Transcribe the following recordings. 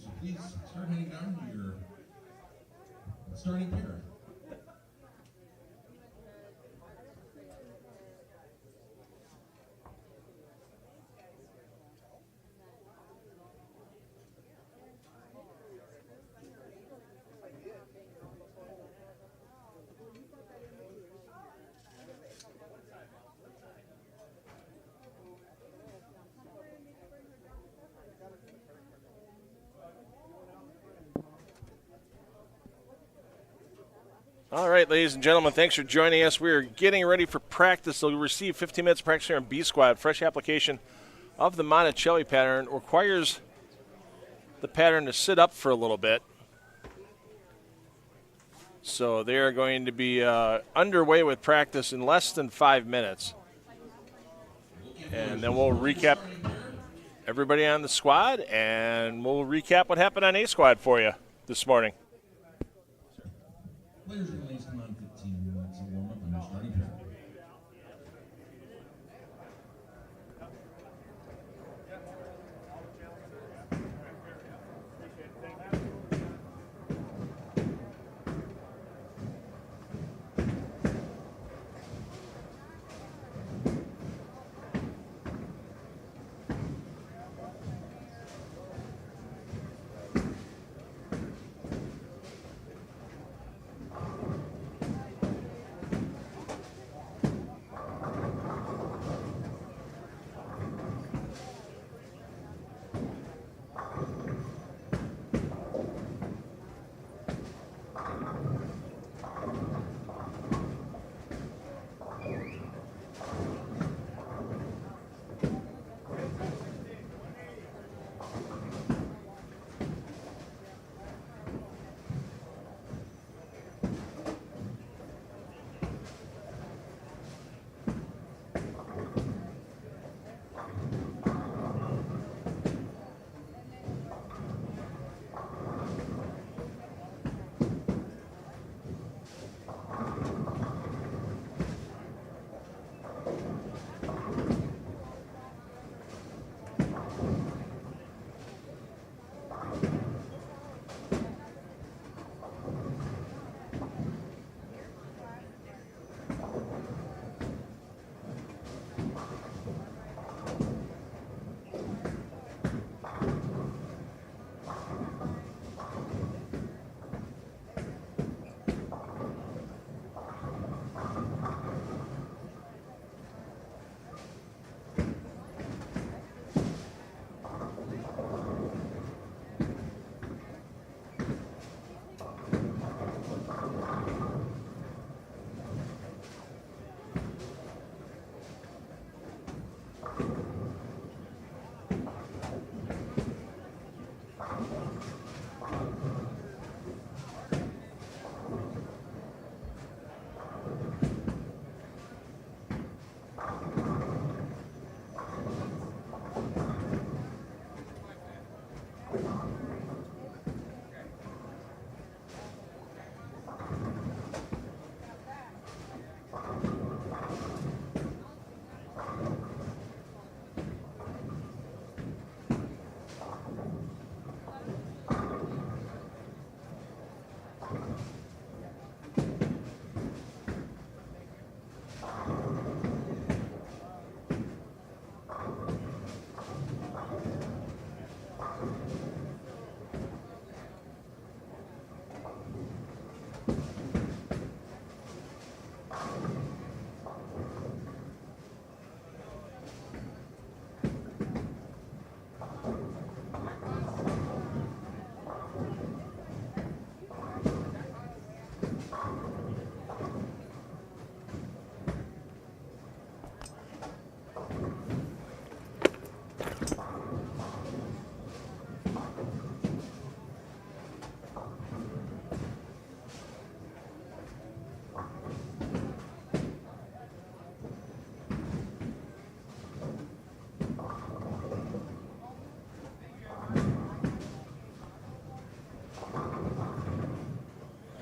So please start heading down to your starting pair. All right, ladies and gentlemen, thanks for joining us. We are getting ready for practice. So you'll receive 15 minutes of practice here on B Squad. Fresh application of the Monticelli pattern requires the pattern to sit up for a little bit. So they are going to be underway with practice in less than 5 minutes. And then we'll recap everybody on the squad, and we'll recap what happened on A Squad for you this morning. Players are released on 15 minutes of warm-up on your starting pair.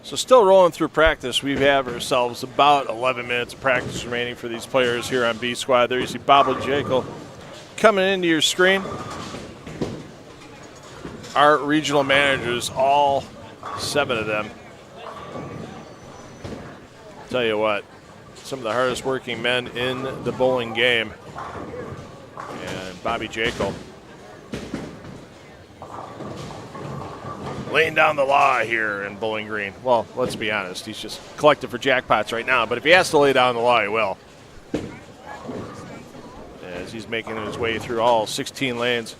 So still rolling through practice. We have ourselves about 11 minutes of practice remaining for these players here on B Squad. There you see Bob Jekyll coming into your screen. our regional managers, all 7 of them. Tell you what, some of the hardest working men in the bowling game. And Bobby Jekyll laying down the law here in Bowling Green. Well, let's be honest, he's just collecting for jackpots right now, but if he has to lay down the law, he will. As he's making his way through all 16 lanes.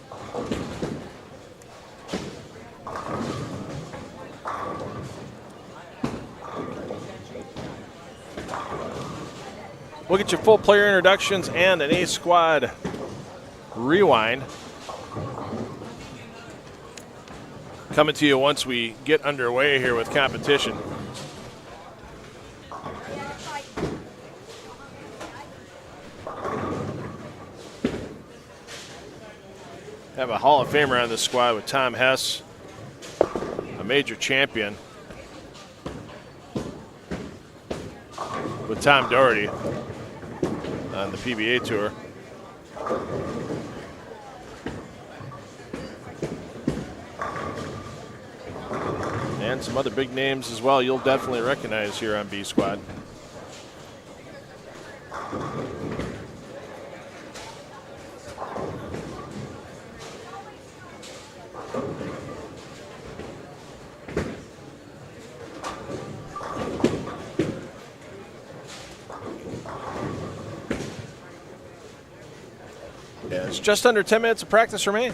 We'll get your full player introductions and an A squad rewind coming to you once we get underway here with competition. Have a Hall of Famer on this squad with Tom Hess, a major champion with Tom Doherty on the PBA tour. And some other big names as well you'll definitely recognize here on B Squad. Yeah, it's just under 10 minutes of practice remain.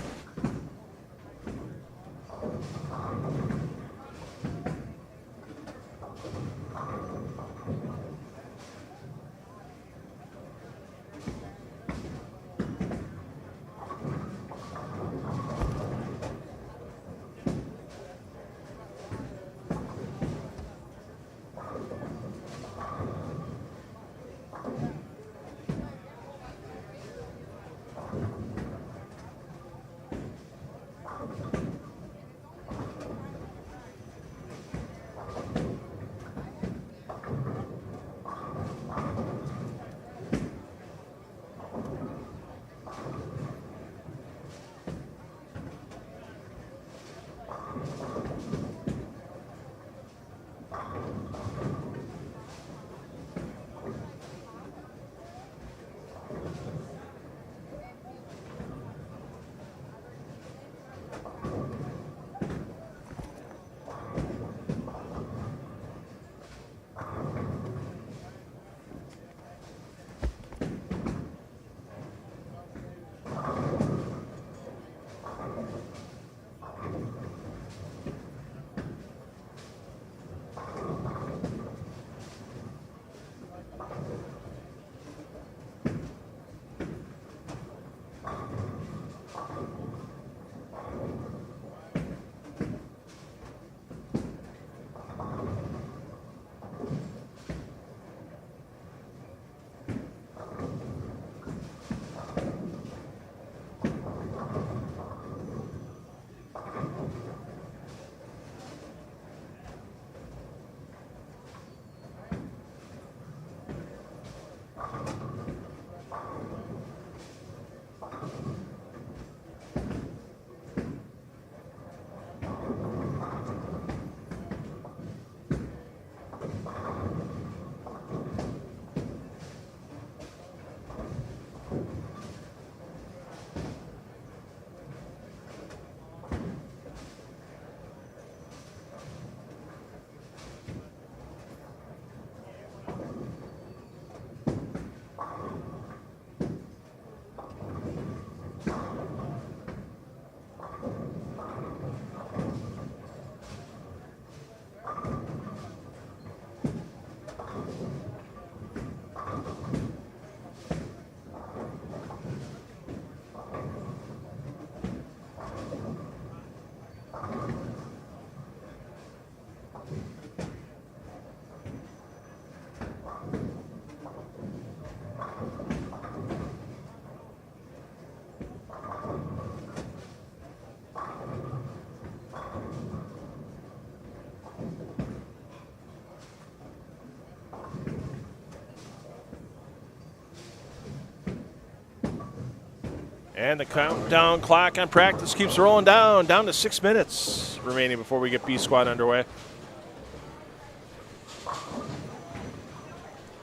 And the countdown clock on practice keeps rolling down to 6 minutes remaining before we get B squad underway.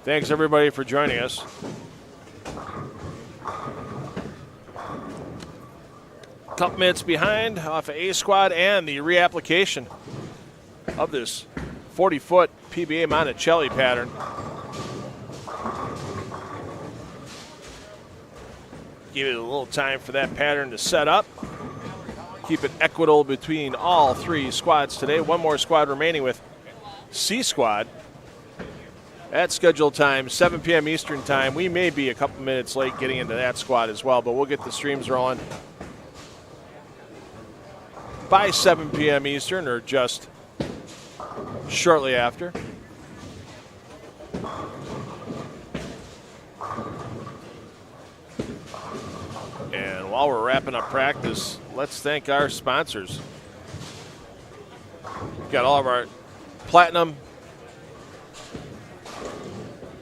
Thanks everybody for joining us. Couple minutes behind off of A squad and the reapplication of this 40-foot PBA Monticelli pattern. Give it a little time for that pattern to set up. Keep it equitable between all three squads today. One more squad remaining with C squad at scheduled time, 7 p.m. Eastern time. We may be a couple minutes late getting into that squad as well, but we'll get the streams rolling by 7 p.m. Eastern, or just shortly after. And while we're wrapping up practice, let's thank our sponsors. We've got all of our platinum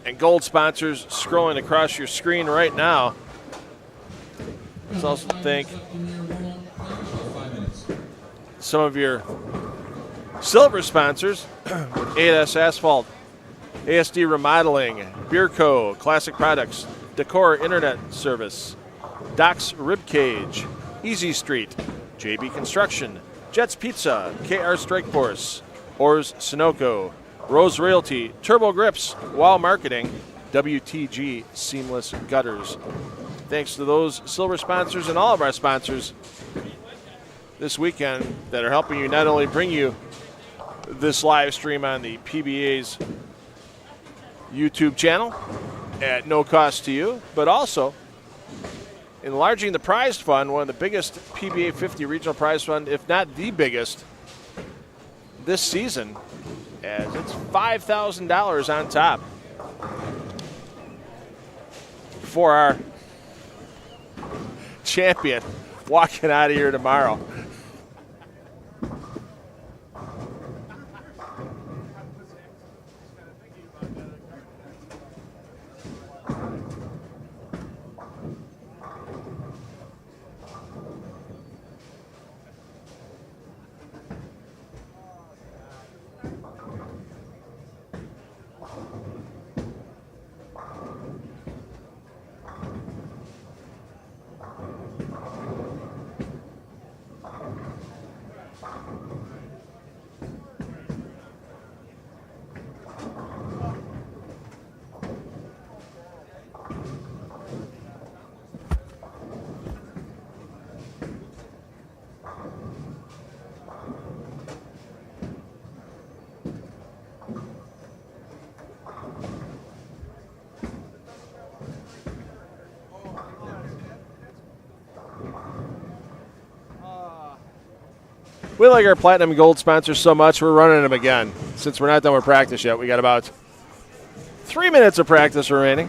and gold sponsors scrolling across your screen right now. Let's also thank some of your silver sponsors with AS Asphalt, ASD Remodeling, Beer Co., Classic Products, Decor Internet Service, Doc's Ribcage, Easy Street, JB Construction, Jets Pizza, KR Strike Force, Orr's Sunoco, Rose Realty, Turbo Grips, Wow Marketing, WTG Seamless Gutters. Thanks to those silver sponsors and all of our sponsors this weekend that are helping you not only bring you this live stream on the PBA's YouTube channel at no cost to you, but also enlarging the prize fund, one of the biggest PBA50 regional prize fund, if not the biggest, this season, as it's $5,000 on top for our champion walking out of here tomorrow. We like our platinum and gold sponsors so much, we're running them again. Since we're not done with practice yet, we got about 3 minutes of practice remaining.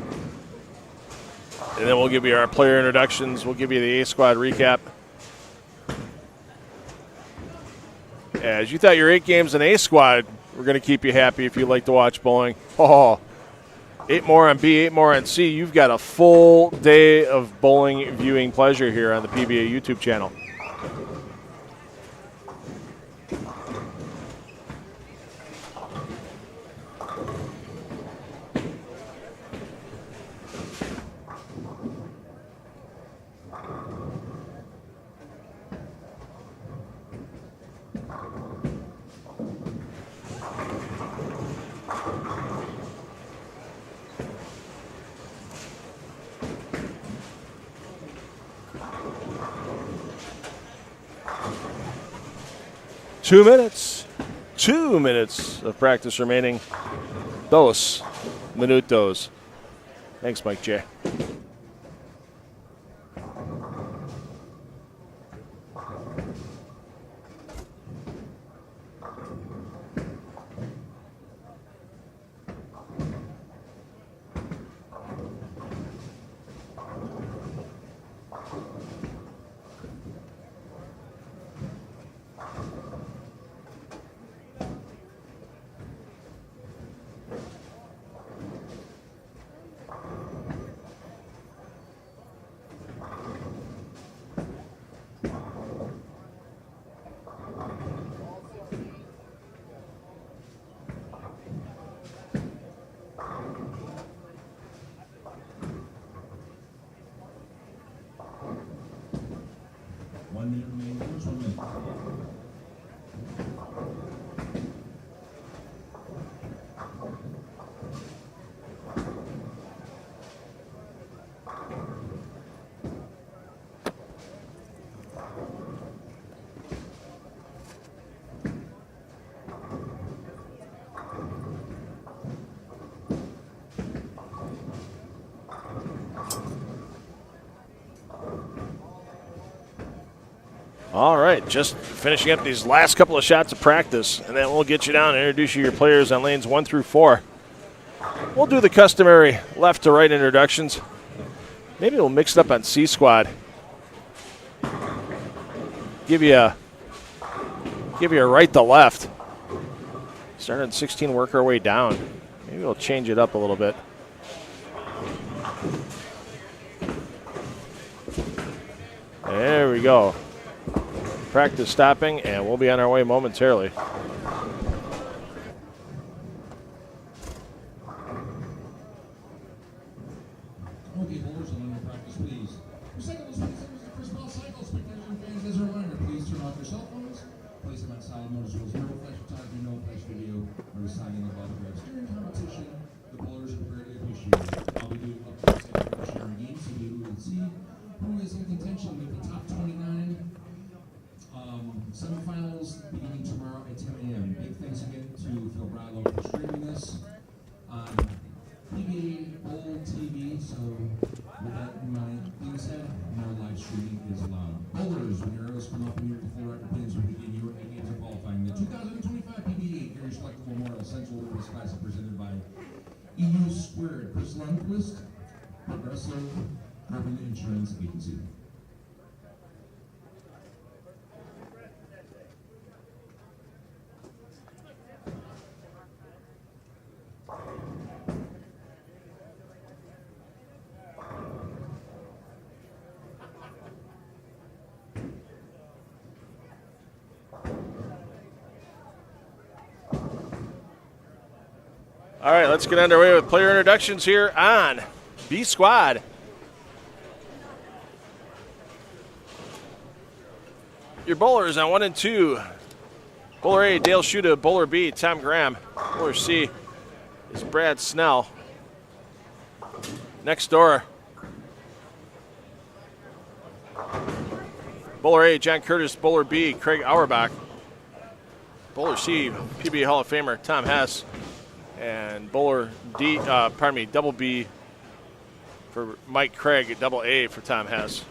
And then we'll give you our player introductions. We'll give you the A squad recap. As you thought your 8 games in A squad were going to keep you happy if you like to watch bowling. Oh, 8 more on B, 8 more on C. You've got a full day of bowling viewing pleasure here on the PBA YouTube channel. Two minutes of practice remaining. Dos minutos. Thanks, Mike J. All right, just finishing up these last couple of shots of practice, and then we'll get you down and introduce you to your players on lanes 1 through 4. We'll do the customary left to right introductions. Maybe we'll mix it up on C squad. Give you a right to left. Start on 16, work our way down. Maybe we'll change it up a little bit. There we go. Practice stopping, and we'll be on our way momentarily. Okay, holders, on your practice, please. Recycle those things the first ball cycle. Spectators and fans, as a reminder, please turn off your cell phones. Place them on silent mode as well as no flash photography, no flash video, or signing of autographs. During competition, the bowlers are prepared to appreciate. I'll be doing updates after sharing games so you will see who is in contention with the top 29. Semifinals beginning tomorrow at 10 a.m. Big thanks again to Phil Bravo for streaming this on PBA Bowl TV. So with that in mind, being said, no live streaming is allowed. Bowlers, when your arrows come up and your full record pins will begin your games of qualifying. The 2025 PBA Gary Schluchter Memorial Central Lewis Classic presented by EU Squared. Chris Lindquist, Progressive Urban Insurance Agency. All right, let's get underway with player introductions here on B Squad. Your bowlers on 1 and 2. Bowler A, Dale Schuta. Bowler B, Tom Graham. Bowler C is Brad Snell. Next door, Bowler A, John Curtis. Bowler B, Craig Auerbach. Bowler C, PBA Hall of Famer Tom Hess. And bowler D, double B for Mike Craig, double A for Tom Hess.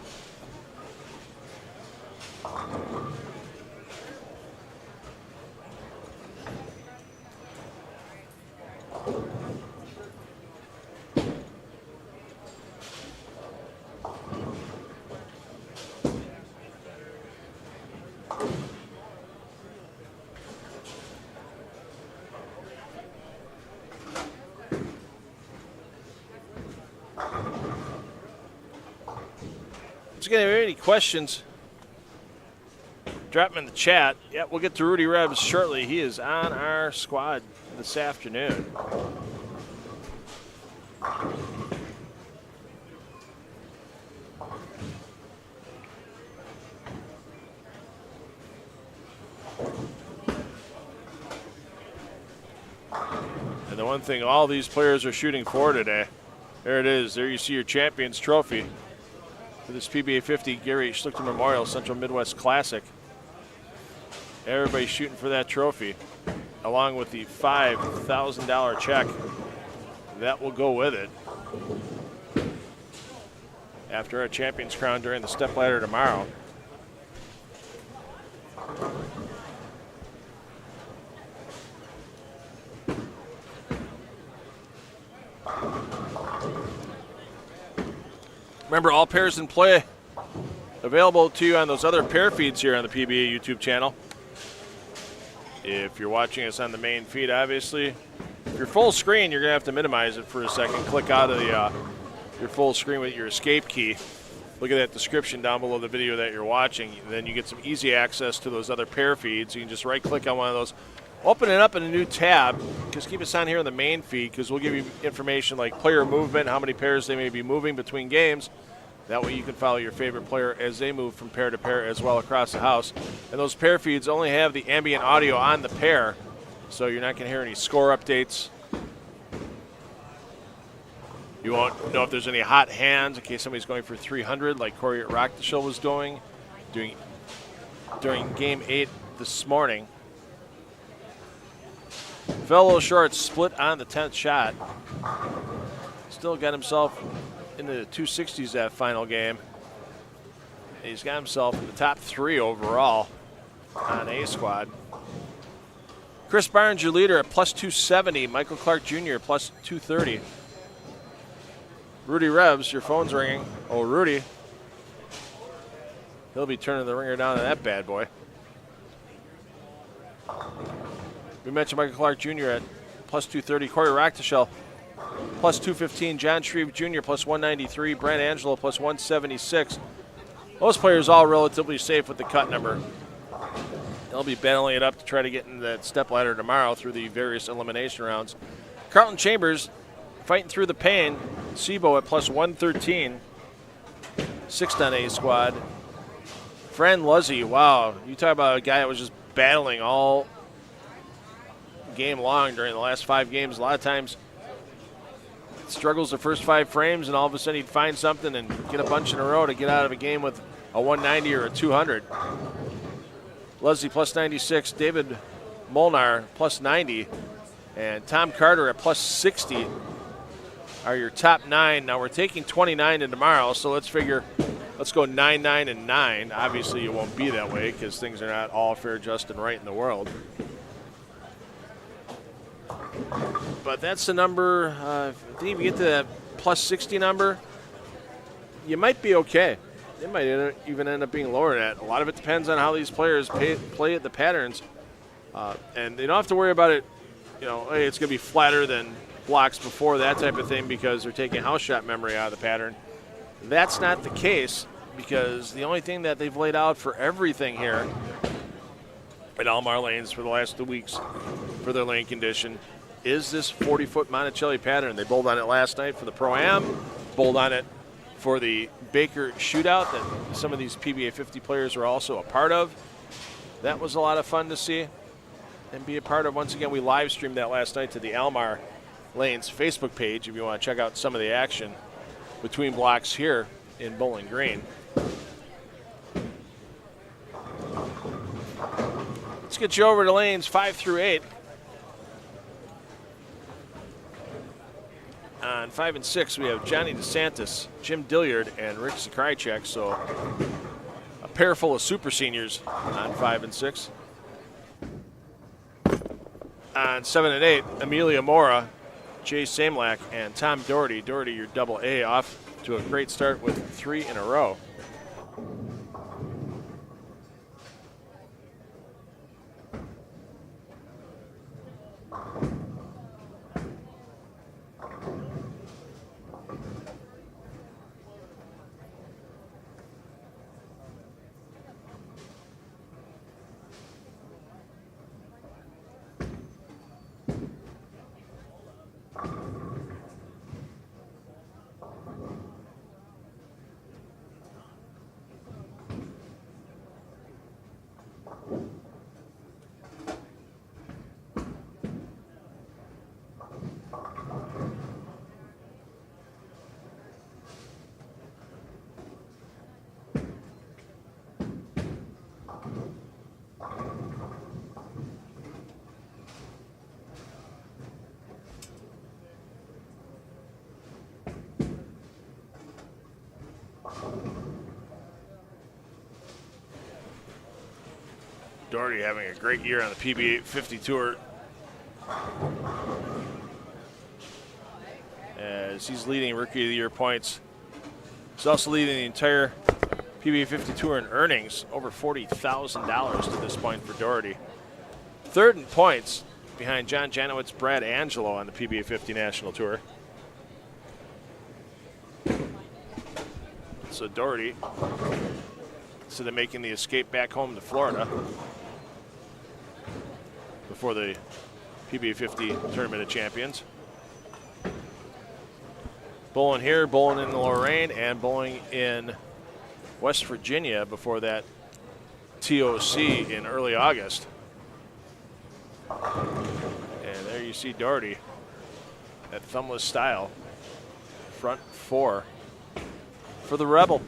If you have any questions, drop them in the chat. Yeah, we'll get to Rudy Rebs shortly. He is on our squad this afternoon. And the one thing all these players are shooting for today, there it is. There you see your Champions Trophy for this PBA50 Gary Schluchter Memorial Central Midwest Classic. Everybody's shooting for that trophy, along with the $5,000 check that will go with it after our Champions Crown during the step ladder tomorrow. Remember, all pairs in play available to you on those other pair feeds here on the PBA YouTube channel. If you're watching us on the main feed, obviously, if you're full screen, you're going to have to minimize it for a second. Click out of your full screen with your escape key. Look at that description down below the video that you're watching. Then you get some easy access to those other pair feeds. You can just right-click on one of those. Open it up in a new tab. Just keep us on here in the main feed because we'll give you information like player movement, how many pairs they may be moving between games. That way you can follow your favorite player as they move from pair to pair as well across the house. And those pair feeds only have the ambient audio on the pair, so you're not going to hear any score updates. You won't know if there's any hot hands in case somebody's going for 300 like Corey at Rock the Show was doing during Game 8 this morning. Fell a little short, split on the 10th shot. Still got himself into the 260s that final game. He's got himself in the top 3 overall on A squad. Chris Barnes, your leader, at plus 270. Michael Clark Jr., plus 230. Rudy Revs, your phone's ringing. Oh, Rudy. He'll be turning the ringer down on that bad boy. We mentioned Michael Clark Jr. at plus 230. Corey Rocktashell, plus 215. John Shreve Jr., plus 193. Brant Angelo, plus 176. Those players all relatively safe with the cut number. They'll be battling it up to try to get in that step ladder tomorrow through the various elimination rounds. Carlton Chambers fighting through the pain. Sebo at plus 113. 6th on A squad. Fran Luzzy, wow. You talk about a guy that was just battling all game long during the last 5 games. A lot of times struggles the first 5 frames, and all of a sudden he'd find something and get a bunch in a row to get out of a game with a 190 or a 200. Leslie plus 96, David Molnar plus 90, and Tom Carter at plus 60 are your top 9. Now we're taking 29 in tomorrow, so let's go 9, 9, and 9. Obviously it won't be that way because things are not all fair, just, and right in the world. But that's the number. I think if you get to that plus 60 number, you might be okay. It might even end up being lower than that. A lot of it depends on how these players play at the patterns. And they don't have to worry about it, hey, it's going to be flatter than blocks before, that type of thing, because they're taking house shot memory out of the pattern. That's not the case, because the only thing that they've laid out for everything here at Almar Lanes for the last 2 weeks for their lane condition is this 40-foot Monticelli pattern. They bowled on it last night for the Pro-Am, bowled on it for the Baker shootout that some of these PBA50 players were also a part of. That was a lot of fun to see and be a part of. Once again, we live streamed that last night to the Almar Lanes Facebook page if you want to check out some of the action between blocks here in Bowling Green. Let's get you over to lanes 5 through 8. On 5 and 6, we have Johnny DeSantis, Jim Dilliard, and Rick Zakrychek. So a pair full of super seniors on 5 and 6. On 7 and 8, Amelia Mora, Jay Samlak, and Tom Doherty. Doherty, your double A, off to a great start with 3 in a row. Doherty having a great year on the PBA50 tour, as he's leading Rookie of the Year points. He's also leading the entire PBA50 tour in earnings, over $40,000 to this point for Doherty. 3rd in points behind John Janowitz, Brad Angelo on the PBA50 National Tour. So Doherty, instead of making the escape back home to Florida before the PBA50 Tournament of Champions, bowling here, bowling in Lorraine, and bowling in West Virginia before that TOC in early August. And there you see Doherty at thumbless style, front 4 for the Rebel.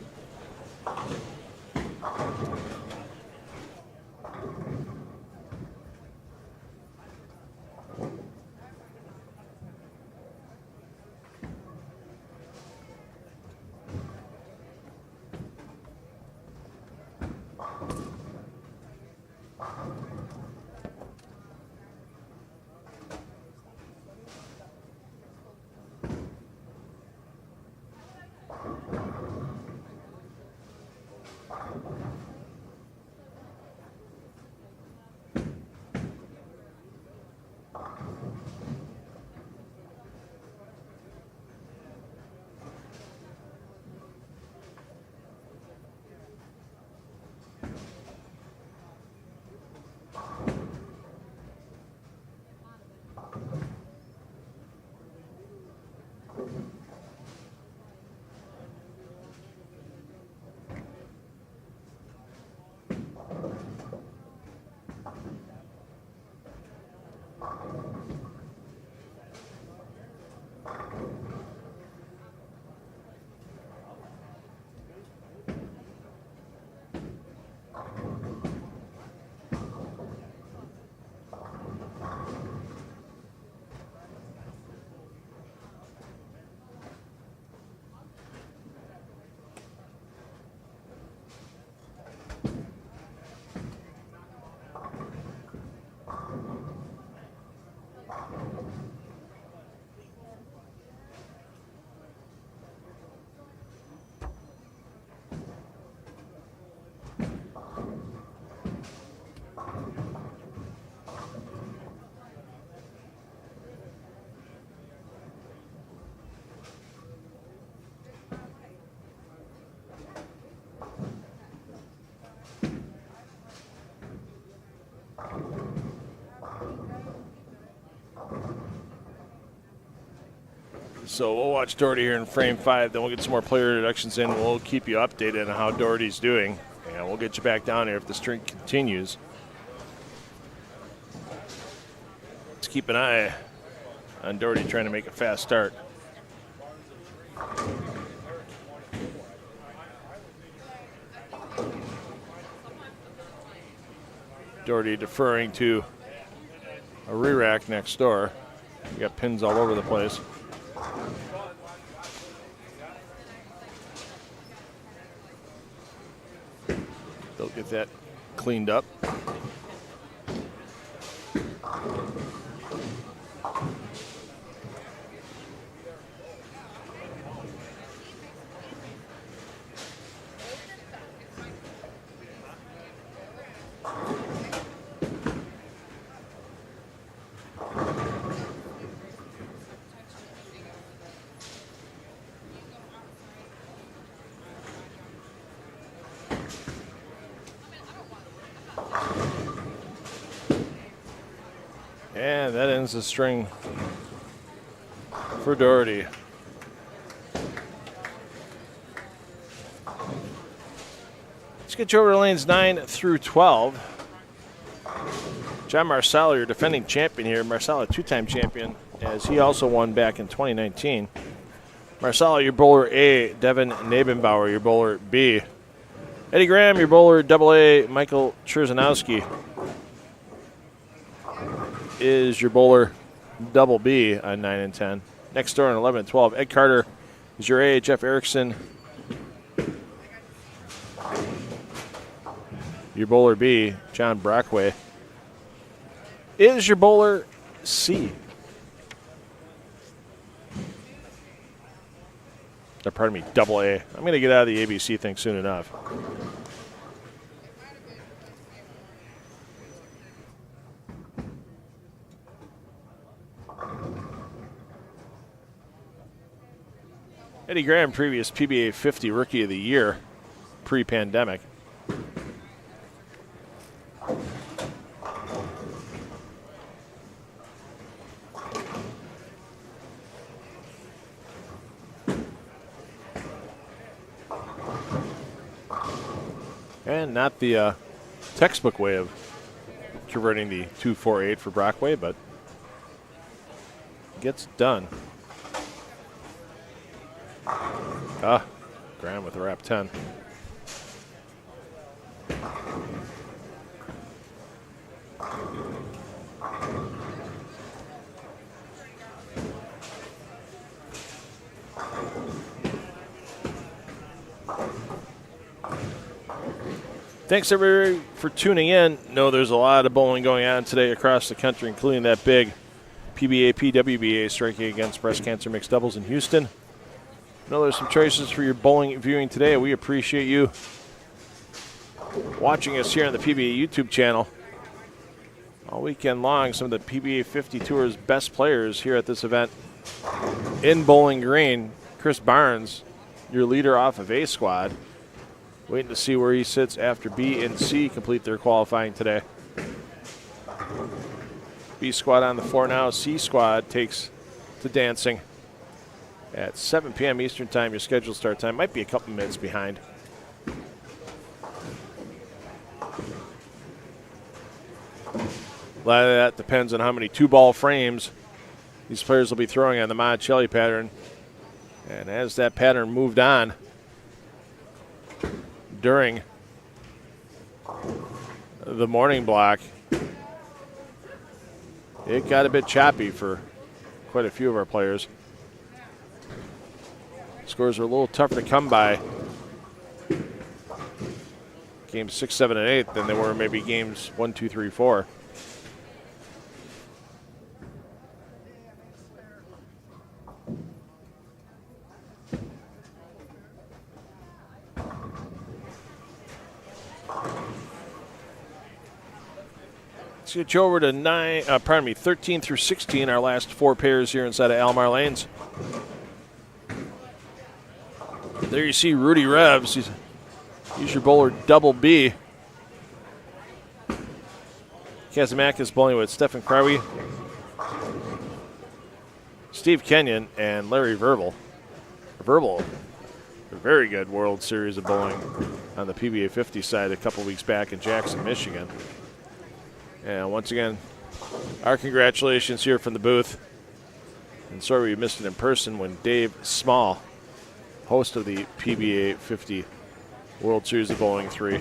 So we'll watch Doherty here in frame 5, then we'll get some more player introductions in. We'll keep you updated on how Doherty's doing, and we'll get you back down here if the streak continues. Let's keep an eye on Doherty trying to make a fast start. Doherty deferring to a re-rack next door. We got pins all over the place. They'll get that cleaned up. And that ends the string for Doherty. Let's get you over to lanes 9 through 12. John Marsala, your defending champion here. Marsala, two-time champion, as he also won back in 2019. Marsala, your bowler A. Devin Nabenbauer, your bowler B. Eddie Graham, your bowler AA. Michael Cherzanowski is your bowler double B on 9 and 10. Next door on 11 and 12. Ed Carter is your A. Jeff Erickson, your bowler B. John Brockway is your bowler C. Or pardon me, double A. I'm going to get out of the ABC thing soon enough. Eddie Graham, previous PBA50 Rookie of the Year, pre-pandemic. And not the textbook way of converting the 248 for Brockway, but gets done. Graham with a wrap 10. Thanks everybody for tuning in. Know there's a lot of bowling going on today across the country, including that big PBA/PWBA striking against breast cancer mixed doubles in Houston. Know there's some choices for your bowling viewing today. We appreciate you watching us here on the PBA YouTube channel. All weekend long, some of the PBA50 Tour's best players here at this event in Bowling Green. Chris Barnes, your leader off of A squad. Waiting to see where he sits after B and C complete their qualifying today. B squad on the floor now. C squad takes to dancing at 7 p.m. Eastern time. Your scheduled start time might be a couple minutes behind. lot of that depends on how many 2-ball frames these players will be throwing on the Monticelli pattern. And as that pattern moved on during the morning block, it got a bit choppy for quite a few of our players. Scores were a little tougher to come by games 6, 7, and 8 than they were maybe games 1, 2, 3, 4. Let's get you over to 13 through 16, our last 4 pairs here inside of Almar Lanes. There you see Rudy Rebs. He's your bowler double B. Kazamakis bowling with Stefan Krawi, Steve Kenyon, and Larry Verbal. Verbal, a very good World Series of bowling on the PBA50 side a couple weeks back in Jackson, Michigan. And once again, our congratulations here from the booth. And sorry we missed it in person when Dave Small, host of the PBA50 World Series of Bowling 3,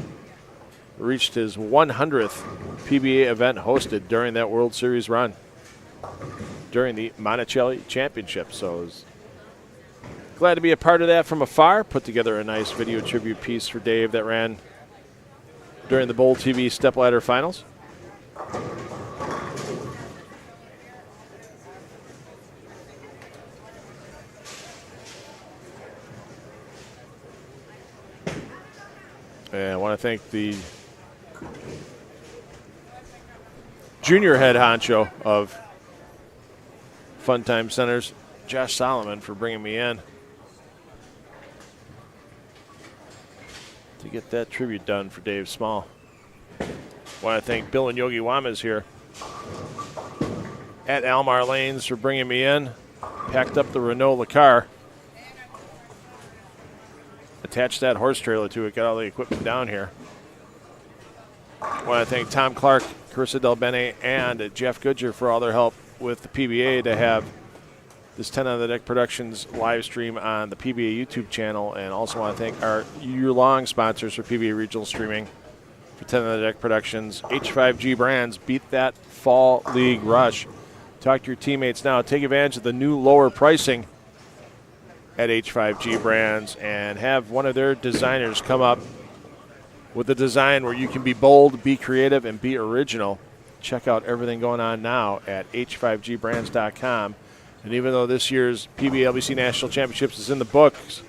reached his 100th PBA event hosted during that World Series run, during the Monticelli Championship. So I was glad to be a part of that from afar. Put together a nice video tribute piece for Dave that ran during the Bowl TV Stepladder Finals. And I want to thank the junior head honcho of Fun Time Centers, Josh Solomon, for bringing me in to get that tribute done for Dave Small. I want to thank Bill and Yogi Wamas here at Almar Lanes for bringing me in. Packed up the Renault Lacar, attached that horse trailer to it, got all the equipment down here. I want to thank Tom Clark, Carissa Del Bene, and Jeff Goodger for all their help with the PBA to have this 10 on the Deck Productions live stream on the PBA YouTube channel. And also want to thank our year-long sponsors for PBA Regional Streaming for 10 on the Deck Productions. H5G Brands, beat that fall league rush. Talk to your teammates now. Take advantage of the new lower pricing at H5G Brands and have one of their designers come up with a design where you can be bold, be creative, and be original. Check out everything going on now at h5gbrands.com. And even though this year's PBA LBC National Championships is in the books,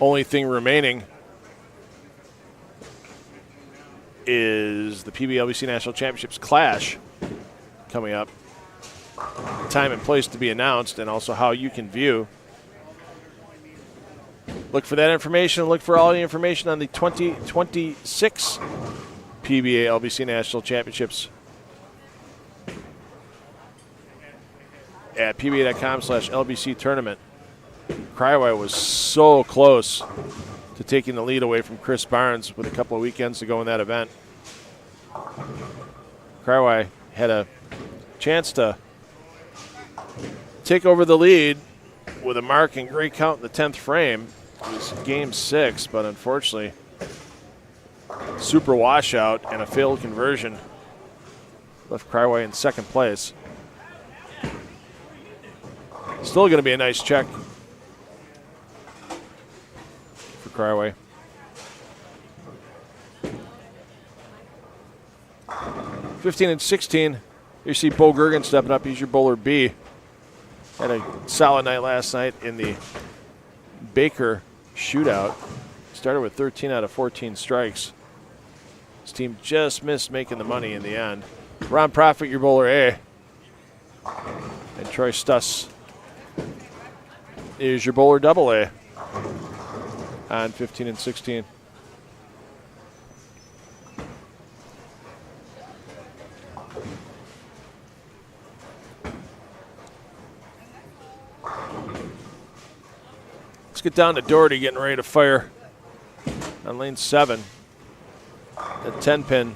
only thing remaining is the PBA LBC National Championships Clash coming up. Time and place to be announced, and also how you can view. Look for that information. Look for all the information on the 2026 PBA LBC National Championships at pba.com/LBC tournament. Cryway was so close to taking the lead away from Chris Barnes with a couple of weekends to go in that event. Cryway had a chance to take over the lead with a mark and great count in the 10th frame. It was game 6, but unfortunately, super washout and a failed conversion left Cryway in second place. Still going to be a nice check for Cryway. (15 and 16). You see Bo Gergen stepping up. He's your bowler B. Had a solid night last night in the Baker shootout. Started with 13 out of 14 strikes. His team just missed making the money in the end. Ron Profit, your bowler A. And Troy Stuss is your bowler double A on 15 and 16. Let's get down to Doherty getting ready to fire on lane 7. The 10 pin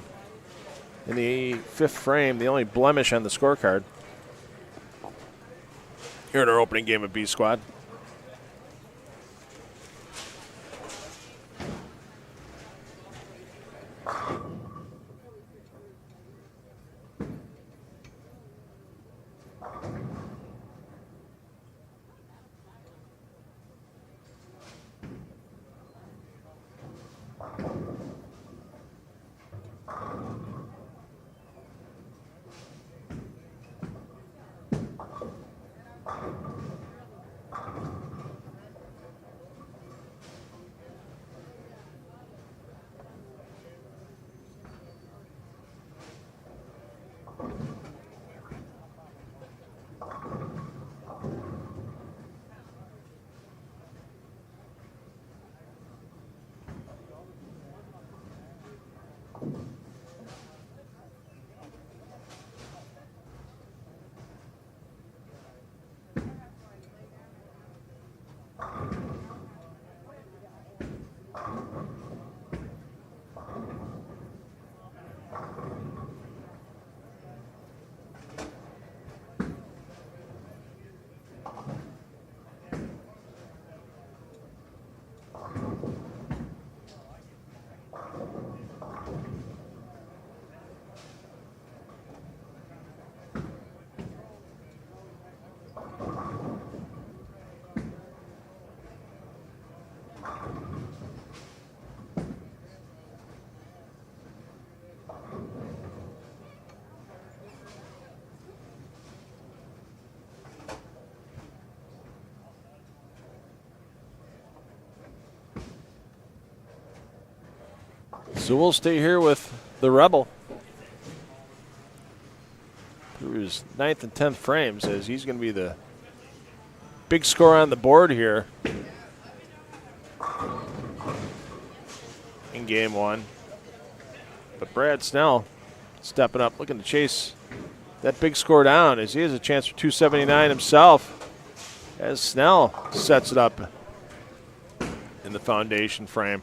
in the 5th frame, the only blemish on the scorecard here in our opening game of B Squad. So we'll stay here with the Rebel through his 9th and 10th frames, as he's going to be the big score on the board here in game 1. But Brad Snell stepping up, looking to chase that big score down, as he has a chance for 279 himself, as Snell sets it up in the foundation frame.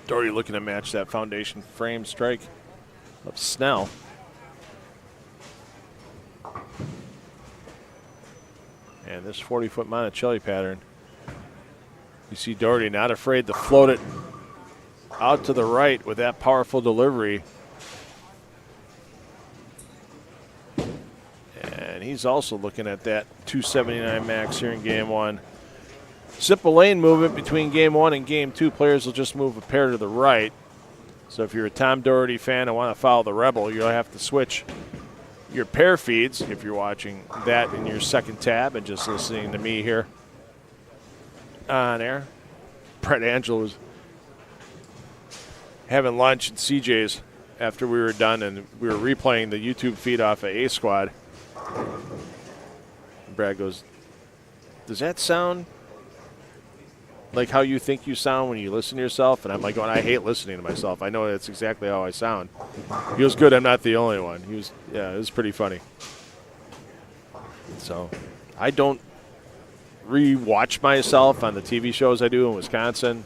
Doherty looking to match that foundation frame strike of Snell. And this 40-foot Monticelli pattern, you see Doherty not afraid to float it out to the right with that powerful delivery. And he's also looking at that 279 max here in game 1. Simple lane movement between game 1 and game 2. Players will just move a pair to the right. So if you're a Tom Doherty fan and want to follow the Rebel, you'll have to switch your pair feeds if you're watching that in your second tab and just listening to me here on air. Brett Angel was having lunch at CJ's after we were done, and we were replaying the YouTube feed off of A Squad. And Brad goes, "Does that sound like how you think you sound when you listen to yourself?" And I'm like, I hate listening to myself. I know that's exactly how I sound. He was good. I'm not the only one. It was pretty funny. So I don't re-watch myself on the TV shows I do in Wisconsin.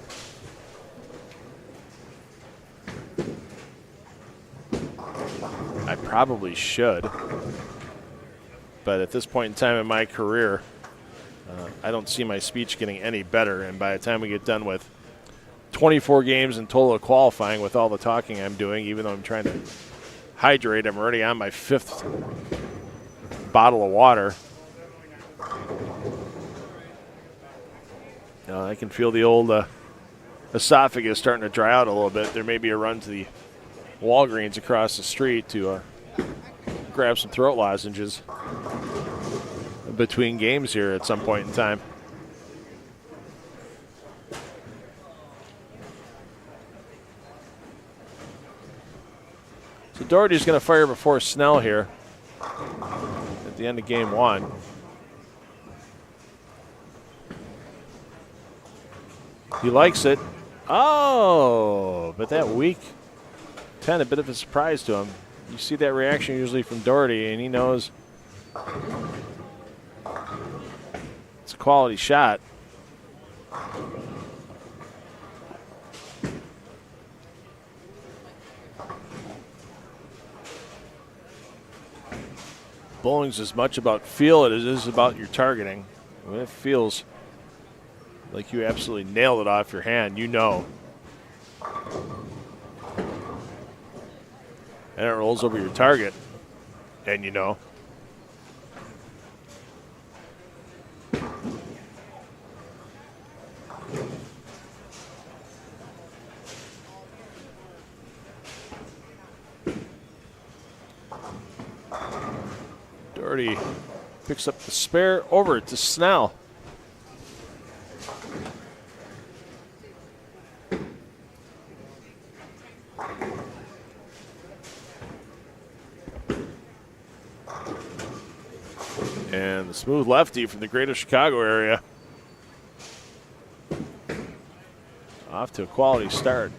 I probably should. But at this point in time in my career, I don't see my speech getting any better, and by the time we get done with 24 games in total of qualifying with all the talking I'm doing, even though I'm trying to hydrate, I'm already on my 5th bottle of water. I can feel the old esophagus starting to dry out a little bit. There may be a run to the Walgreens across the street to grab some throat lozenges between games here at some point in time. So Doherty's going to fire before Snell here at the end of game 1. He likes it. Oh, but that weak 10, a bit of a surprise to him. You see that reaction usually from Doherty, and he knows it's a quality shot. Bowling's as much about feel as it is about your targeting. When it feels like you absolutely nailed it off your hand, you know. And it rolls over your target, and you know. Doherty picks up the spare over to Snell. And the smooth lefty from the greater Chicago area. Off to a quality start.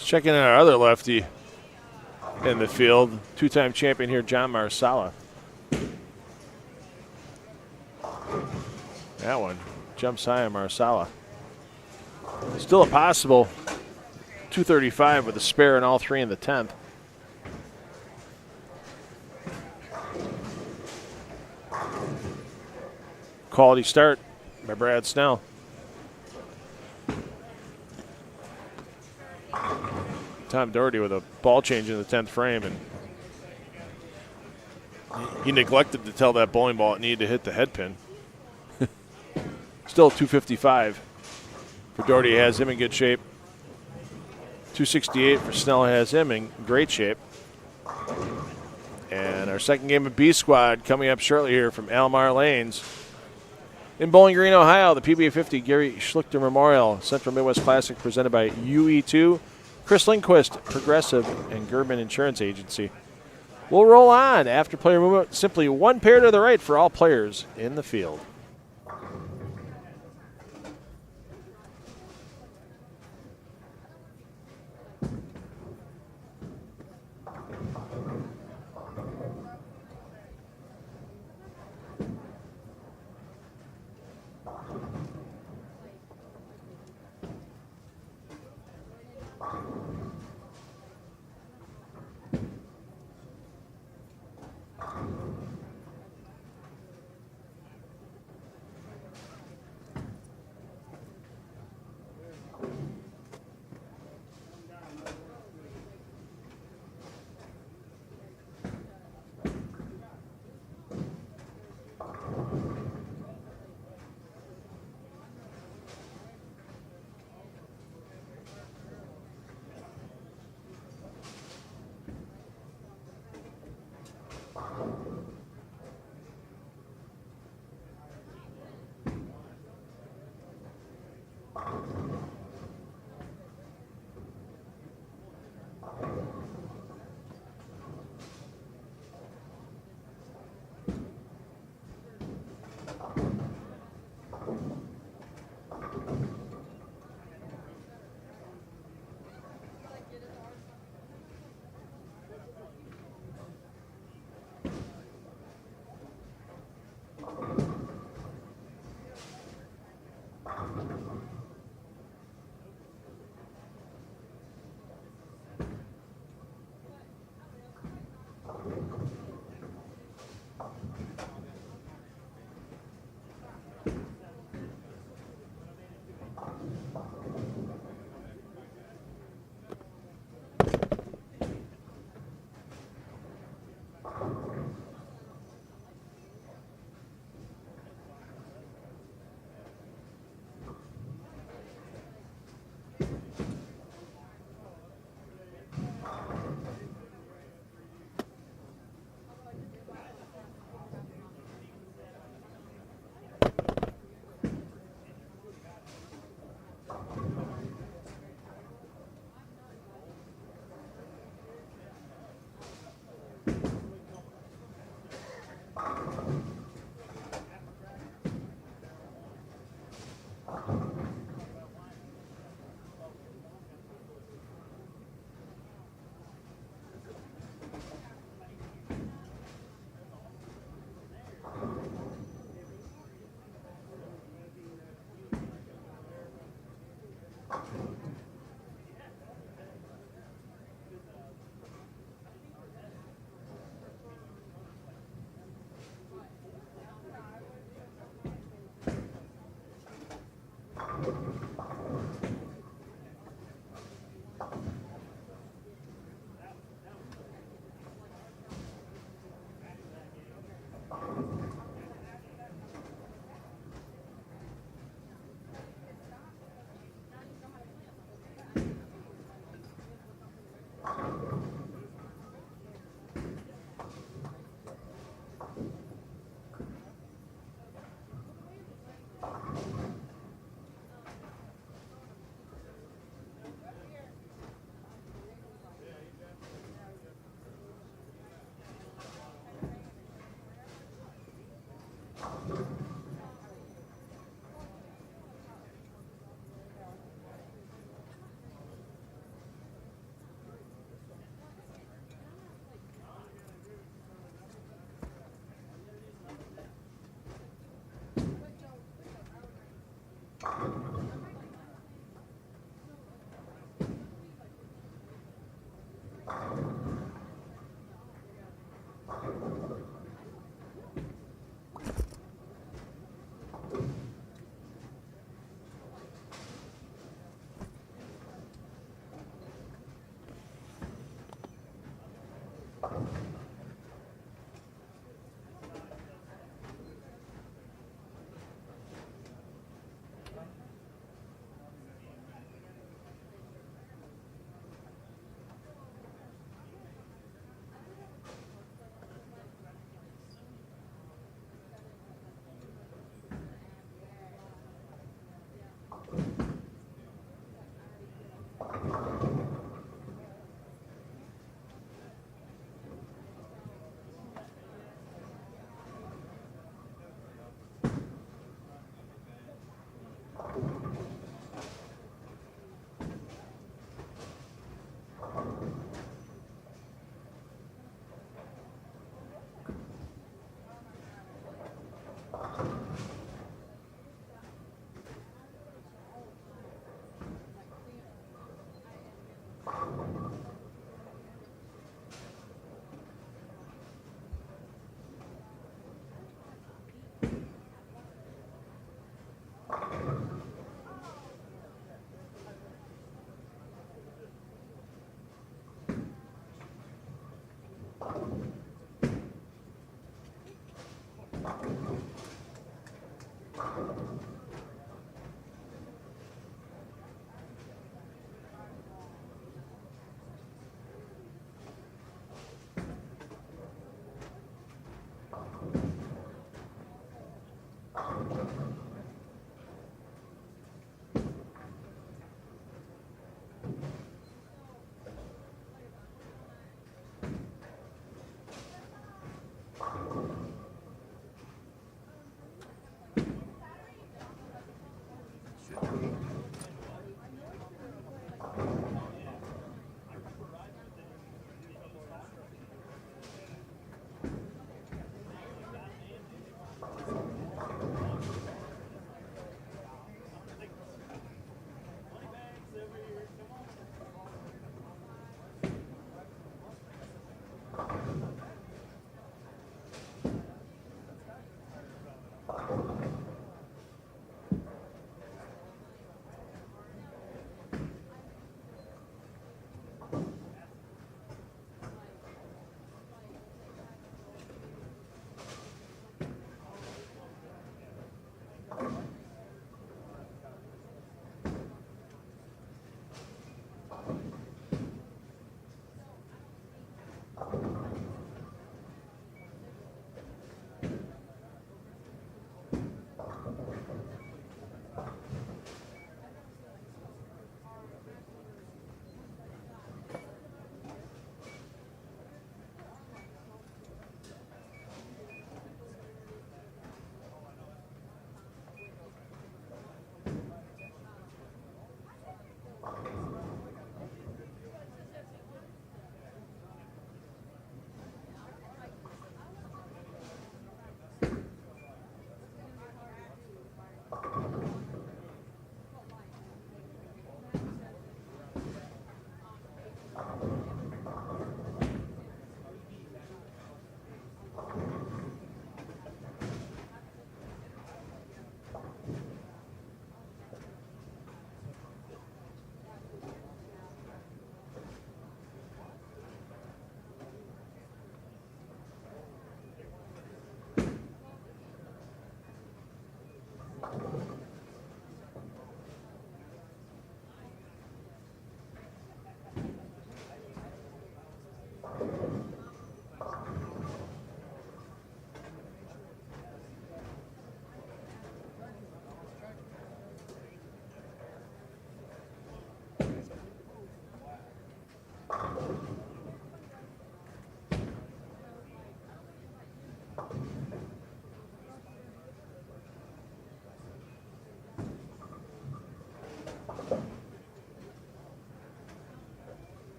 Checking in our other lefty in the field, two-time champion here, John Marsala. That one jumps high on Marsala. Still a possible 235 with a spare in all 3 in the 10th. Quality start by Brad Snell. Tom Doherty with a ball change in the 10th frame, and he neglected to tell that bowling ball it needed to hit the head pin. Still 255 for Doherty, has him in good shape. 268 for Snell, has him in great shape. And our second game of B Squad coming up shortly here from Almar Lanes. In Bowling Green, Ohio, the PBA50 Gary Schluchter Memorial Central Midwest Classic presented by UE2, Chris Lindquist, Progressive, and Gerdeman Insurance Agency. We'll roll on after player movement. Simply one pair to the right for all players in the field.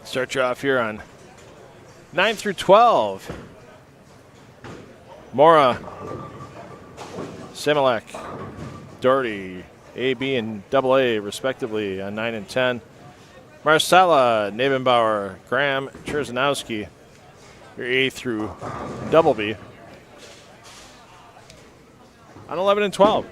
Start you off here on 9 through 12. Mora, Similek, Doherty, A, B, and AA respectively on 9 and 10. Marcella, Nebenbauer, Graham, Cherzanowski, your A through B on 11 and 12.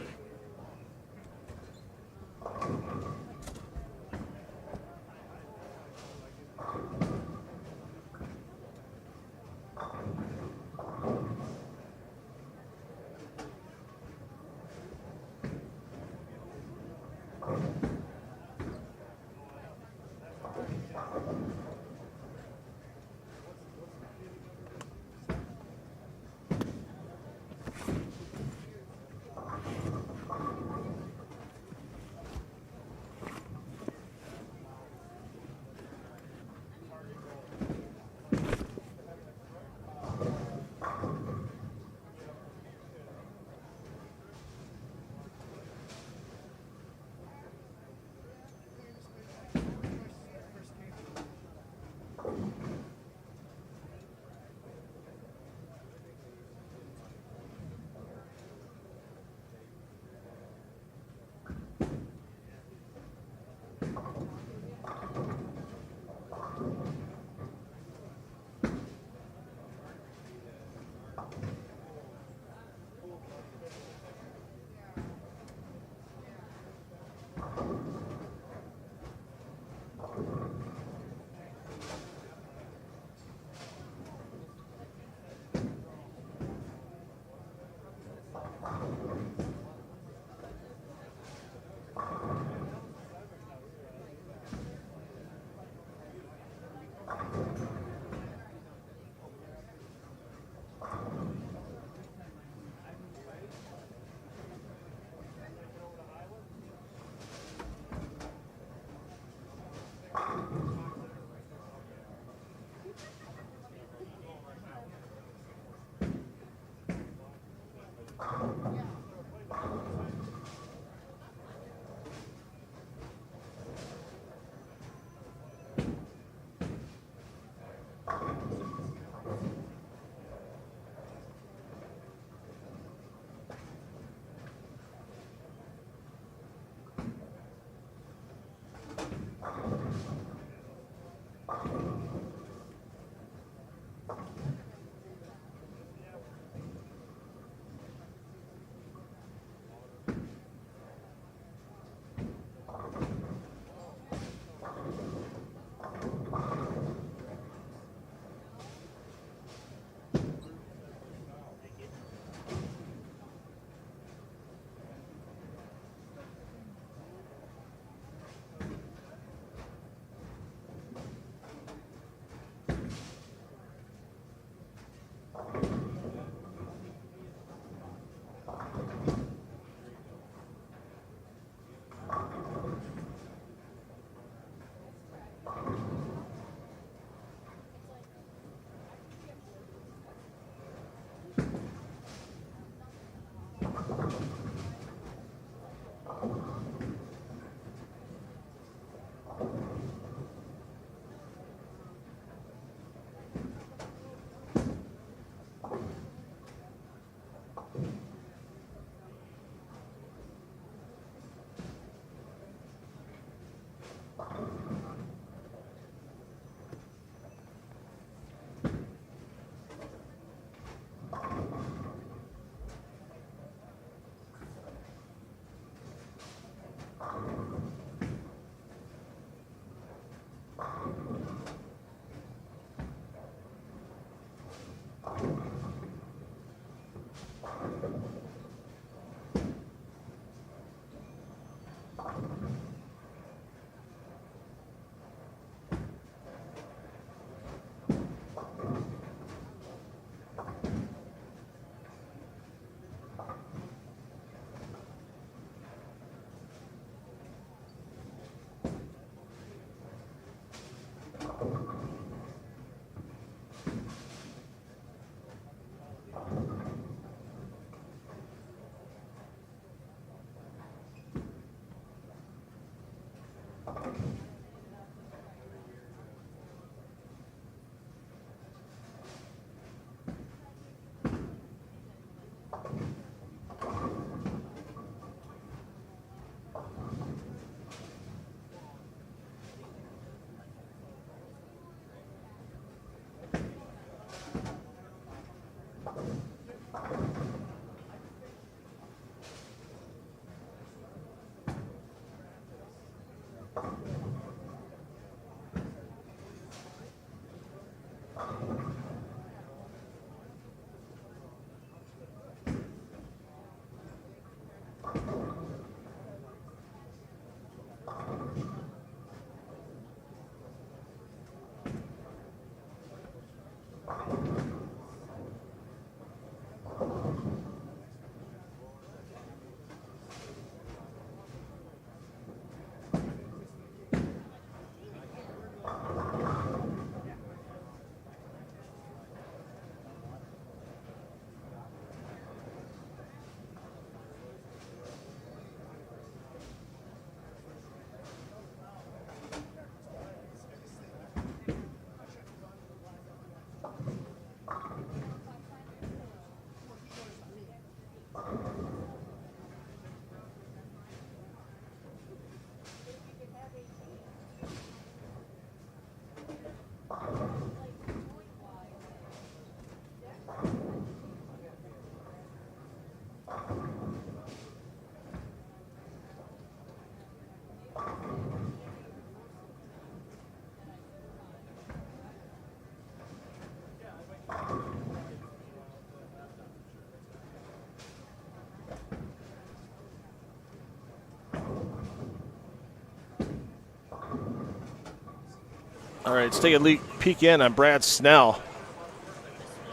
All right, let's take a peek in on Brad Snell.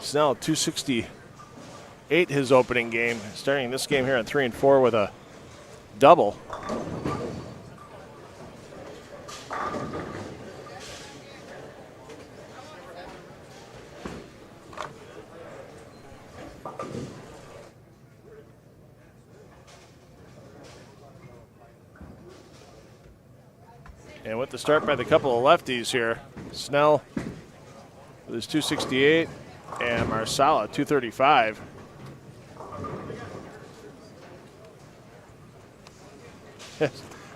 Snell, 268 his opening game, starting this game here on 3 and 4 with a double. And with the start by the couple of lefties here, Snell with his 268 and Marsala 235.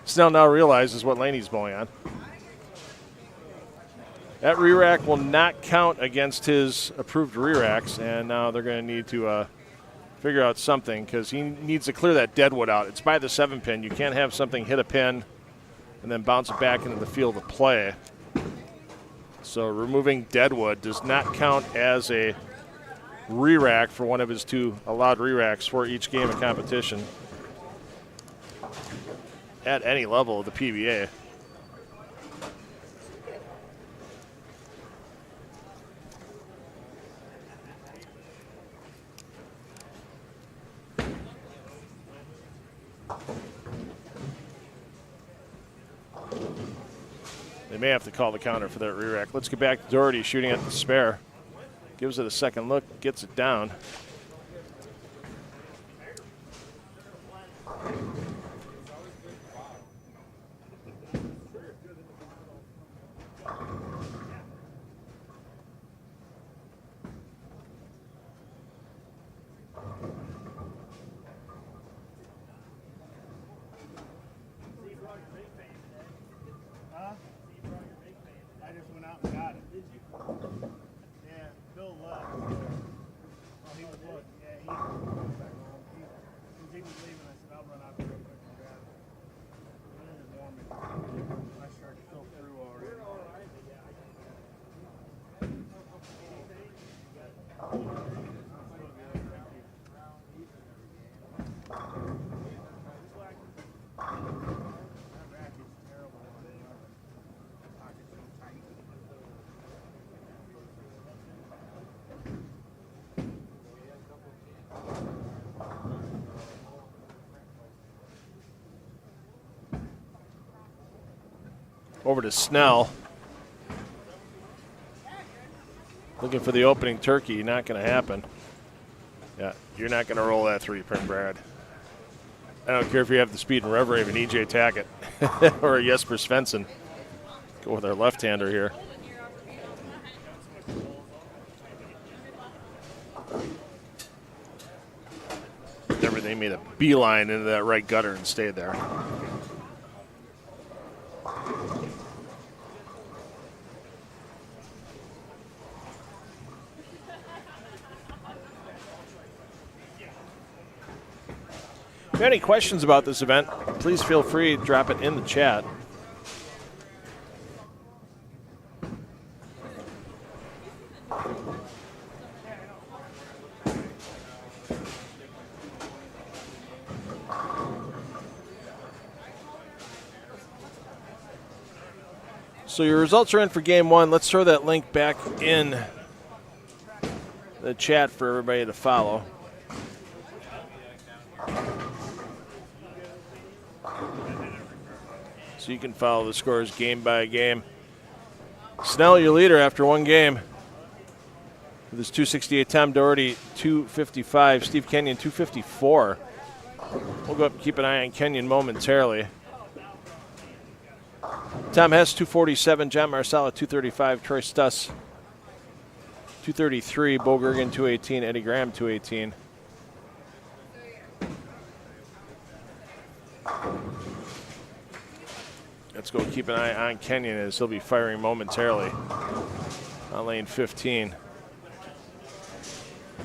Snell now realizes what lane he's bowling on. That re-rack will not count against his approved re-racks, and now they're going to need to figure out something because he needs to clear that deadwood out. It's by the 7-pin. You can't have something hit a pin and then bounce it back into the field of play. So removing deadwood does not count as a re-rack for one of his 2 allowed re-racks for each game of competition at any level of the PBA. They may have to call the counter for that re-rack. Let's get back to Doherty shooting at the spare. Gives it a second look, gets it down. Over to Snell. Looking for the opening turkey, not going to happen. Yeah, you're not going to roll that 3-pin, Brad. I don't care if you have the speed and rev rate of an E.J. Tackett or a Jesper Svensson. Go with our left-hander here. Remember, they made a beeline into that right gutter and stayed there. If you have any questions about this event, please feel free to drop it in the chat. So your results are in for game 1. Let's throw that link back in the chat for everybody to follow. So you can follow the scores game by game. Snell, your leader after 1 game. With his 268, Tom Doherty 255, Steve Kenyon 254. We'll go up and keep an eye on Kenyon momentarily. Tom Hess 247, John Marsala 235, Troy Stuss 233, Bo Gergen 218, Eddie Graham 218. Let's go keep an eye on Kenyon as he'll be firing momentarily on lane 15.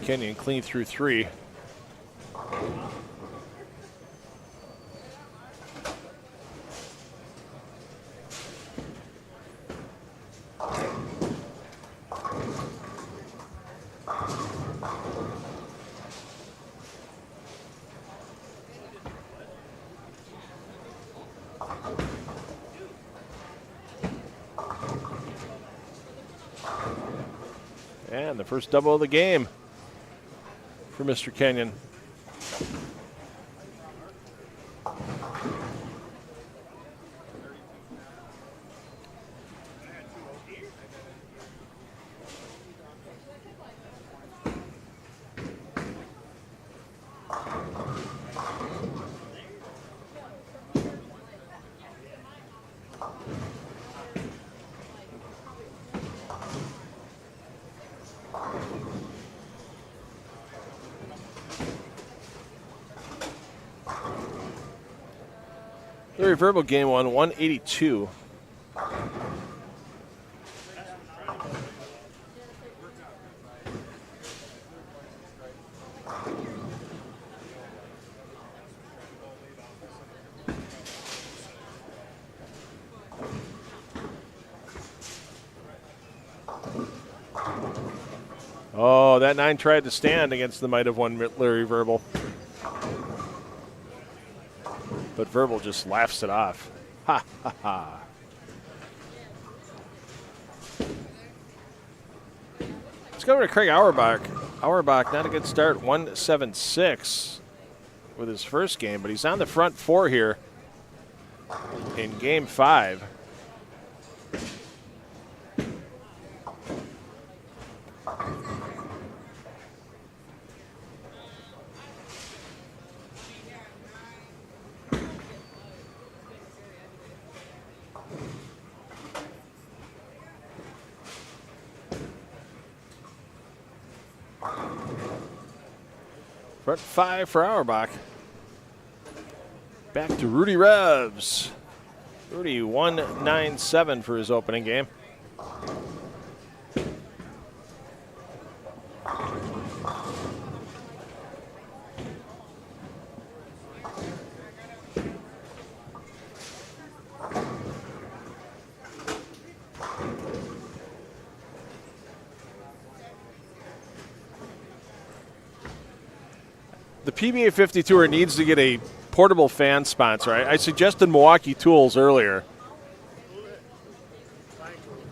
Kenyon clean through 3. And the first double of the game for Mr. Kenyon. Larry Verbal game one, 182. Oh, that 9 tried to stand against the might have won Larry Verbal. But Verbal just laughs it off. Ha, ha, ha. Let's go over to Craig Auerbach. Auerbach, not a good start, 176 with his first game, but he's on the front 4 here in game 5. Front 5 for Auerbach. Back to Rudy Revs. Rudy 197 for his opening game. The PBA50 Tour needs to get a portable fan sponsor. I suggested Milwaukee Tools earlier.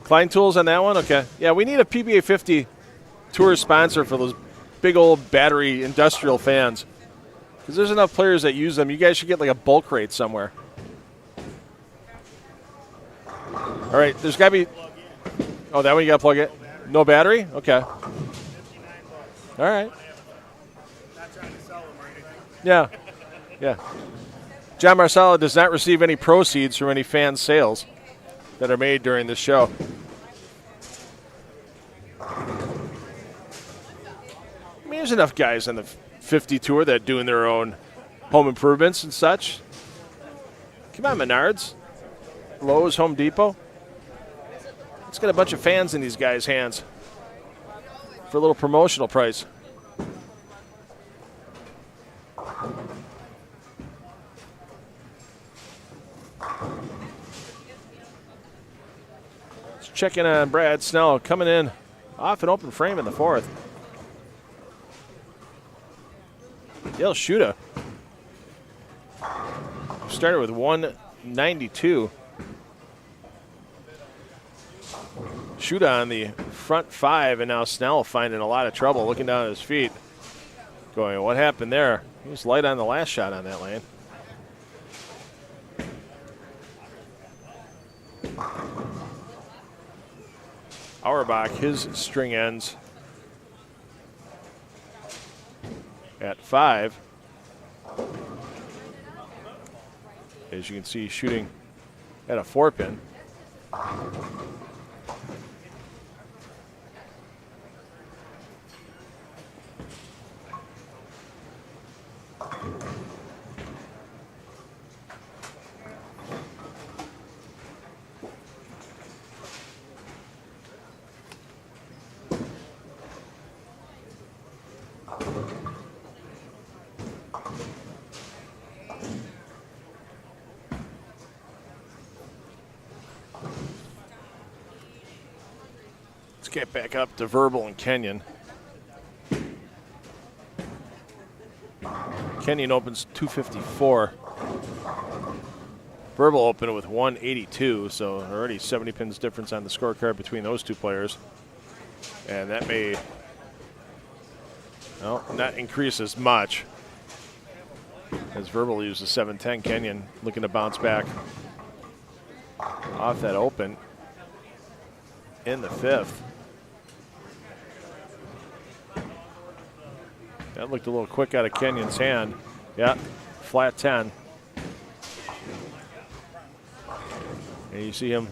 Klein Tools on that one? Okay. Yeah, we need a PBA50 Tour sponsor for those big old battery industrial fans. Because there's enough players that use them. You guys should get like a bulk rate somewhere. All right, there's got to be... Oh, that one you got to plug it? No battery? Okay. All right. Yeah, yeah. John Marsala does not receive any proceeds from any fan sales that are made during this show. I mean, there's enough guys on the 50 Tour that are doing their own home improvements and such. Come on, Menards, Lowe's, Home Depot. Let's get a bunch of fans in these guys' hands for a little promotional price. Let's check in on Brad Snell coming in off an open frame in the 4th. Dale Schluchter started with 192. Schluchter on the front 5, and now Snell finding a lot of trouble, looking down at his feet, going, what happened there? He was light on the last shot on that lane. Auerbach, his string ends at 5. As you can see, shooting at a 4-pin. Get back up to Verbal and Kenyon. Kenyon opens 254. Verbal opened with 182, so already 70 pins difference on the scorecard between those two players. And that may Well, not increase as much as Verbal uses 7-10. Kenyon looking to bounce back off that open in the 5th. That looked a little quick out of Kenyon's hand. Yeah, flat 10. And you see him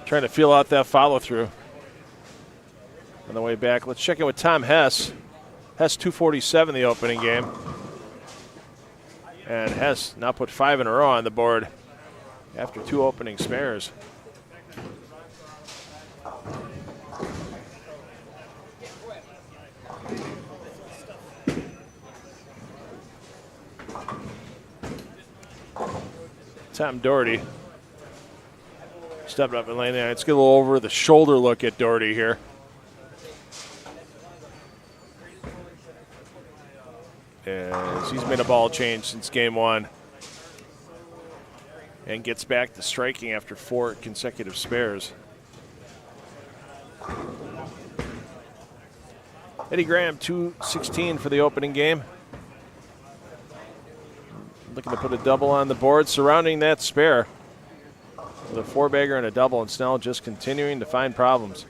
trying to feel out that follow through on the way back. Let's check in with Tom Hess. Hess 247 the opening game. And Hess now put 5 in a row on the board after 2 opening spares. Tom Doherty stepped up and laying there. Let's get a little over the shoulder look at Doherty here. As he's made a ball change since game 1 and gets back to striking after 4 consecutive spares. Eddie Graham 216 for the opening game. Looking to put a double on the board surrounding that spare with a 4-bagger and a double, and Snell just continuing to find problems.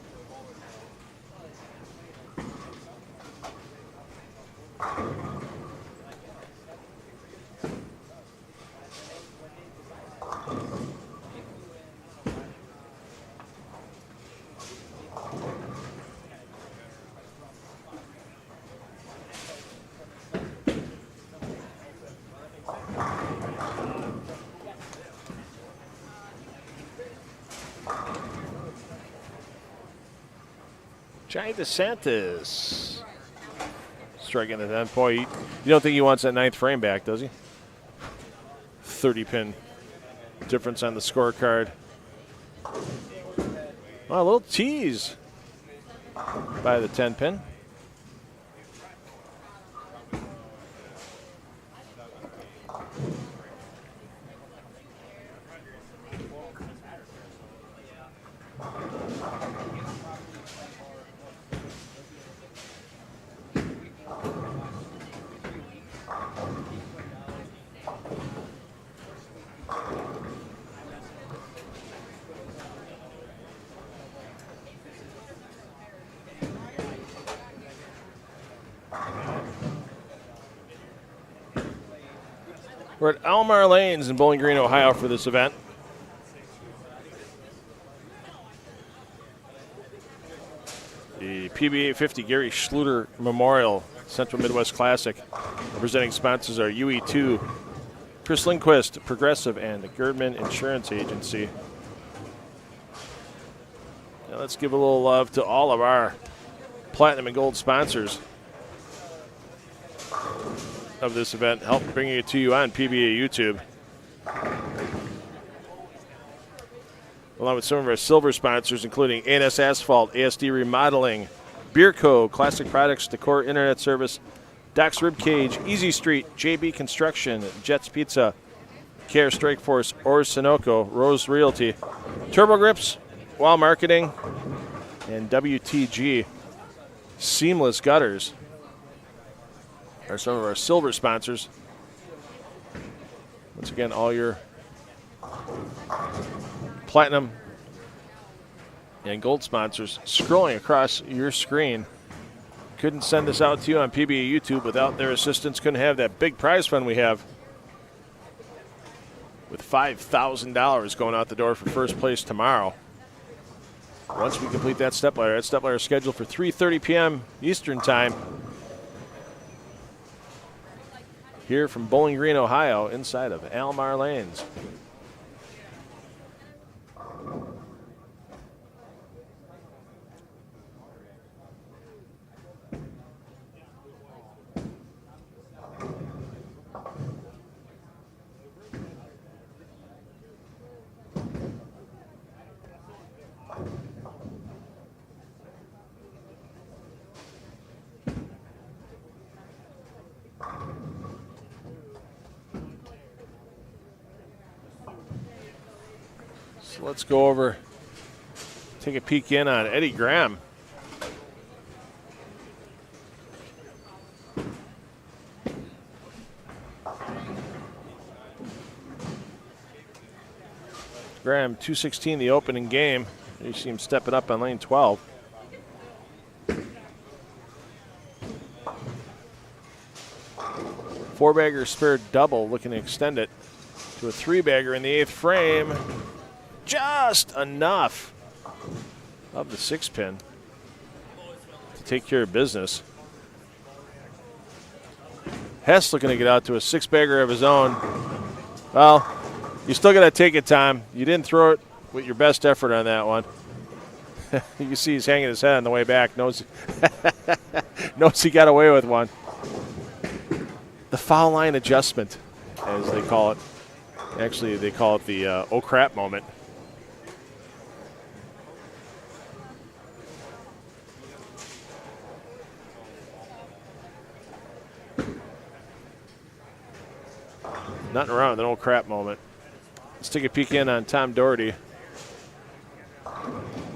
Johnny DeSantis striking at that point. You don't think he wants that 9th frame back, does he? 30-pin difference on the scorecard. Well, a little tease by the 10-pin. We're at Almar Lanes in Bowling Green, Ohio for this event. The PBA50 Gary Schluchter Memorial Central Midwest Classic. Presenting sponsors are UE2, Chris Lindquist, Progressive, and the Gerdeman Insurance Agency. Now let's give a little love to all of our platinum and gold sponsors of this event, help bringing it to you on PBA YouTube. Along with some of our silver sponsors, including A&S Asphalt, ASD Remodeling, Beer Co., Classic Products, Decor Internet Service, Doc's Ribcage, Easy Street, JB Construction, Jets Pizza, Care Strike Force, Ors Sunoco, Rose Realty, Turbo Grips, Wall Marketing, and WTG Seamless Gutters are some of our silver sponsors. Once again, all your platinum and gold sponsors scrolling across your screen. Couldn't send this out to you on PBA YouTube without their assistance. Couldn't have that big prize fund we have with $5,000 going out the door for first place tomorrow. Once we complete that step ladder is scheduled for 3:30 p.m. Eastern Time. Here from Bowling Green, Ohio, inside of Almar Lanes. So let's go over, take a peek in on Eddie Graham. Graham, 2:16 the opening game. You see him stepping up on lane 12. Four-bagger spare double, looking to extend it to a three-bagger in the 8th frame. Just enough of the 6-pin to take care of business. Hess looking to get out to a 6-bagger of his own. Well, you still got to take it, Tom. You didn't throw it with your best effort on that one. You can see he's hanging his head on the way back. Knows he got away with one. The foul line adjustment, as they call it. Actually, they call it the oh crap moment. Nothing wrong with an old crap moment. Let's take a peek in on Tom Doherty.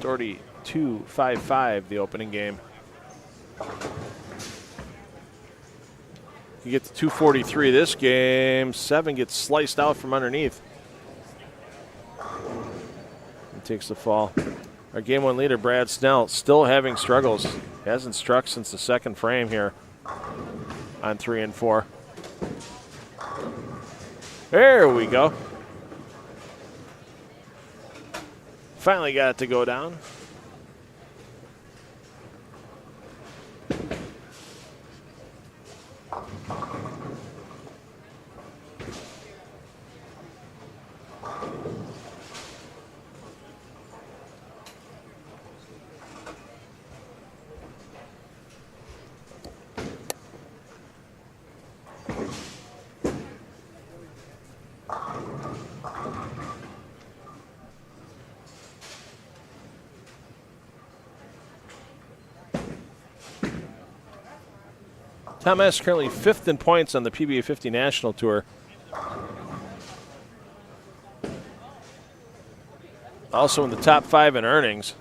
Doherty 2.55 the opening game. You get to 243 this game. 7 gets sliced out from underneath. He takes the fall. Our game 1 leader, Brad Snell, still having struggles. Hasn't struck since the 2nd frame here on 3 and 4. There we go. Finally got it to go down. Tom Hess currently 5th in points on the PBA50 National Tour. Also in the top 5 in earnings.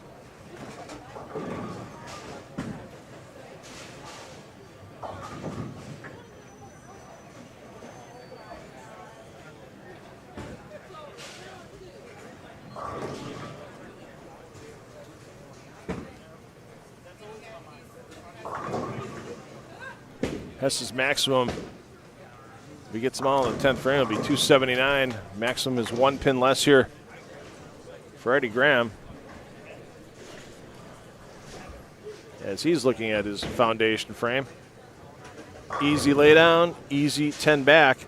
Hess's maximum, if he gets them all in the 10th frame, it'll be 279. Maximum is 1 pin less here for Eddie Graham, as he's looking at his foundation frame. Easy lay down, easy 10 back.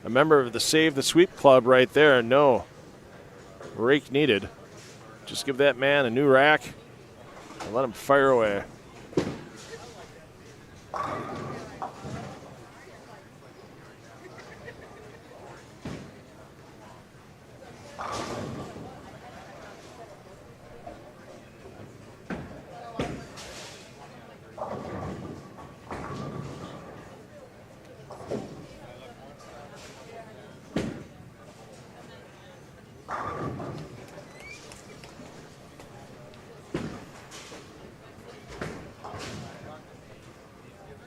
A member of the Save the Sweep Club right there. No rake needed. Just give that man a new rack and let him fire away.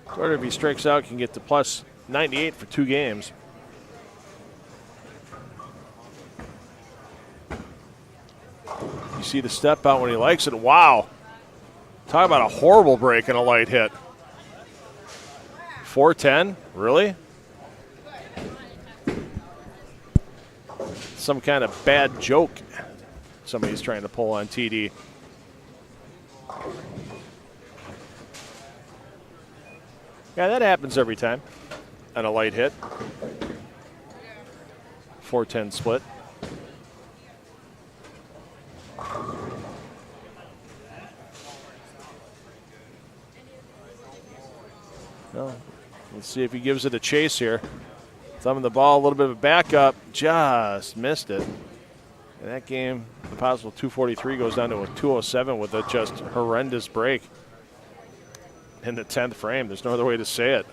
Carter, if he strikes out, can get to plus 98 for 2 games. You see the step out when he likes it. Wow. Talk about a horrible break and a light hit. 410? Really? Some kind of bad joke somebody's trying to pull on TD. Yeah, that happens every time on a light hit. 410 split. Well, let's see if he gives it a chase here. Thumbing the ball, a little bit of a backup, just missed it. In that game, the possible 243 goes down to a 207 with a just horrendous break in the 10th frame. There's no other way to say it.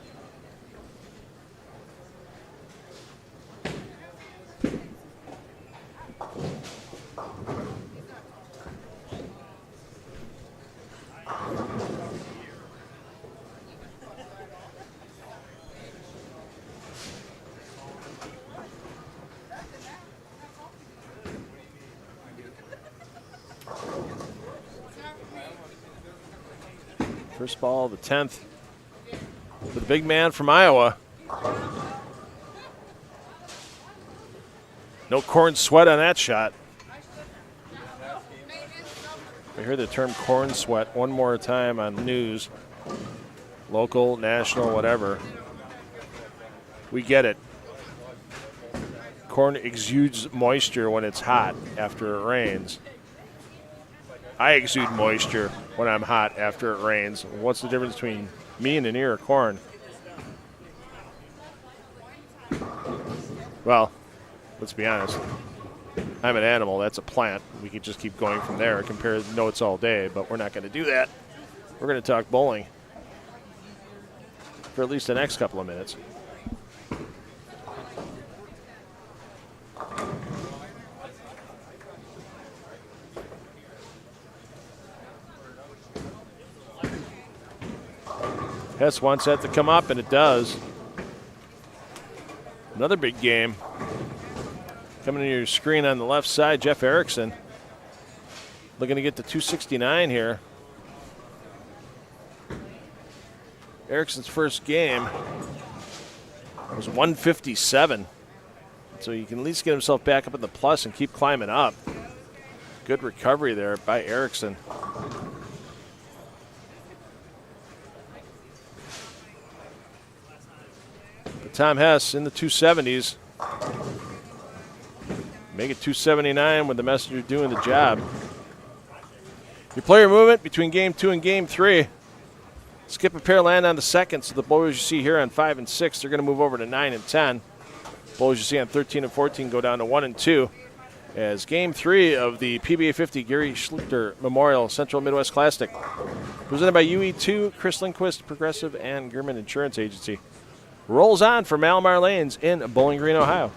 First ball of the 10th. The big man from Iowa. No corn sweat on that shot. I heard the term corn sweat one more time on news. Local, national, whatever. We get it. Corn exudes moisture when it's hot after it rains. I exude moisture when I'm hot after it rains. What's the difference between me and an ear of corn? Well, let's be honest. I'm an animal. That's a plant. We could just keep going from there, compare notes all day, but we're not going to do that. We're going to talk bowling for at least the next couple of minutes. Hess wants that to come up, and it does. Another big game. Coming to your screen on the left side, Jeff Erickson looking to get to 269 here. Erickson's first game was 157. So he can at least get himself back up in the plus and keep climbing up. Good recovery there by Erickson. But Tom Hess in the 270s. Make it 279 with the messenger doing the job. Your player movement between game 2 and game 3. Skip a pair, land on the second. So the bowlers you see here on 5 and 6, they're going to move over to 9 and 10. Bowlers you see on 13 and 14 go down to 1 and 2. As game 3 of the PBA50 Gary Schluchter Memorial Central Midwest Classic, presented by UE2, Chris Lindquist, Progressive, and Gerdeman Insurance Agency, rolls on for Malamar Lanes in Bowling Green, Ohio.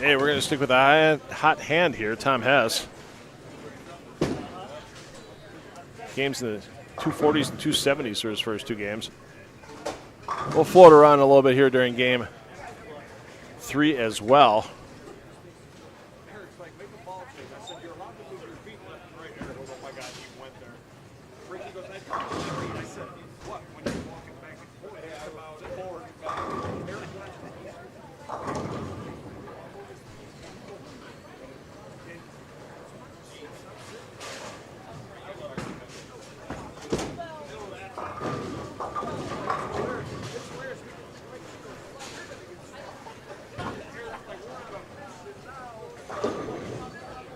Hey, we're going to stick with a hot hand here, Tom Hess. Games in the 240s and 270s for his first 2 games. We'll float around a little bit here during game 3 as well.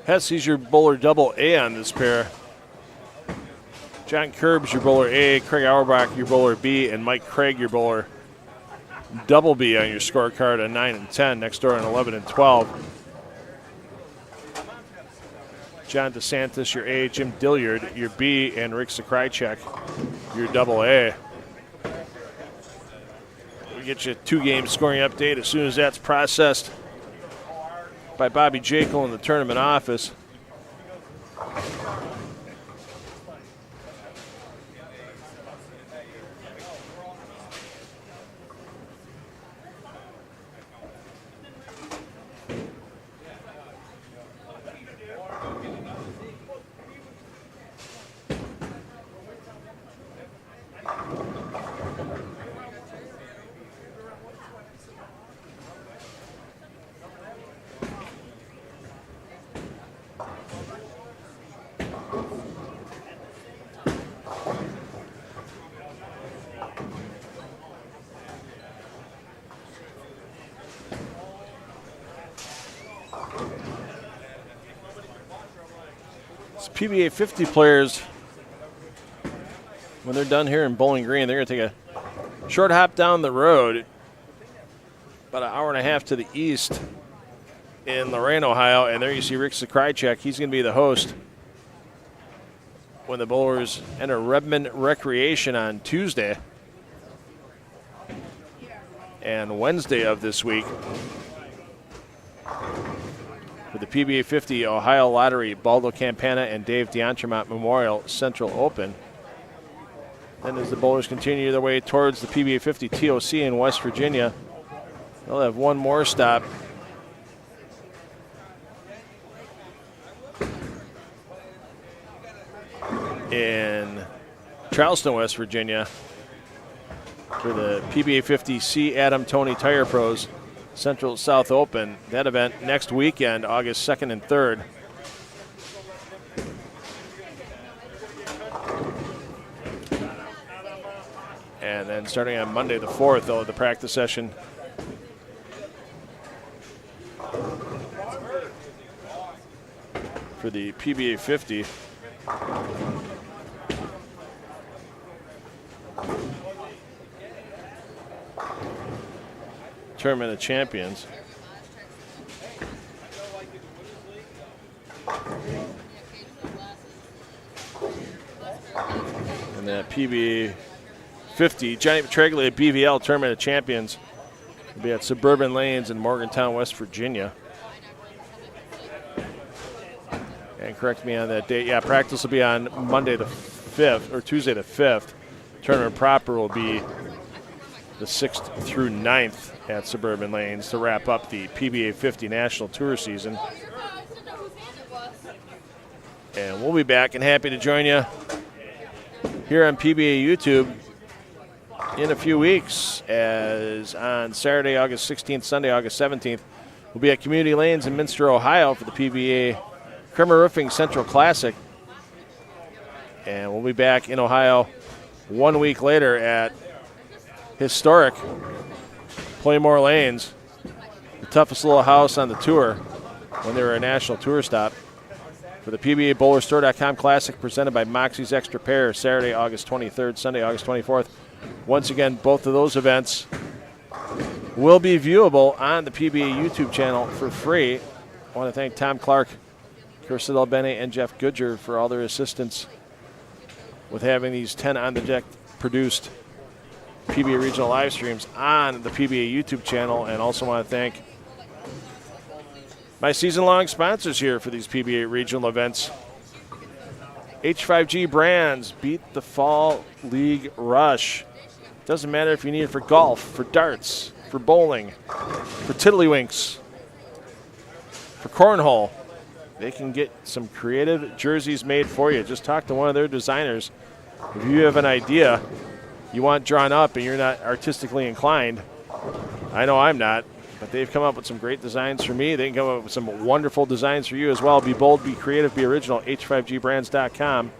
Hess sees your bowler double A on this pair. John Curbs your bowler A, Craig Auerbach your bowler B, and Mike Craig your bowler double B on your scorecard on 9 and 10. Next door on 11 and 12. John DeSantis your A, Jim Dilliard your B, and Rick Zakrychek your double A. We get you a 2-game scoring update as soon as that's processed by Bobby Jekyll in the tournament office. PBA50 players, when they're done here in Bowling Green, they're going to take a short hop down the road, about an hour and a half to the east in Lorain, Ohio, and there you see Rick Zakrychek. He's going to be the host when the bowlers enter Redmond Recreation on Tuesday and Wednesday of this week. For the PBA50 Ohio Lottery, Baldo Campana and Dave D'Entremont Memorial Central Open. Then as the bowlers continue their way towards the PBA50 TOC in West Virginia, they'll have one more stop in Charleston, West Virginia for the PBA50 C. Adam Tony Tire Pros Central South Open. That event next weekend, August 2nd and 3rd. And then starting on Monday the 4th, they'll have the practice session for the PBA 50. Tournament of Champions. in that PBA50 Johnny Petraglia BVL Tournament of Champions. Will be at Suburban Lanes in Morgantown, West Virginia. And correct me on that date. Yeah, practice will be on Monday the 5th, or Tuesday the 5th. Tournament proper will be the 6th through 9th at Suburban Lanes to wrap up the PBA50 National Tour season. And we'll be back and happy to join you here on PBA YouTube in a few weeks, as on Saturday, August 16th, Sunday, August 17th, we'll be at Community Lanes in Minster, Ohio for the PBA Creamer Roofing Central Classic. And we'll be back in Ohio 1 week later at historic Playmore Lanes, the toughest little house on the tour when they were a national tour stop, for the PBA BowlerStore.com Classic presented by Moxie's Extra Pair, Saturday, August 23rd, Sunday, August 24th. Once again, both of those events will be viewable on the PBA YouTube channel for free. I want to thank Tom Clark, Chris Bene, and Jeff Goodger for all their assistance with having these 10 on the deck produced PBA regional live streams on the PBA YouTube channel. And also want to thank my season-long sponsors here for these PBA regional events. H5G Brands, beat the fall league rush. Doesn't matter if you need it for golf, for darts, for bowling, for tiddlywinks, for cornhole. They can get some creative jerseys made for you. Just talk to one of their designers. If you have an idea you want drawn up and you're not artistically inclined, I know I'm not, but they've come up with some great designs for me. They can come up with some wonderful designs for you as well. Be bold, be creative, be original. H5gbrands.com.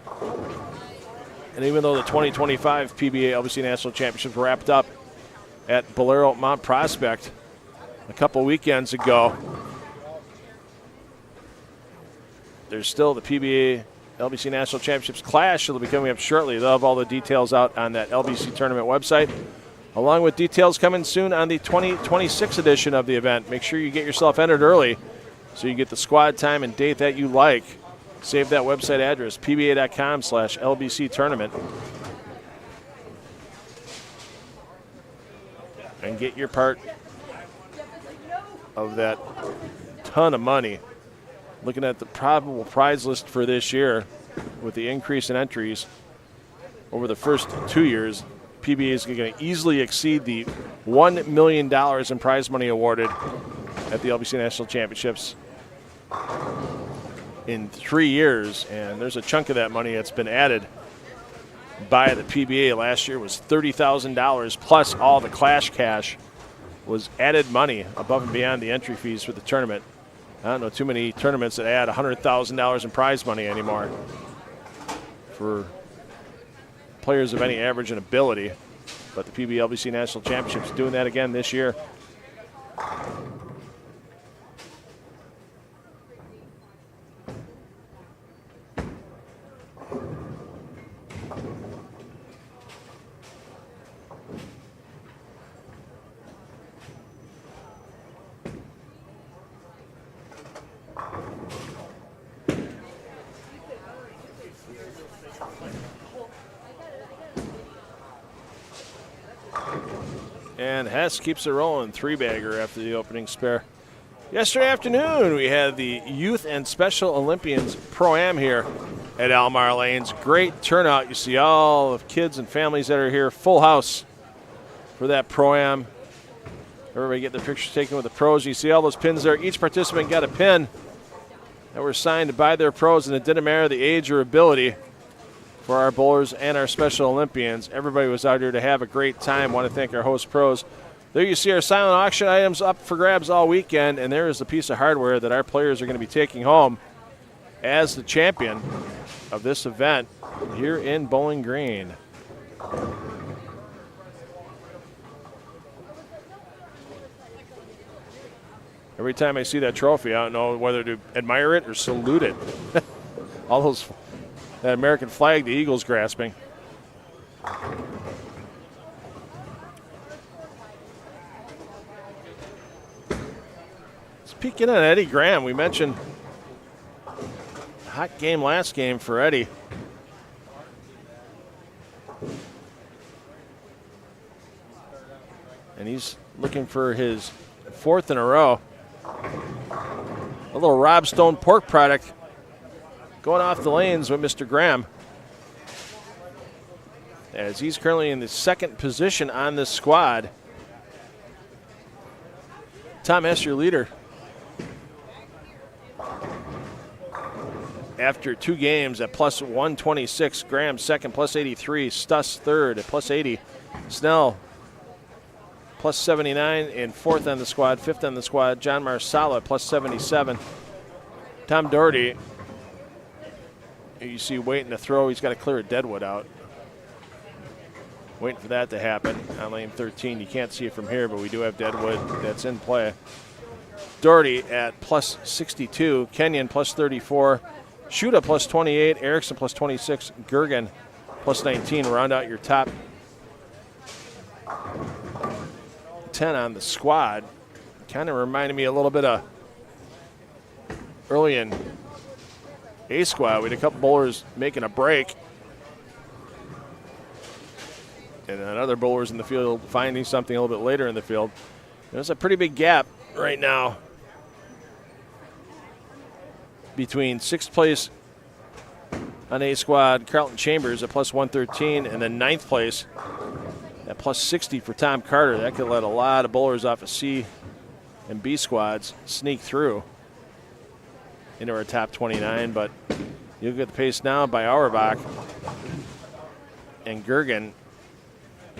And even though the 2025 PBA LBC National Championship wrapped up at Bolero Mount Prospect a couple weekends ago, there's still the PBA LBC National Championships Clash. It'll be coming up shortly. They'll have all the details out on that LBC tournament website, along with details coming soon on the 2026 edition of the event. Make sure you get yourself entered early so you get the squad time and date that you like. Save that website address, pba.com/LBC tournament. And get your part of that ton of money. Looking at the probable prize list for this year, with the increase in entries over the first 2 years, PBA is going to easily exceed the $1 million in prize money awarded at the LBC National Championships in 3 years. And there's a chunk of that money that's been added by the PBA. Last year was $30,000 plus all the Clash cash was added money above and beyond the entry fees for the tournament. I don't know too many tournaments that add $100,000 in prize money anymore for players of any average and ability. But the PBA LBC National Championships doing that again this year. And Hess keeps it rolling, three-bagger after the opening spare. Yesterday afternoon, we had the Youth and Special Olympians Pro-Am here at Almar Lanes. Great turnout. You see all of kids and families that are here. Full house for that Pro-Am. Everybody get their pictures taken with the pros. You see all those pins there. Each participant got a pin that were signed by their pros, and it didn't matter the age or ability for our bowlers and our Special Olympians. Everybody was out here to have a great time. Want to thank our host pros. There you see our silent auction items up for grabs all weekend, and there is the piece of hardware that our players are going to be taking home as the champion of this event here in Bowling Green. Every time I see that trophy, I don't know whether to admire it or salute it. All those, that American flag the Eagles grasping. Let's peek in on Eddie Graham. We mentioned hot game last game for Eddie. looking for his 4th in a row. A little Rob Stone pork product going off the lanes with Mr. Graham, as he's currently in the 2nd position on this squad. Tom S., your leader. After 2 games at plus 126, Graham 2nd, plus 83, Stuss 3rd at plus 80, Snell plus 79, and 4th on the squad, 5th on the squad, John Marsala plus 77. Tom Doherty, you see waiting to throw. He's got to clear a deadwood out. Waiting for that to happen on lane 13. You can't see it from here, but we do have deadwood that's in play. Doherty at plus 62, Kenyon plus 34, Schluchter plus 28, Erickson plus 26, Gergen plus 19. Round out your top 10 on the squad. Kind of reminded me a little bit of early in A squad. We had a couple bowlers making a break, and then other bowlers in the field finding something a little bit later in the field. There's a pretty big gap right now between 6th place on A squad, Carlton Chambers at plus 113, and then 9th place at plus 60 for Tom Carter. That could let a lot of bowlers off of C and B squads sneak through into our top 29, but you look at the pace now by Auerbach and Gergen.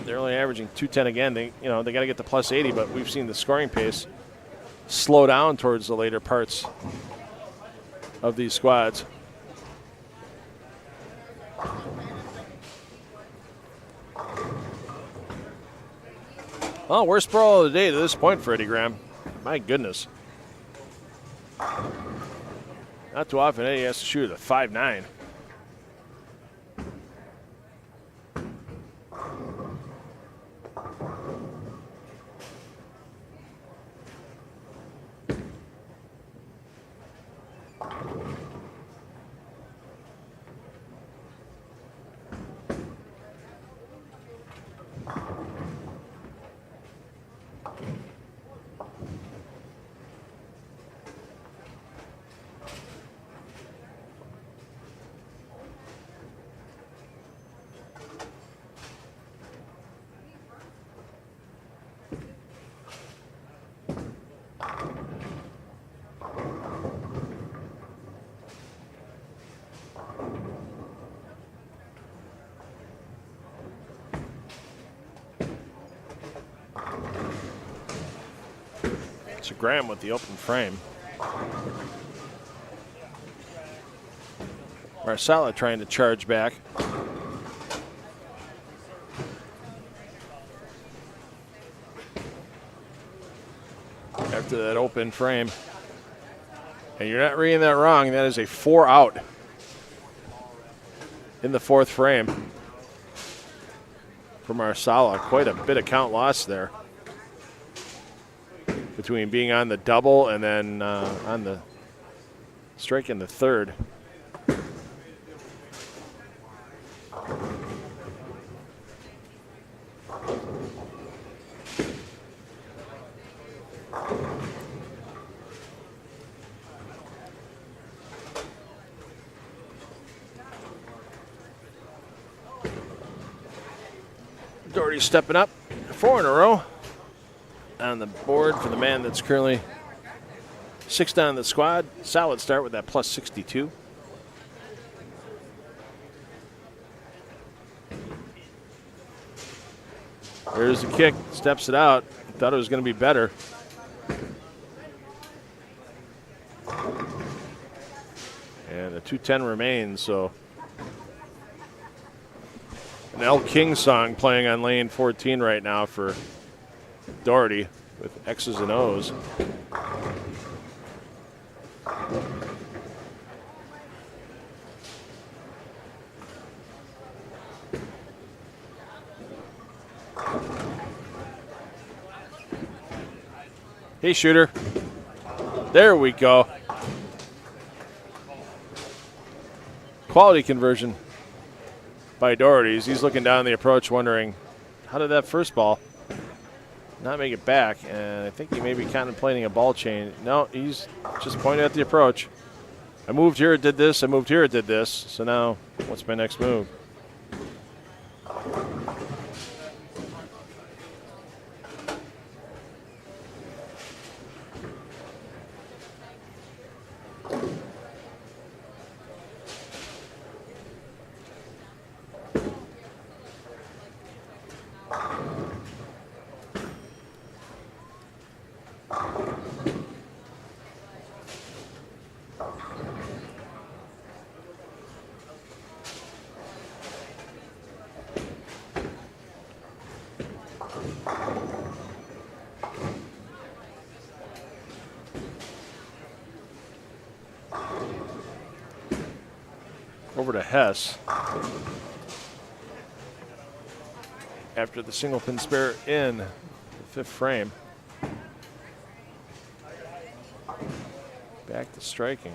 They're only averaging 210 again. They got to get to plus 80, but we've seen the scoring pace slow down towards the later parts of these squads. Well, worst brawl of the day to this point for Eddie Graham. My goodness. Not too often Eddie has to shoot at a 5.9. So Graham with the open frame. Marsala trying to charge back. After that open frame. And you're not reading that wrong. That is a 4 out in the 4th frame for Marsala. Quite a bit of count lost there, between being on the double and then on the strike in the 3rd. Doherty stepping up, 4 in a row on the board for the man that's currently 6th on the squad. Solid start with that plus 62. There's the kick, steps it out. Thought it was going to be better. And a 210 remains, so an El King song playing on lane 14 right now for Doherty with X's and O's. Hey, shooter. There we go. Quality conversion by Doherty. He's looking down the approach wondering, how did that first ball not make it back, and I think he may be contemplating a ball change. No, he's just pointing at the approach. I moved here, it did this. I moved here, it did this. So now, what's my next move? Over to Hess. After the single pin spare in the 5th frame. Back to striking.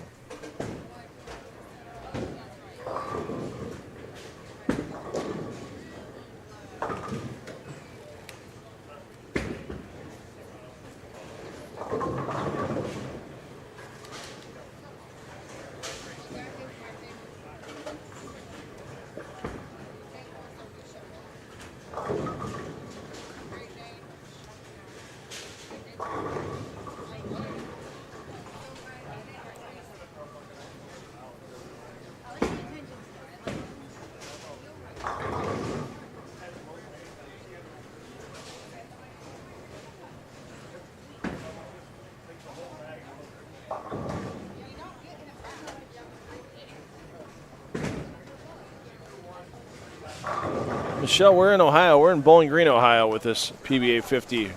Michelle, we're in Ohio. We're in Bowling Green, Ohio with this PBA50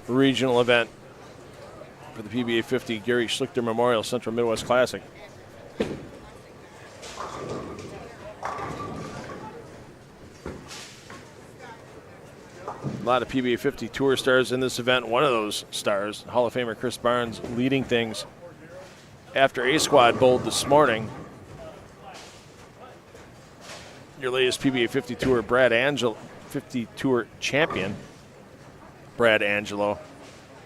regional event for the PBA50 Gary Schluchter Memorial Central Midwest Classic. A lot of PBA50 Tour stars in this event. One of those stars, Hall of Famer Chris Barnes, leading things after A-Squad bowled this morning. Your latest PBA50 Tour, 50 Tour champion, Brad Angelo,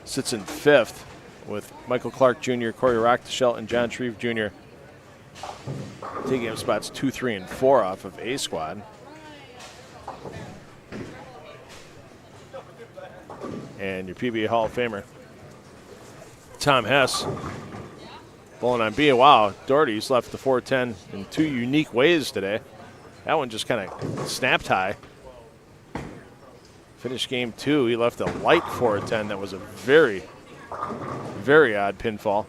sits in 5th with Michael Clark Jr., Corey Rockdashelt, and John Shreve Jr. taking up spots 2, 3, and 4 off of A-Squad. And your PBA Hall of Famer, Tom Hess, bowling on B. Wow, Doherty's left the 410 in 2 unique ways today. That one just kind of snapped high. Finished game 2. He left a light 410. That was a very, very odd pinfall.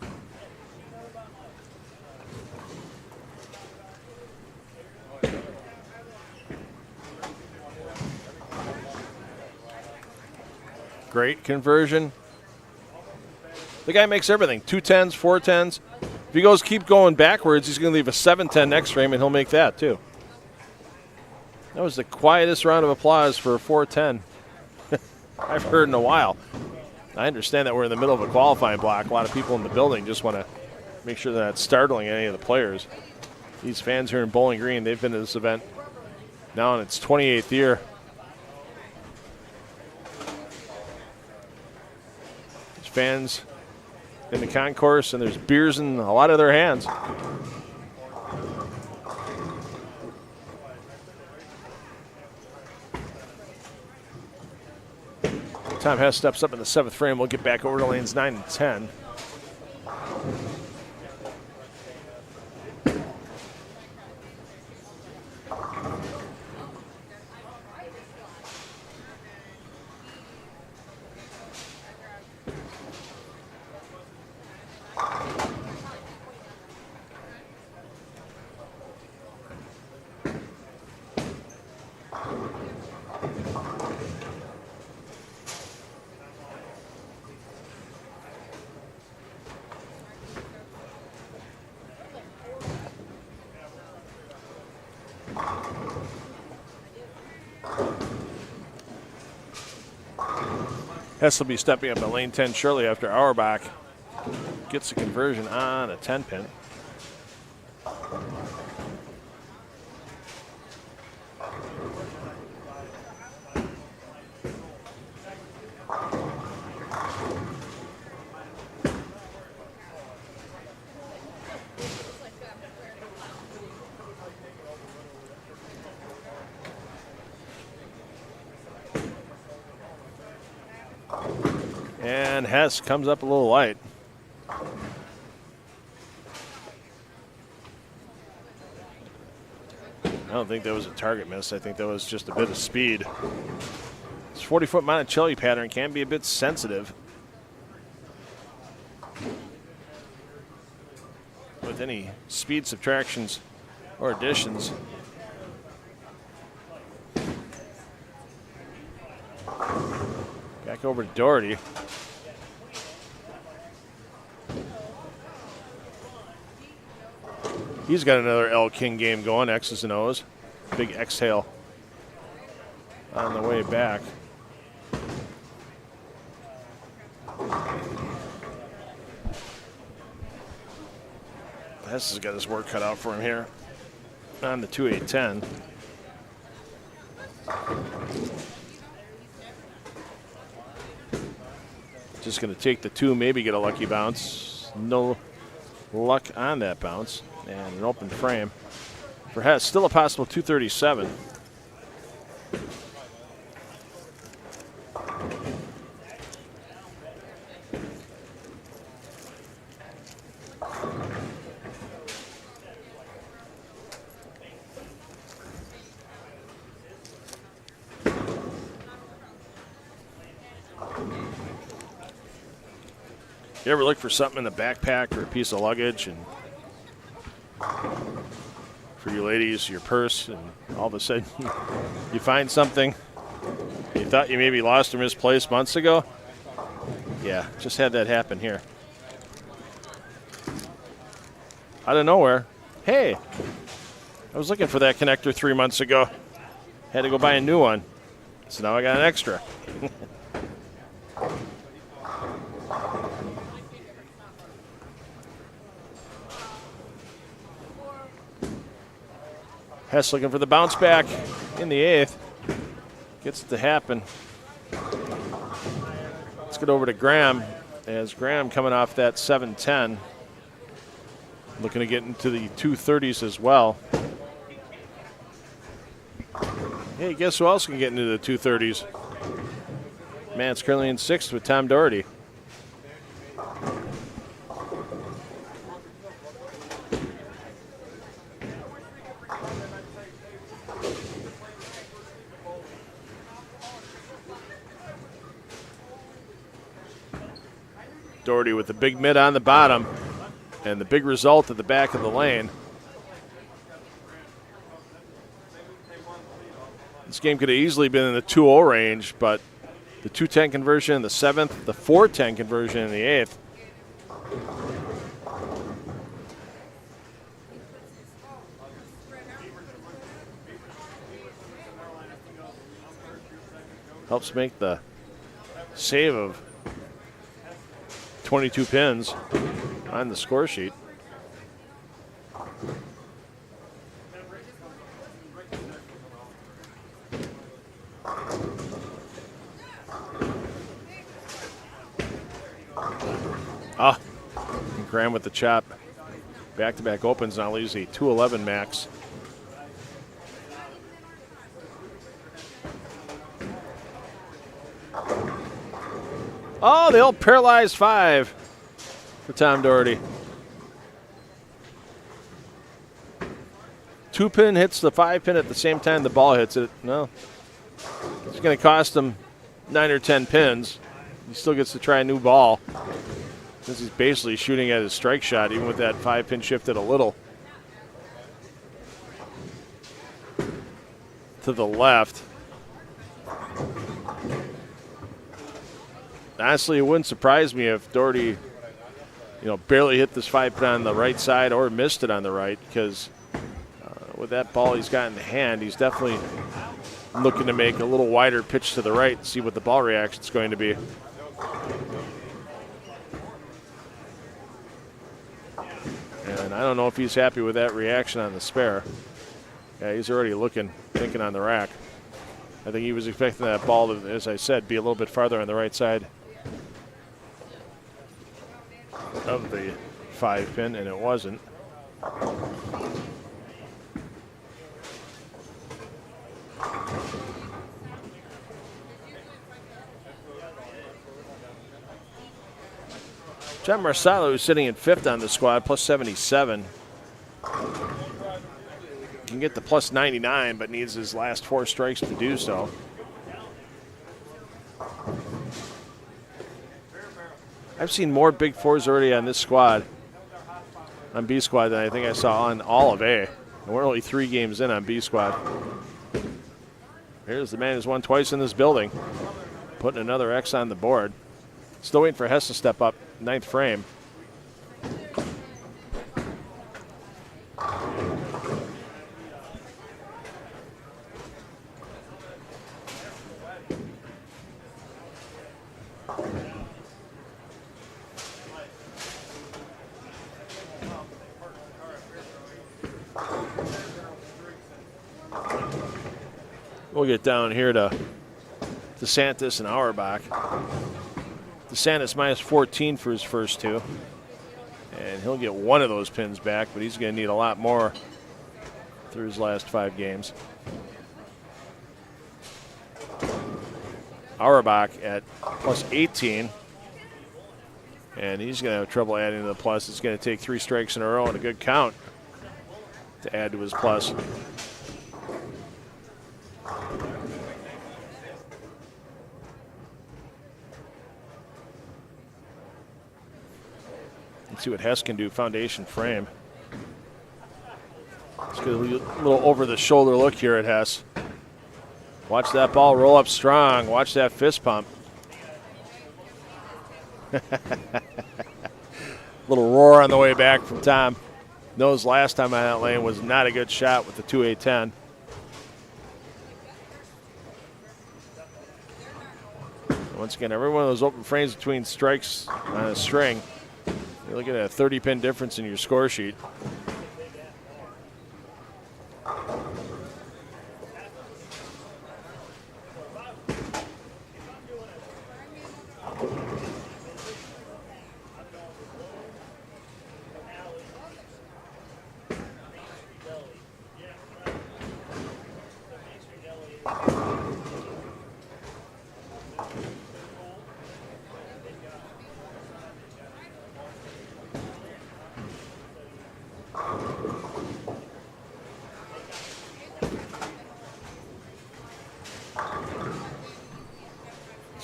Great conversion. The guy makes everything. 210s, 410s. If he keep going backwards, he's going to leave a 710 next frame, and he'll make that too. That was the quietest round of applause for a 410 I've heard in a while. I understand that we're in the middle of a qualifying block. A lot of people in the building just want to make sure they're not startling any of the players. These fans here in Bowling Green, they've been to this event now in its 28th year. There's fans in the concourse, and there's beers in a lot of their hands. Tom Hess steps up in the 7th frame. We'll get back over to lanes 9 and 10. Hess will be stepping up in lane 10 shortly after Auerbach gets the conversion on a 10-pin. And Hess comes up a little light. I don't think that was a target miss. I think that was just a bit of speed. This 40-foot Monticelli pattern can be a bit sensitive with any speed subtractions or additions. Back over to Doherty. He's got another L King game going, X's and O's. Big exhale on the way back. Hess has got his work cut out for him here on the 2-8-10. Just going to take the 2, maybe get a lucky bounce. No luck on that bounce. And an open frame for Hess. Still a possible 237. You ever look for something in the backpack or a piece of luggage, and for you ladies, your purse, and all of a sudden you find something you thought you maybe lost or misplaced months ago? Yeah, just had that happen here. Out of nowhere, hey, I was looking for that connector 3 months ago. Had to go buy a new one. So now I got an extra. Hess looking for the bounce back in the 8th. Gets it to happen. Let's get over to Graham, as Graham coming off that 7-10. Looking to get into the 230s as well. Hey, guess who else can get into the 230s? Man, it's currently in 6th with Tom Doherty. Doherty with the big mid on the bottom and the big result at the back of the lane. This game could have easily been in the 2-0 range, but the 210 conversion in the 7th, the 410 conversion in the 8th. Helps make the save of 22 pins on the score sheet. And Graham with the chop. Back-to-back opens now leaves a 211 max. Oh, the old paralyzed 5 for Tom Doherty. 2-pin hits the 5-pin at the same time the ball hits it. No. It's going to cost him 9 or 10 pins. He still gets to try a new ball. This is basically shooting at his strike shot, even with that 5-pin shifted a little to the left. Honestly, it wouldn't surprise me if Doherty, barely hit this 5-pin on the right side or missed it on the right, because with that ball he's got in the hand, he's definitely looking to make a little wider pitch to the right and see what the ball reaction is going to be. And I don't know if he's happy with that reaction on the spare. Yeah, he's already thinking on the rack. I think he was expecting that ball to, as I said, be a little bit farther on the right side of the 5-pin, and it wasn't. John Marsalo, who's sitting in 5th on the squad, plus 77. Can get the plus 99, but needs his last 4 strikes to do so. I've seen more big 4s already on this squad, on B squad, than I think I saw on all of A. And we're only 3 games in on B squad. Here's the man who's won twice in this building, putting another X on the board. Still waiting for Hess to step up, 9th frame. We'll get down here to DeSantis and Auerbach. DeSantis minus 14 for his first 2. And he'll get 1 of those pins back, but he's going to need a lot more through his last 5 games. Auerbach at plus 18. And he's going to have trouble adding to the plus. It's going to take 3 strikes in a row and a good count to add to his plus. Let's see what Hess can do. Foundation frame. Let's get a little over-the-shoulder look here at Hess. Watch that ball roll up strong. Watch that fist pump. Little roar on the way back from Tom. Knows last time on that lane was not a good shot with the 2A10. Once again, every one of those open frames between strikes on a string, you're looking at a 30-pin difference in your score sheet.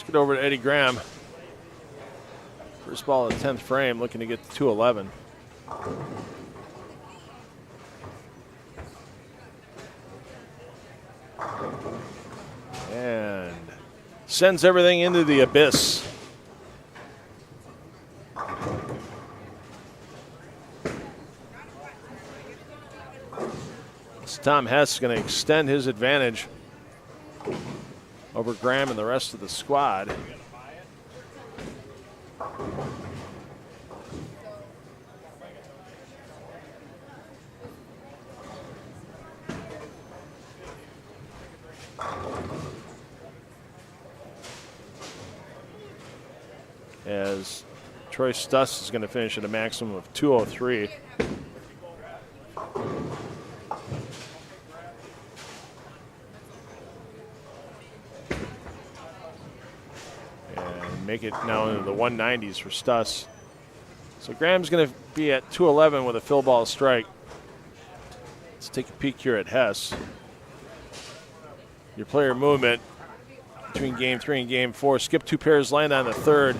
Get over to Eddie Graham. First ball of the 10th frame, looking to get to 211. And sends everything into the abyss. So Tom Hess is going to extend his advantage over Graham and the rest of the squad. As Troy Stuss is going to finish at a maximum of 203. Make it now into the 190s for Stuss. So Graham's going to be at 211 with a fill ball strike. Let's take a peek here at Hess. Your player movement between game 3 and game 4. Skip 2 pairs, land on the 3rd.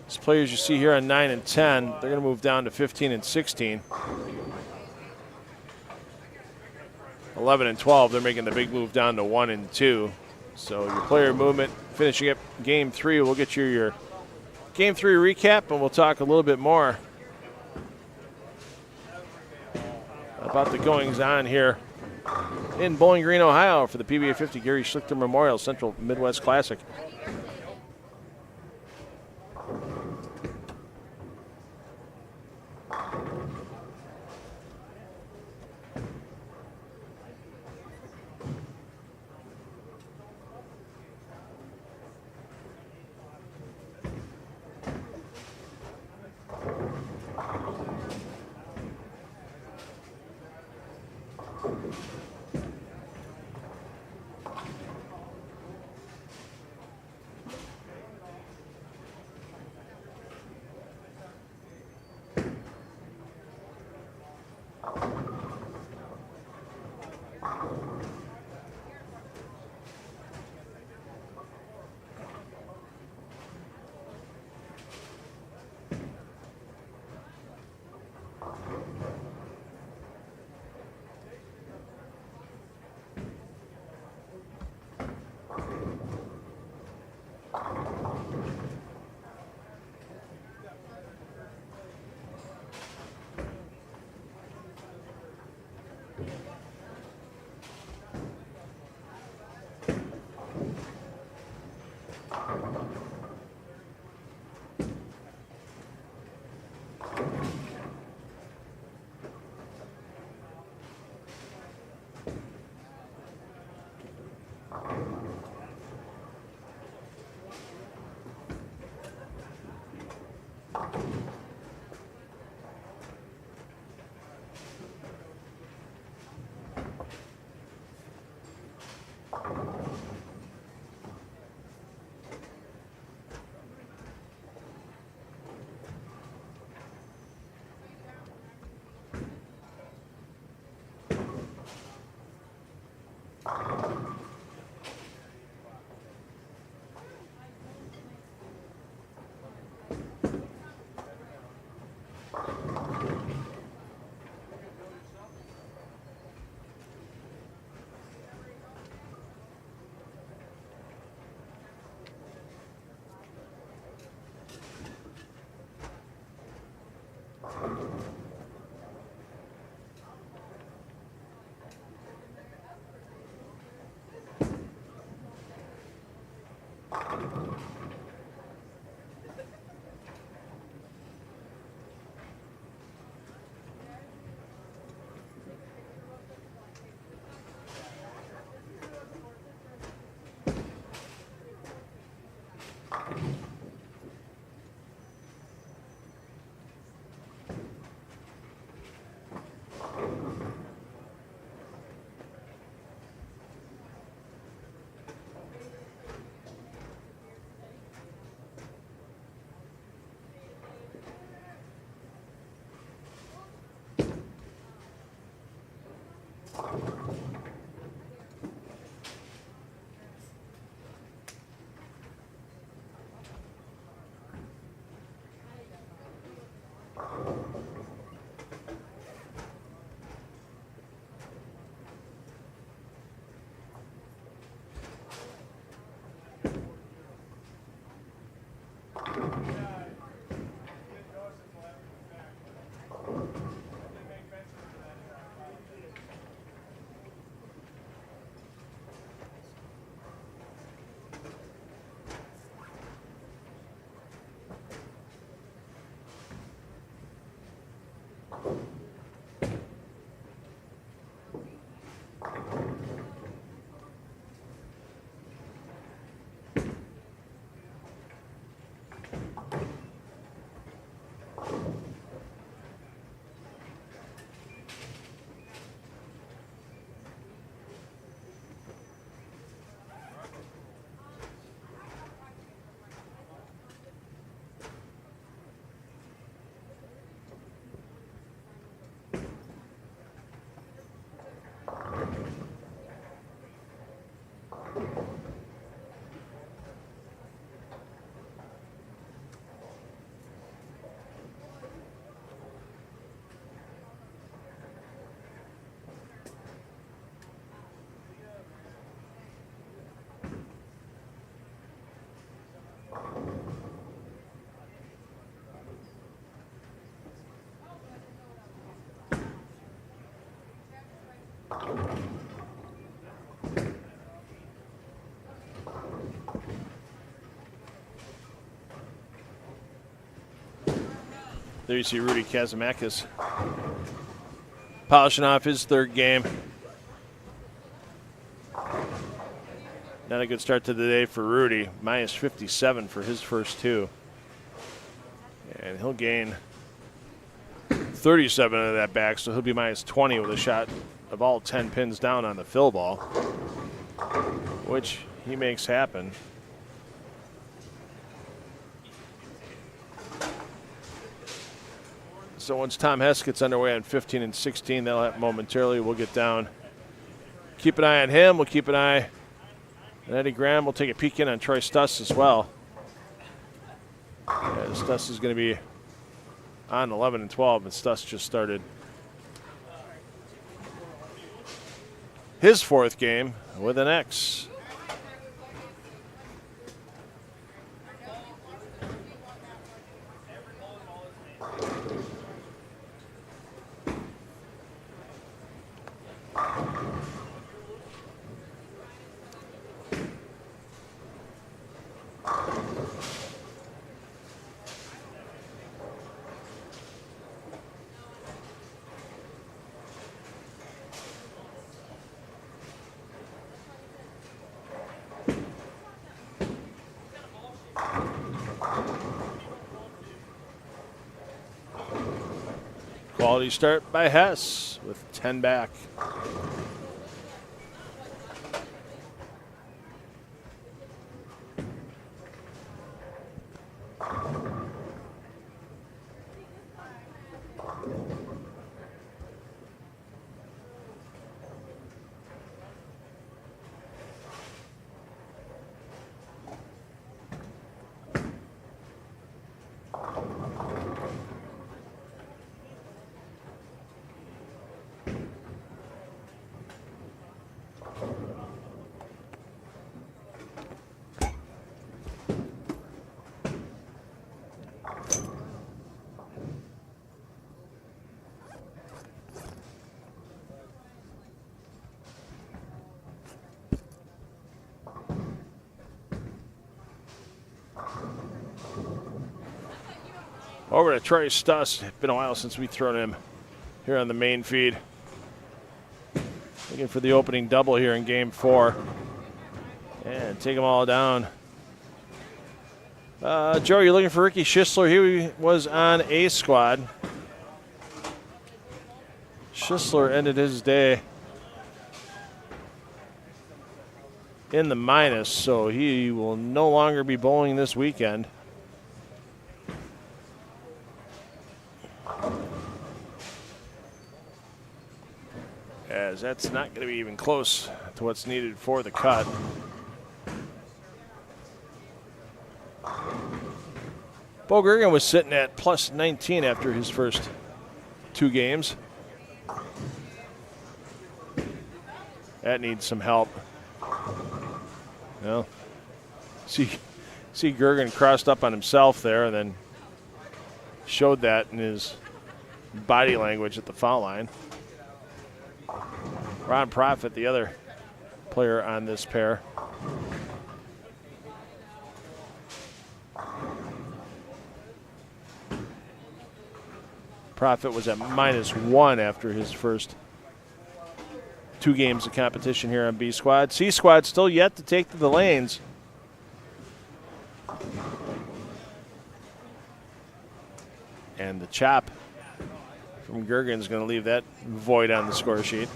These players you see here on 9 and 10, they're going to move down to 15 and 16. 11 and 12, they're making the big move down to 1 and 2. So your player movement finishing up game 3. We'll get you your game 3 recap, and we'll talk a little bit more about the goings on here in Bowling Green, Ohio for the PBA50 Gary Schluchter Memorial Central Midwest Classic. There you see Rudy Kazamakis polishing off his third game. Not a good start to the day for Rudy. Minus 57 for his first two. And he'll gain 37 of that back, so he'll be minus 20 with a shot of all 10 pins down on the fill ball, which he makes happen. So once Tom Hess gets underway on 15 and 16, that'll happen momentarily. We'll get down. Keep an eye on him. We'll keep an eye on Eddie Graham. We'll take a peek in on Troy Stuss as well. Yeah, Stuss is going to be on 11 and 12, and Stuss just started his fourth game with an X. Quality start by Hess with 10 back. Over to Troy Stuss. It's been a while since we've thrown him here on the main feed. Looking for the opening double here in game 4. And take them all down. Joe, you're looking for Ricky Schisler. He was on A squad. Schisler ended his day in the minus, so he will no longer be bowling this weekend. As that's not going to be even close to what's needed for the cut. Bo Gergen was sitting at plus 19 after his first 2 games. That needs some help. Well, see Gergen crossed up on himself there and then showed that in his body language at the foul line. Ron Profit, the other player on this pair. Profit was at -1 after his first 2 games of competition here on B Squad. C Squad still yet to take to the lanes. And the chop from Gergen is going to leave that void on the score sheet.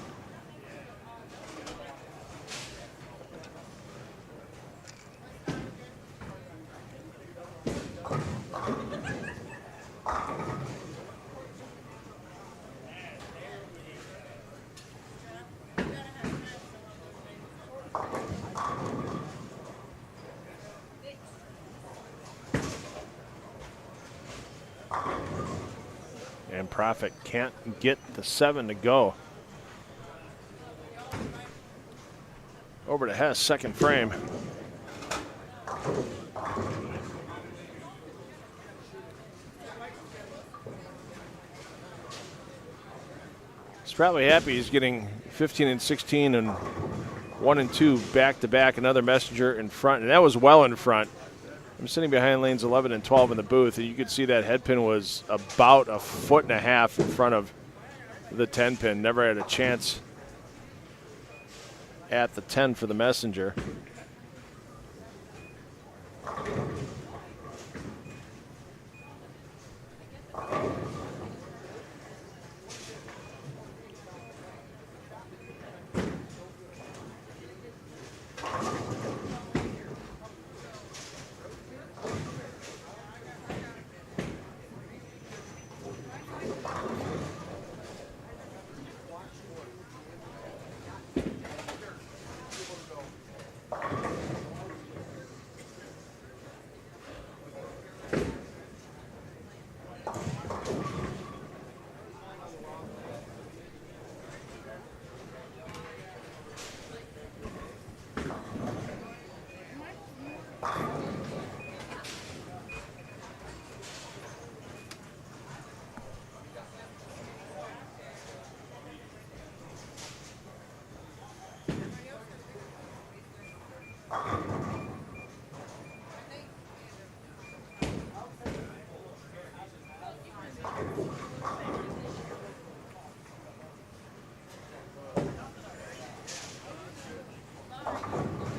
And Profit can't get the 7 to go. Over to Hess, second frame. He's probably happy he's getting 15 and 16 and 1 and 2 back to back. Another messenger in front, and that was well in front. I'm sitting behind lanes 11 and 12 in the booth, and you could see that head pin was about 1.5 foot in front of the 10 pin. Never had a chance at the 10 for the messenger.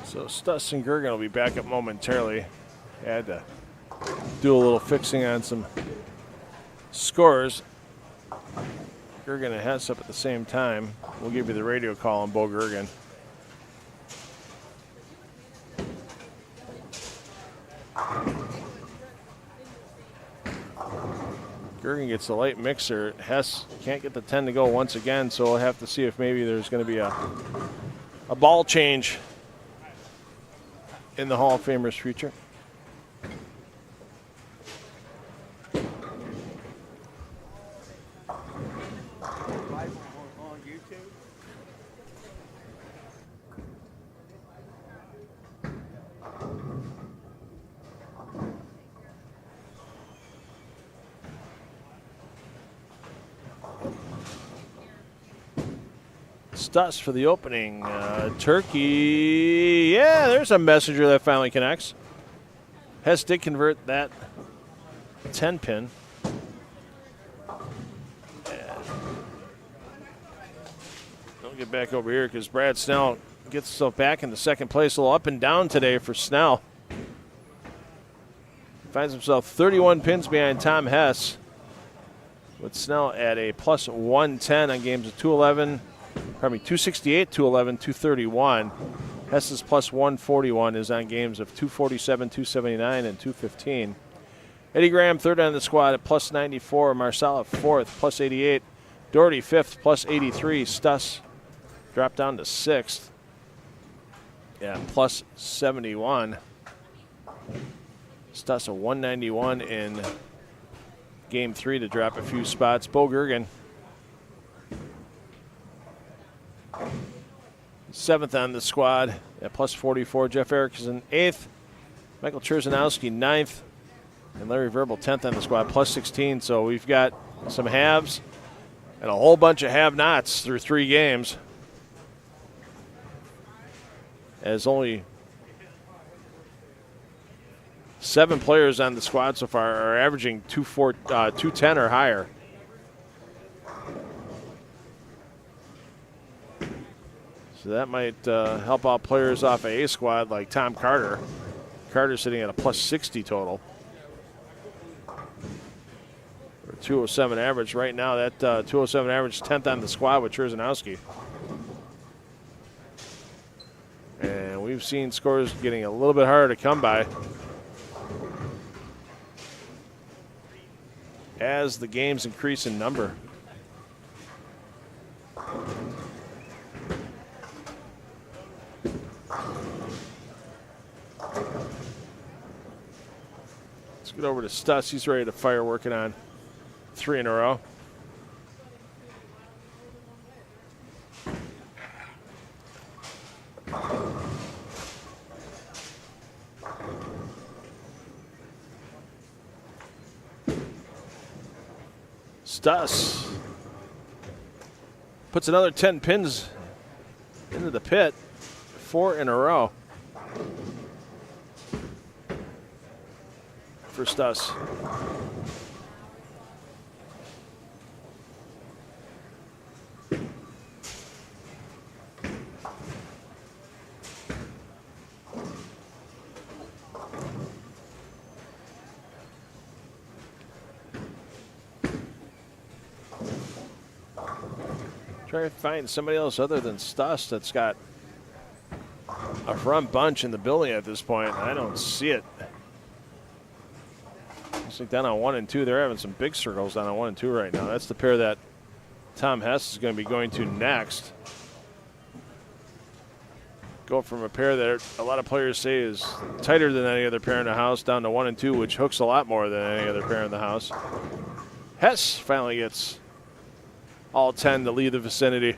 So Stuss and Gergen will be back up momentarily. Had to do a little fixing on some scores. Gergen and Hess up at the same time. We'll give you the radio call on Bo Gergen. Gergen gets the light mixer. Hess can't get the 10 to go once again, so we'll have to see if maybe there's going to be a ball change in the Hall of Famer's future. Stuss for the opening. Turkey. Yeah, there's a messenger that finally connects. Hess did convert that 10 pin. I'll get back over here because Brad Snell gets himself back into second place. A little up and down today for Snell. Finds himself 31 pins behind Tom Hess, with Snell at a plus 110 on games of 268, 211, 231. Hess's plus 141 is on games of 247, 279, and 215. Eddie Graham third on the squad at plus 94. Marsala fourth, plus 88. Doherty fifth, plus 83. Stuss dropped down to sixth. Yeah, plus 71. Stuss a 191 in game 3 to drop a few spots. Bo Gergen, 7th on the squad at plus 44. Jeff Erickson 8th. Michael Cherzanowski 9th. And Larry Verbal 10th on the squad, plus 16. So we've got some haves and a whole bunch of have-nots through 3 games. As only 7 players on the squad so far are averaging 210 or higher. So that might help out players off a squad like Tom Carter. Carter's sitting at a plus 60 total. Or 207 average. Right now, that 207 average 10th on the squad with Cherzanowski. And we've seen scores getting a little bit harder to come by as the games increase in number. Let's get over to Stuss. He's ready to fire, working on 3 in a row. Stuss puts another 10 pins into the pit, 4 in a row for Stuss. Try to find somebody else other than Stuss that's got a front bunch in the building at this point. I don't see it. Looks like down on 1 and 2. They're having some big circles down on 1 and 2 right now. That's the pair that Tom Hess is going to be going to next. Go from a pair that a lot of players say is tighter than any other pair in the house down to 1 and 2, which hooks a lot more than any other pair in the house. Hess finally gets all 10 to leave the vicinity.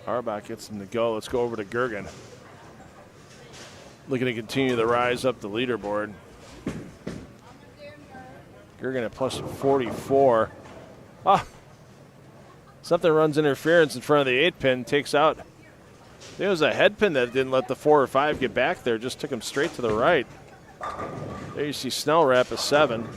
Arbach gets him to go. Let's go over to Gergen. Looking to continue the rise up the leaderboard. Gergen at plus 44. Something runs interference in front of the 8-pin, takes out. There was a head pin that didn't let the 4 or 5 get back there, just took him straight to the right. There you see Snell wrap a 7.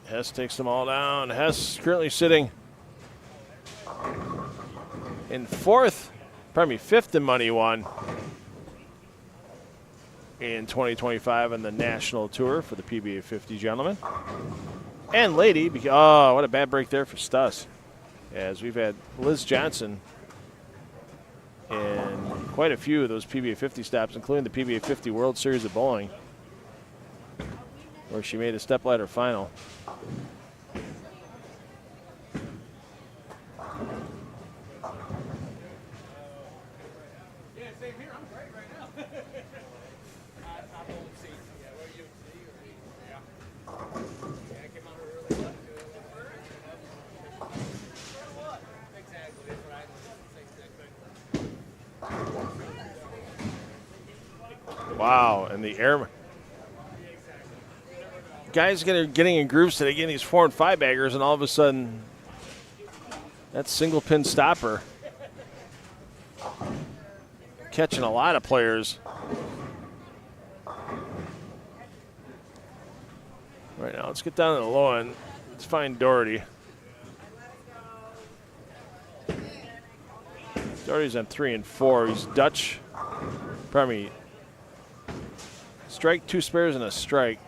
Hess takes them all down. Hess currently sitting in 5th in Money One in 2025 on the national tour for the PBA50 gentlemen. And lady, oh, what a bad break there for Stuss. As we've had Liz Johnson in quite a few of those PBA50 stops, including the PBA50 World Series of Bowling, where she made a stepladder final. Wow, and the air guys getting in grooves today, getting these 4 and 5 baggers, and all of a sudden that single pin stopper catching a lot of players. Right now, let's get down to the low end. Let's find Doherty. Doherty's on 3 and 4. He's Dutch. Pardon me. Strike, 2 spares, and a strike.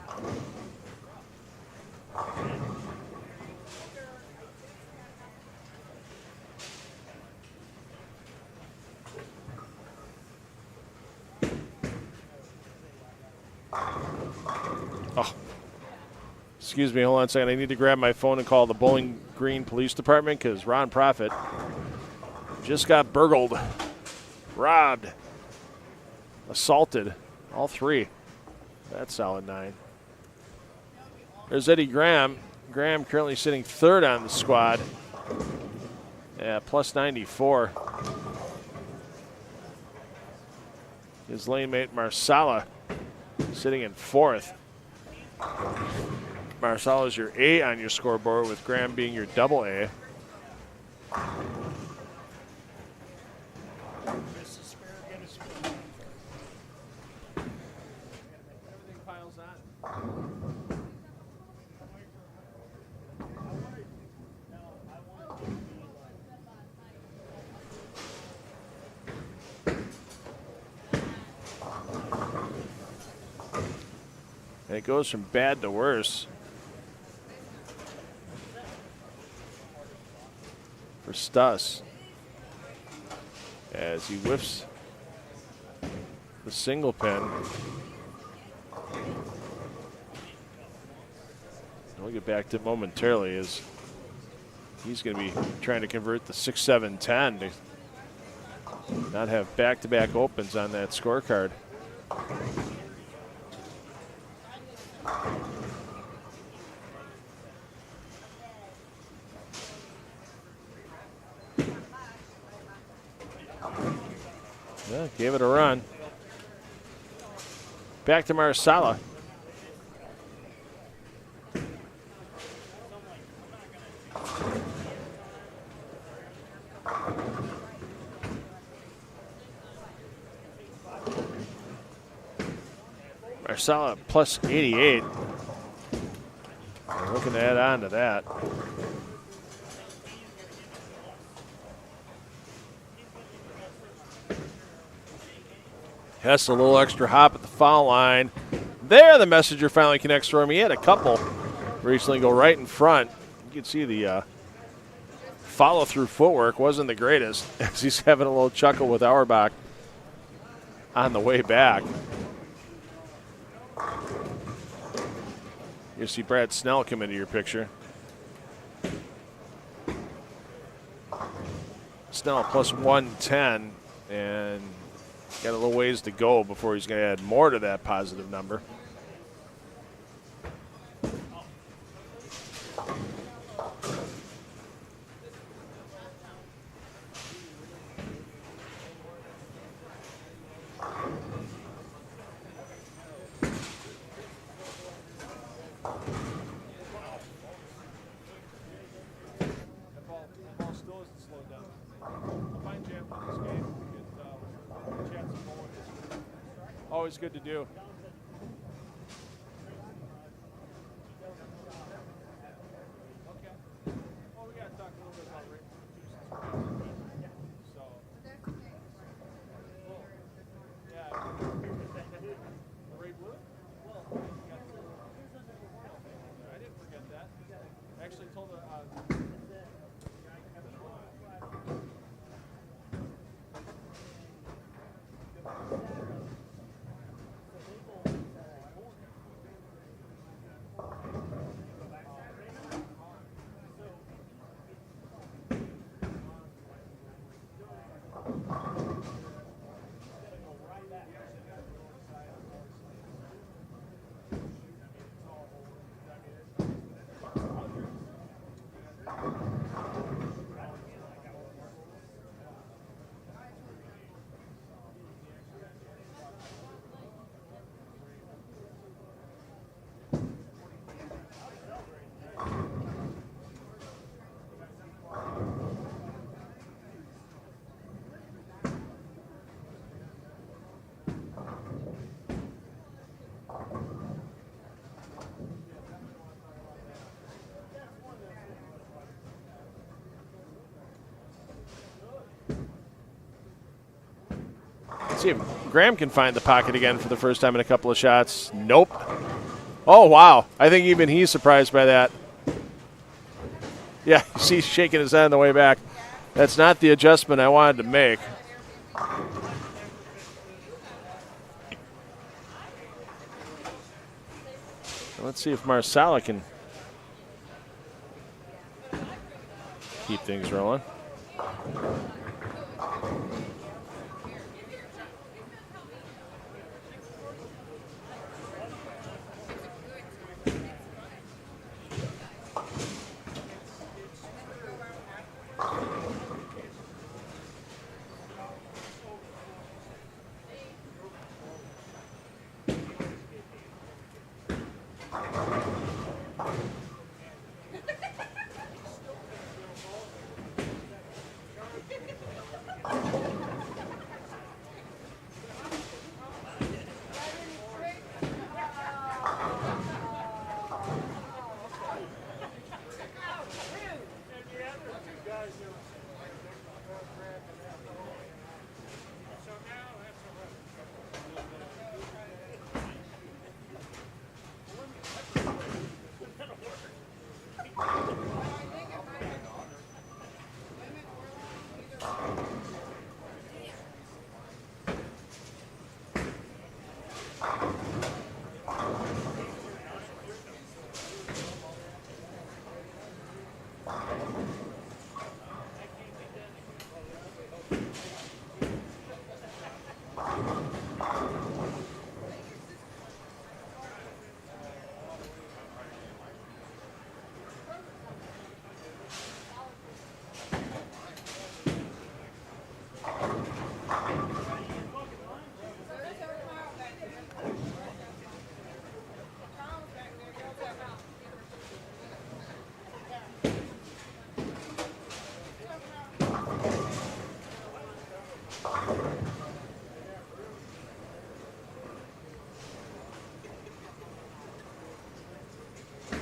Oh. Excuse me, hold on a second. I need to grab my phone and call the Bowling Green Police Department because Ron Profit just got burgled, robbed, assaulted, all 3. That's solid 9. There's Eddie Graham. Graham currently sitting 3rd on the squad. Yeah, plus 94. His lane mate Marsala sitting in 4th. Marsala is your A on your scoreboard, with Graham being your double A. And it goes from bad to worse for Stuss as he whiffs the single pin. We'll get back to it momentarily as he's going to be trying to convert the 6-7-10 to not have back-to-back opens on that scorecard. Yeah, gave it a run. Back to Marsala. Marsala plus 88. We're looking to add on to that. Hess a little extra hop at the foul line. There, the messenger finally connects for him. He had a couple recently go right in front. You can see the follow-through footwork wasn't the greatest as he's having a little chuckle with Auerbach on the way back. You see Brad Snell come into your picture. Snell plus 110, and got a little ways to go before he's going to add more to that positive number. Always good to do. Okay. Well, we got to talk a little bit about Ray. So, yeah. Ray Blue? I didn't forget that. I actually told her. See if Graham can find the pocket again for the first time in a couple of shots. Nope. Oh, wow. I think even he's surprised by that. Yeah, he's shaking his head on the way back. That's not the adjustment I wanted to make. Let's see if Marsala can keep things rolling.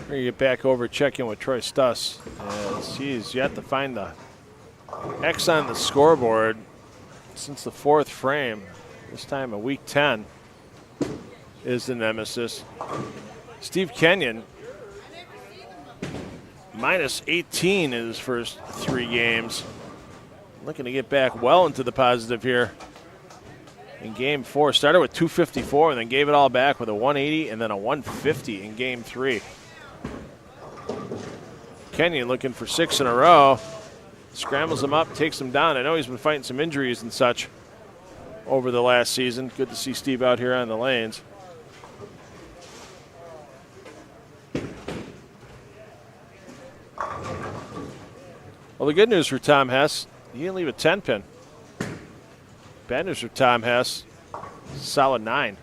We're going to get back over, check in with Troy Stuss. He's yet to find the X on the scoreboard since the fourth frame. This time of week 10 is the nemesis. Steve Kenyon, minus 18 in his first 3 games. Looking to get back well into the positive here. In game 4, started with 254 and then gave it all back with a 180 and then a 150 in game 3. Kenyon looking for 6 in a row. Scrambles him up, takes him down. I know he's been fighting some injuries and such over the last season. Good to see Steve out here on the lanes. Well, the good news for Tom Hess, he didn't leave a 10-pin. Bad news for Tom Hess, solid 9.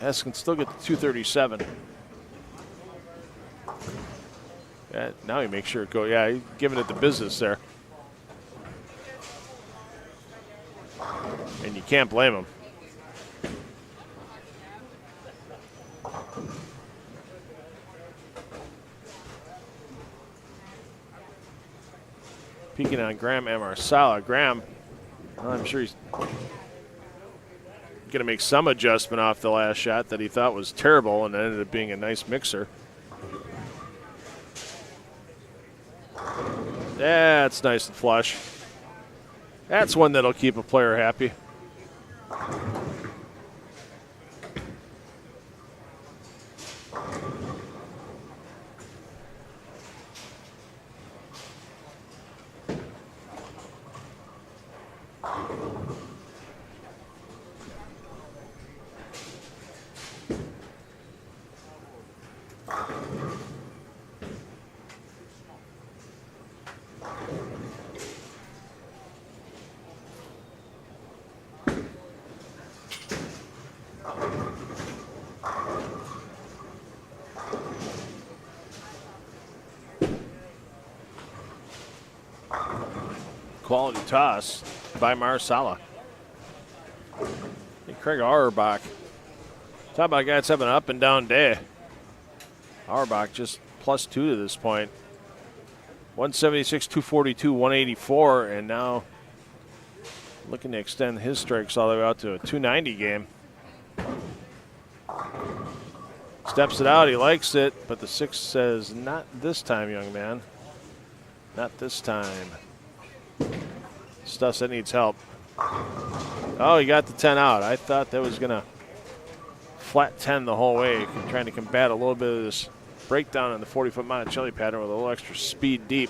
Hess can still get to 237. Yeah, now he makes sure it goes. Yeah, he's giving it the business there. And you can't blame him. Peeking on Graham and Marsala. Graham, well, I'm sure he's going to make some adjustment off the last shot that he thought was terrible and ended up being a nice mixer. That's nice and flush. That's one that'll keep a player happy. Quality toss by Marsala. Hey, Craig Auerbach. Talk about a guy that's having an up and down day. Auerbach just +2 to this point. 176, 242, 184, and now looking to extend his strikes all the way out to a 290 game. Steps it out, he likes it, but the 6 says, not this time, young man. Not this time. Stuss, that needs help. Oh, he got the 10 out. I thought that was going to flat 10 the whole way, trying to combat a little bit of this breakdown in the 40-foot Monticelli pattern with a little extra speed deep.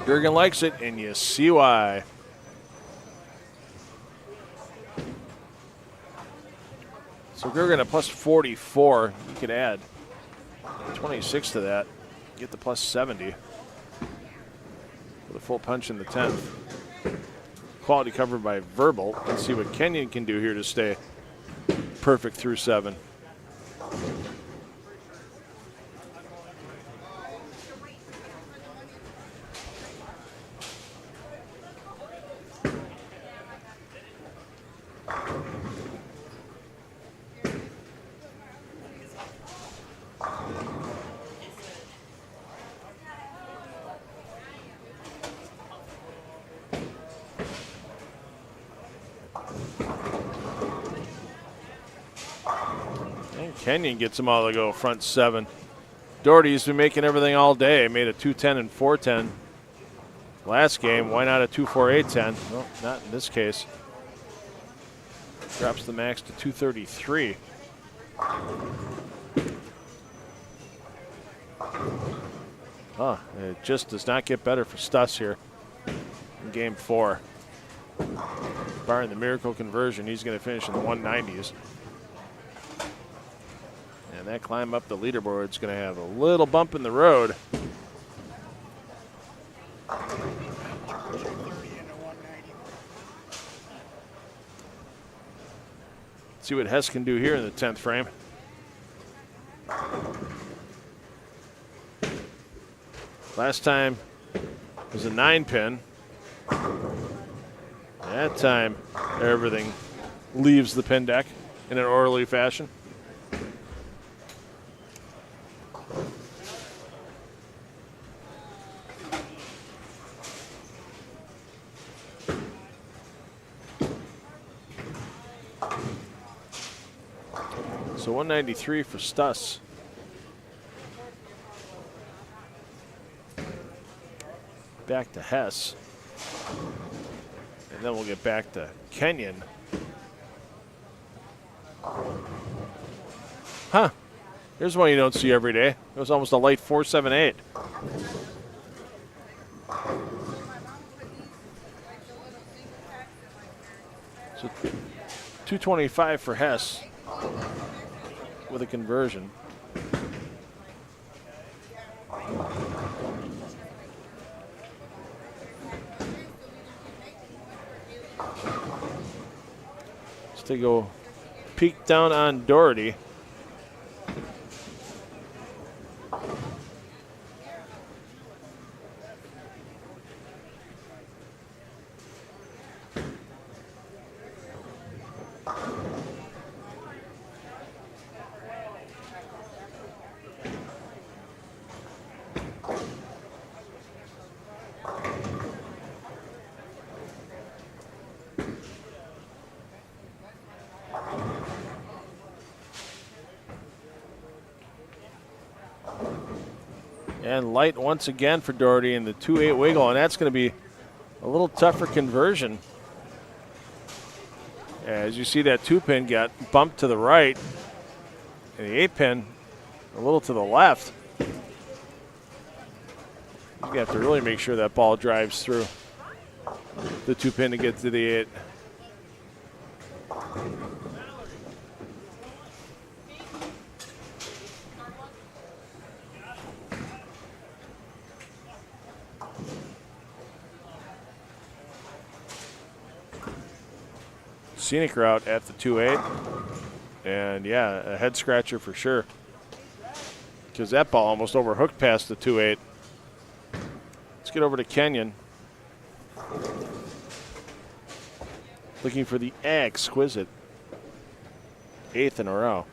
Gergen likes it, and you see why. So Gergen at plus 44. You could add 26 to that. Get the plus 70. With a full punch in the 10th. Quality covered by Verbal. Let's see what Kenyon can do here to stay perfect through 7. Kenyon gets them all to go front 7. Doherty's been making everything all day. Made a 210 and 410 last game. Why not a 24810? Well, not in this case. Drops the max to 233. It just does not get better for Stuss here in game 4. Barring the miracle conversion, he's going to finish in the 190s. And that climb up the leaderboard is going to have a little bump in the road. See what Hess can do here in the 10th frame. Last time was a 9-pin. That time everything leaves the pin deck in an orderly fashion. So 193 for Stuss. Back to Hess. And then we'll get back to Kenyon. Huh. Here's one you don't see every day. It was almost a light 478. So 225 for Hess with a conversion. Let's take a peek down on Doherty. And light once again for Doherty in the 2-8 wiggle, and that's going to be a little tougher conversion. As you see, that 2-pin got bumped to the right, and the 8-pin a little to the left. You have to really make sure that ball drives through. the 2-pin to get to the 8. Scenic route at the 2-8. And yeah, a head scratcher for sure. Because that ball almost overhooked past the 2-8. Let's get over to Kenyon. Looking for the exquisite 8th in a row.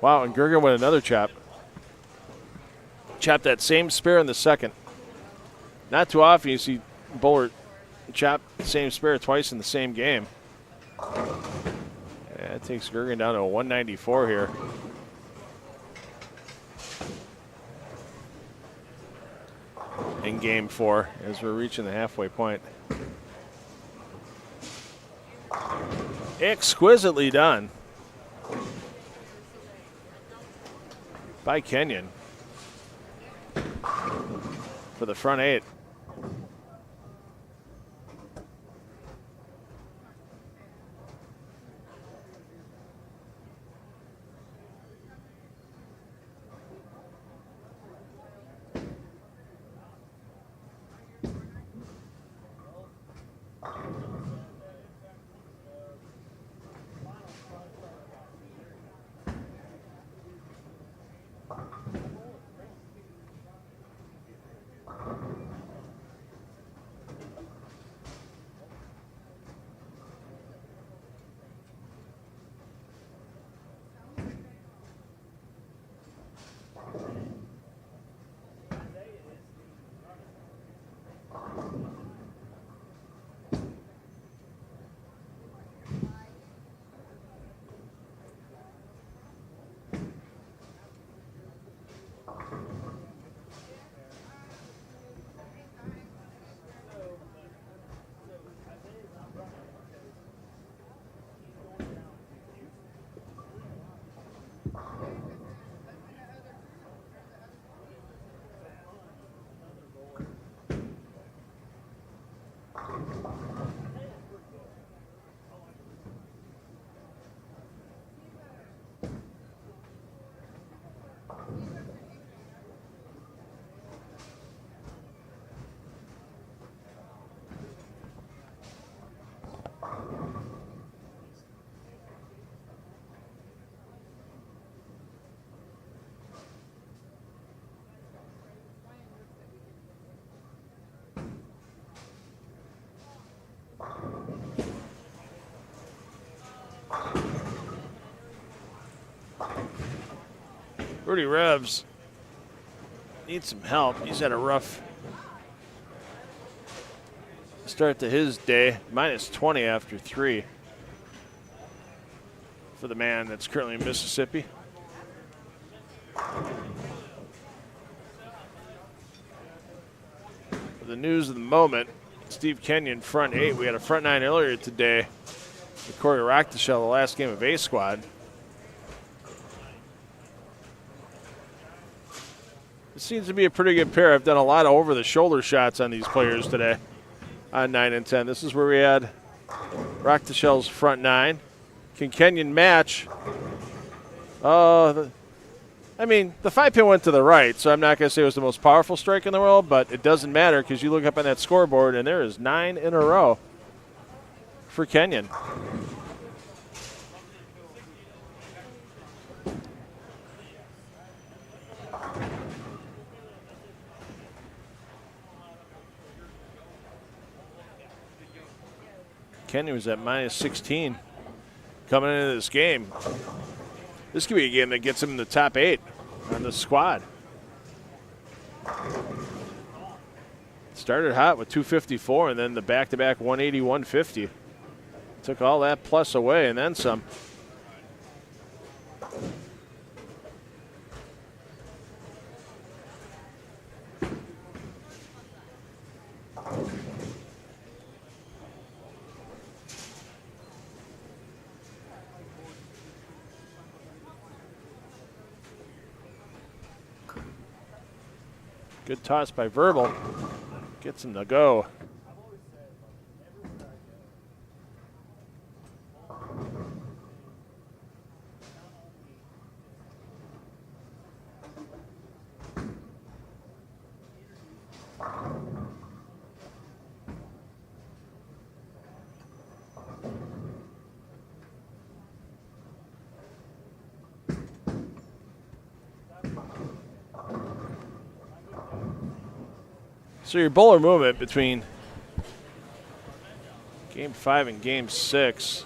Wow, and Gergen with another chop. Chopped that same spare in the second. Not too often you see Bullard chop the same spare twice in the same game. Yeah, that takes Gergen down to a 194 here. In game 4 as we're reaching the halfway point. Exquisitely done by Kenyon for the front 8. Rudy Revs needs some help. He's had a rough start to his day. Minus 20 after 3 for the man that's currently in Mississippi. For the news of the moment, Steve Kenyon, front 8. We had a front 9 earlier today with Corey Rockdashell, the last game of A squad. It seems to be a pretty good pair. I've done a lot of over-the-shoulder shots on these players today on 9 and 10. This is where we had Rockdashell's front 9. Can Kenyon match? I mean, the 5-pin went to the right, so I'm not going to say it was the most powerful strike in the world, but it doesn't matter because you look up on that scoreboard, and there is 9 in a row for Kenyon. Kenyon was at minus 16 coming into this game. This could be a game that gets him in the top 8 on the squad. Started hot with 254 and then the back-to-back 180, 150. Took all that plus away and then some. Good toss by Verbal. Gets him to go. So your bowler movement between Game 5 and Game 6,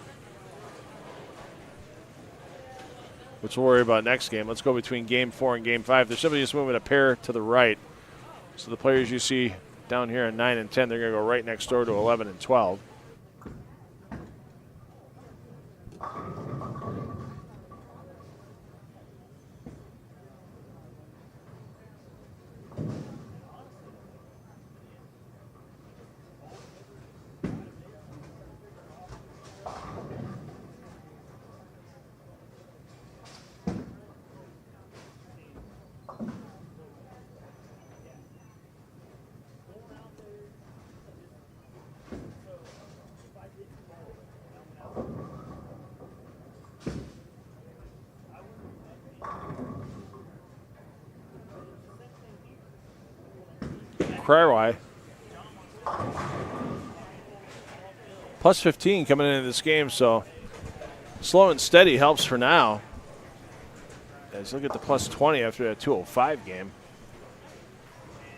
which we'll worry about next game. Let's go between Game 4 and Game 5. They're simply just moving a pair to the right. So the players you see down here at 9 and 10, they're going to go right next door to 11 and 12. Crywye. Plus 15 coming into this game, so slow and steady helps for now. Let's look at the plus 20 after that 205 game.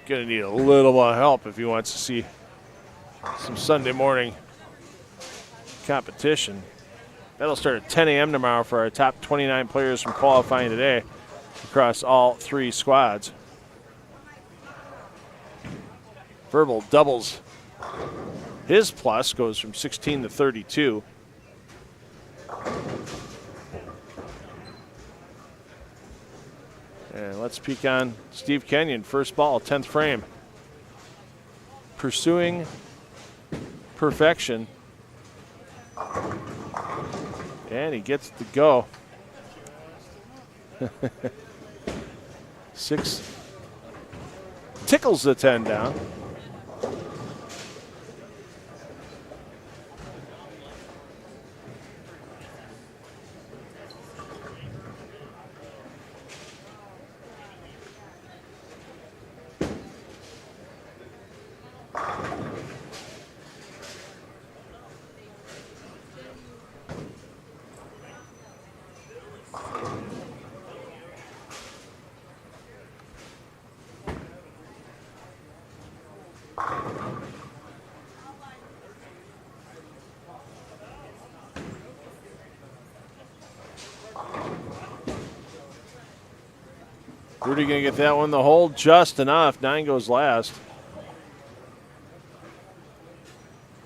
Going to need a little more help if he wants to see some Sunday morning competition. That'll start at 10 a.m. tomorrow for our top 29 players from qualifying today across all three squads. Verbal doubles his plus, goes from 16 to 32. And let's peek on Steve Kenyon. First ball, 10th frame. Pursuing perfection. And he gets to go. 6. Tickles the 10 down. Rudy going to get that one the hole just enough. 9 goes last.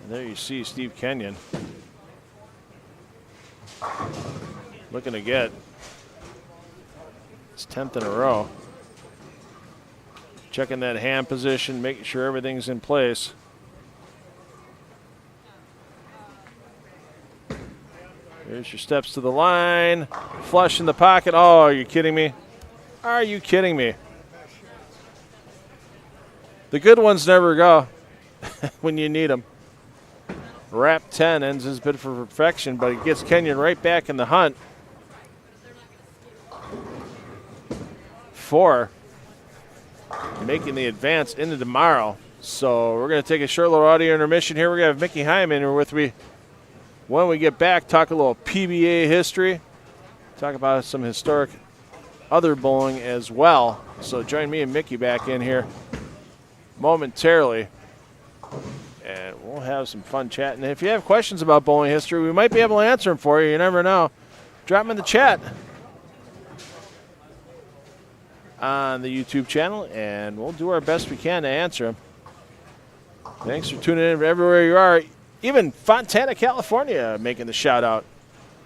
And there you see Steve Kenyon looking to get his 10th in a row. Checking that hand position, making sure everything's in place. Here's your steps to the line. Flush in the pocket. Oh, are you kidding me? Are you kidding me? The good ones never go when you need them. Wrap 10 ends his bid for perfection, but it gets Kenyon right back in the hunt. 4, making the advance into tomorrow. So we're going to take a short little audio intermission here. We're going to have Mickey Hyman here with me. When we get back, talk a little PBA history, talk about some historic other bowling as well. So join me and Mickey back in here momentarily, and we'll have some fun chatting. If you have questions about bowling history, we might be able to answer them for you. You never know. Drop them in the chat on the YouTube channel, and we'll do our best we can to answer them. Thanks for tuning in everywhere you are. Even Fontana, California, making the shout out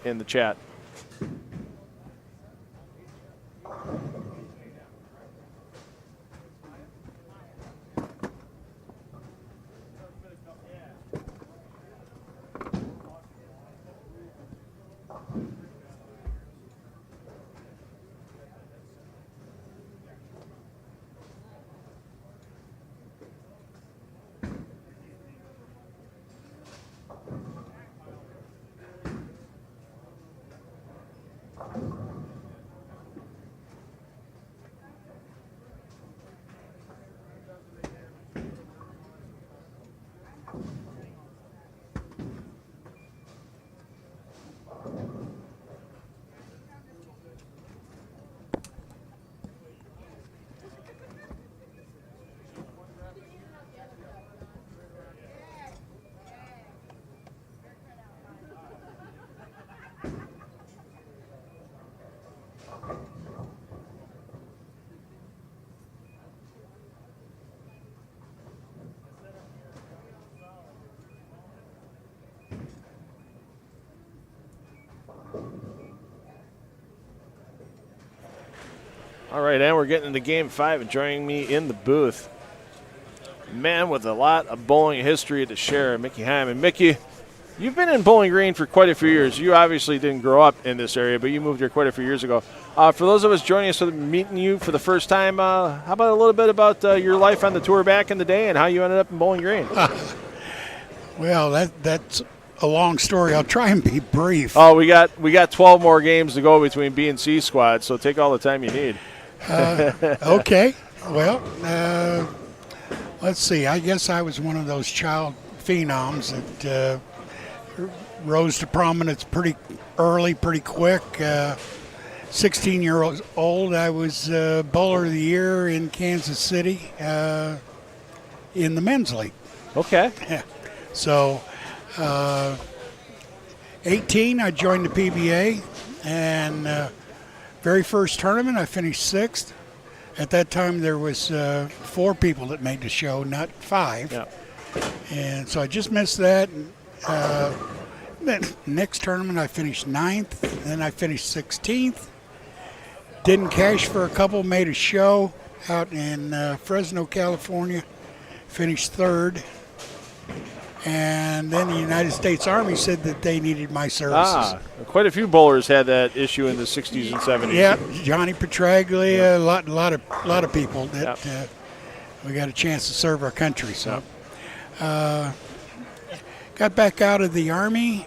in the chat. All right, and we're getting into Game 5, and joining me in the booth, man with a lot of bowling history to share, Mickey Hyman. Mickey, you've been in Bowling Green for quite a few years. You obviously didn't grow up in this area, but you moved here quite a few years ago. For those of us joining us, meeting you for the first time, how about a little bit about your life on the tour back in the day and how you ended up in Bowling Green? Well, that's a long story. I'll try and be brief. Oh, we got 12 more games to go between B and C squads, so take all the time you need. Okay. Well, let's see. I guess I was one of those child phenoms that rose to prominence pretty early, pretty quick. 16 years old, I was bowler of the year in Kansas City in the men's league. Okay. Yeah. So, 18, I joined the PBA, and very first tournament, I finished 6th. At that time, there was 4 people that made the show, not 5. Yeah. And so I just missed that. Then next tournament, I finished 9th. Then I finished 16th. Didn't cash for a couple, made a show out in Fresno, California. Finished 3rd. And then the United States Army said that they needed my services. Quite a few bowlers had that issue in the 60s and 70s. Yeah, Johnny Petraglia, a lot of people that we got a chance to serve our country. So, got back out of the Army.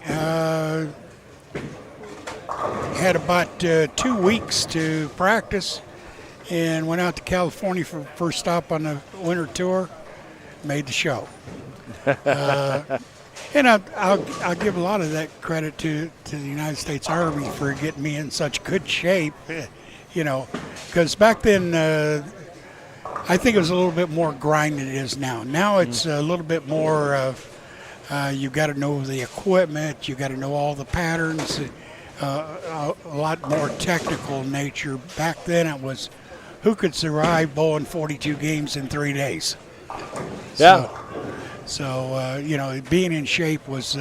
Had about 2 weeks to practice, and went out to California for the first stop on the winter tour. Made the show. And I'll give a lot of that credit to the United States Army for getting me in such good shape, because back then I think it was a little bit more grind than it is now. Now it's a little bit more of you got to know the equipment, you got to know all the patterns, a lot more technical nature. Back then it was who could survive bowling 42 games in 3 days. Yeah. So being in shape was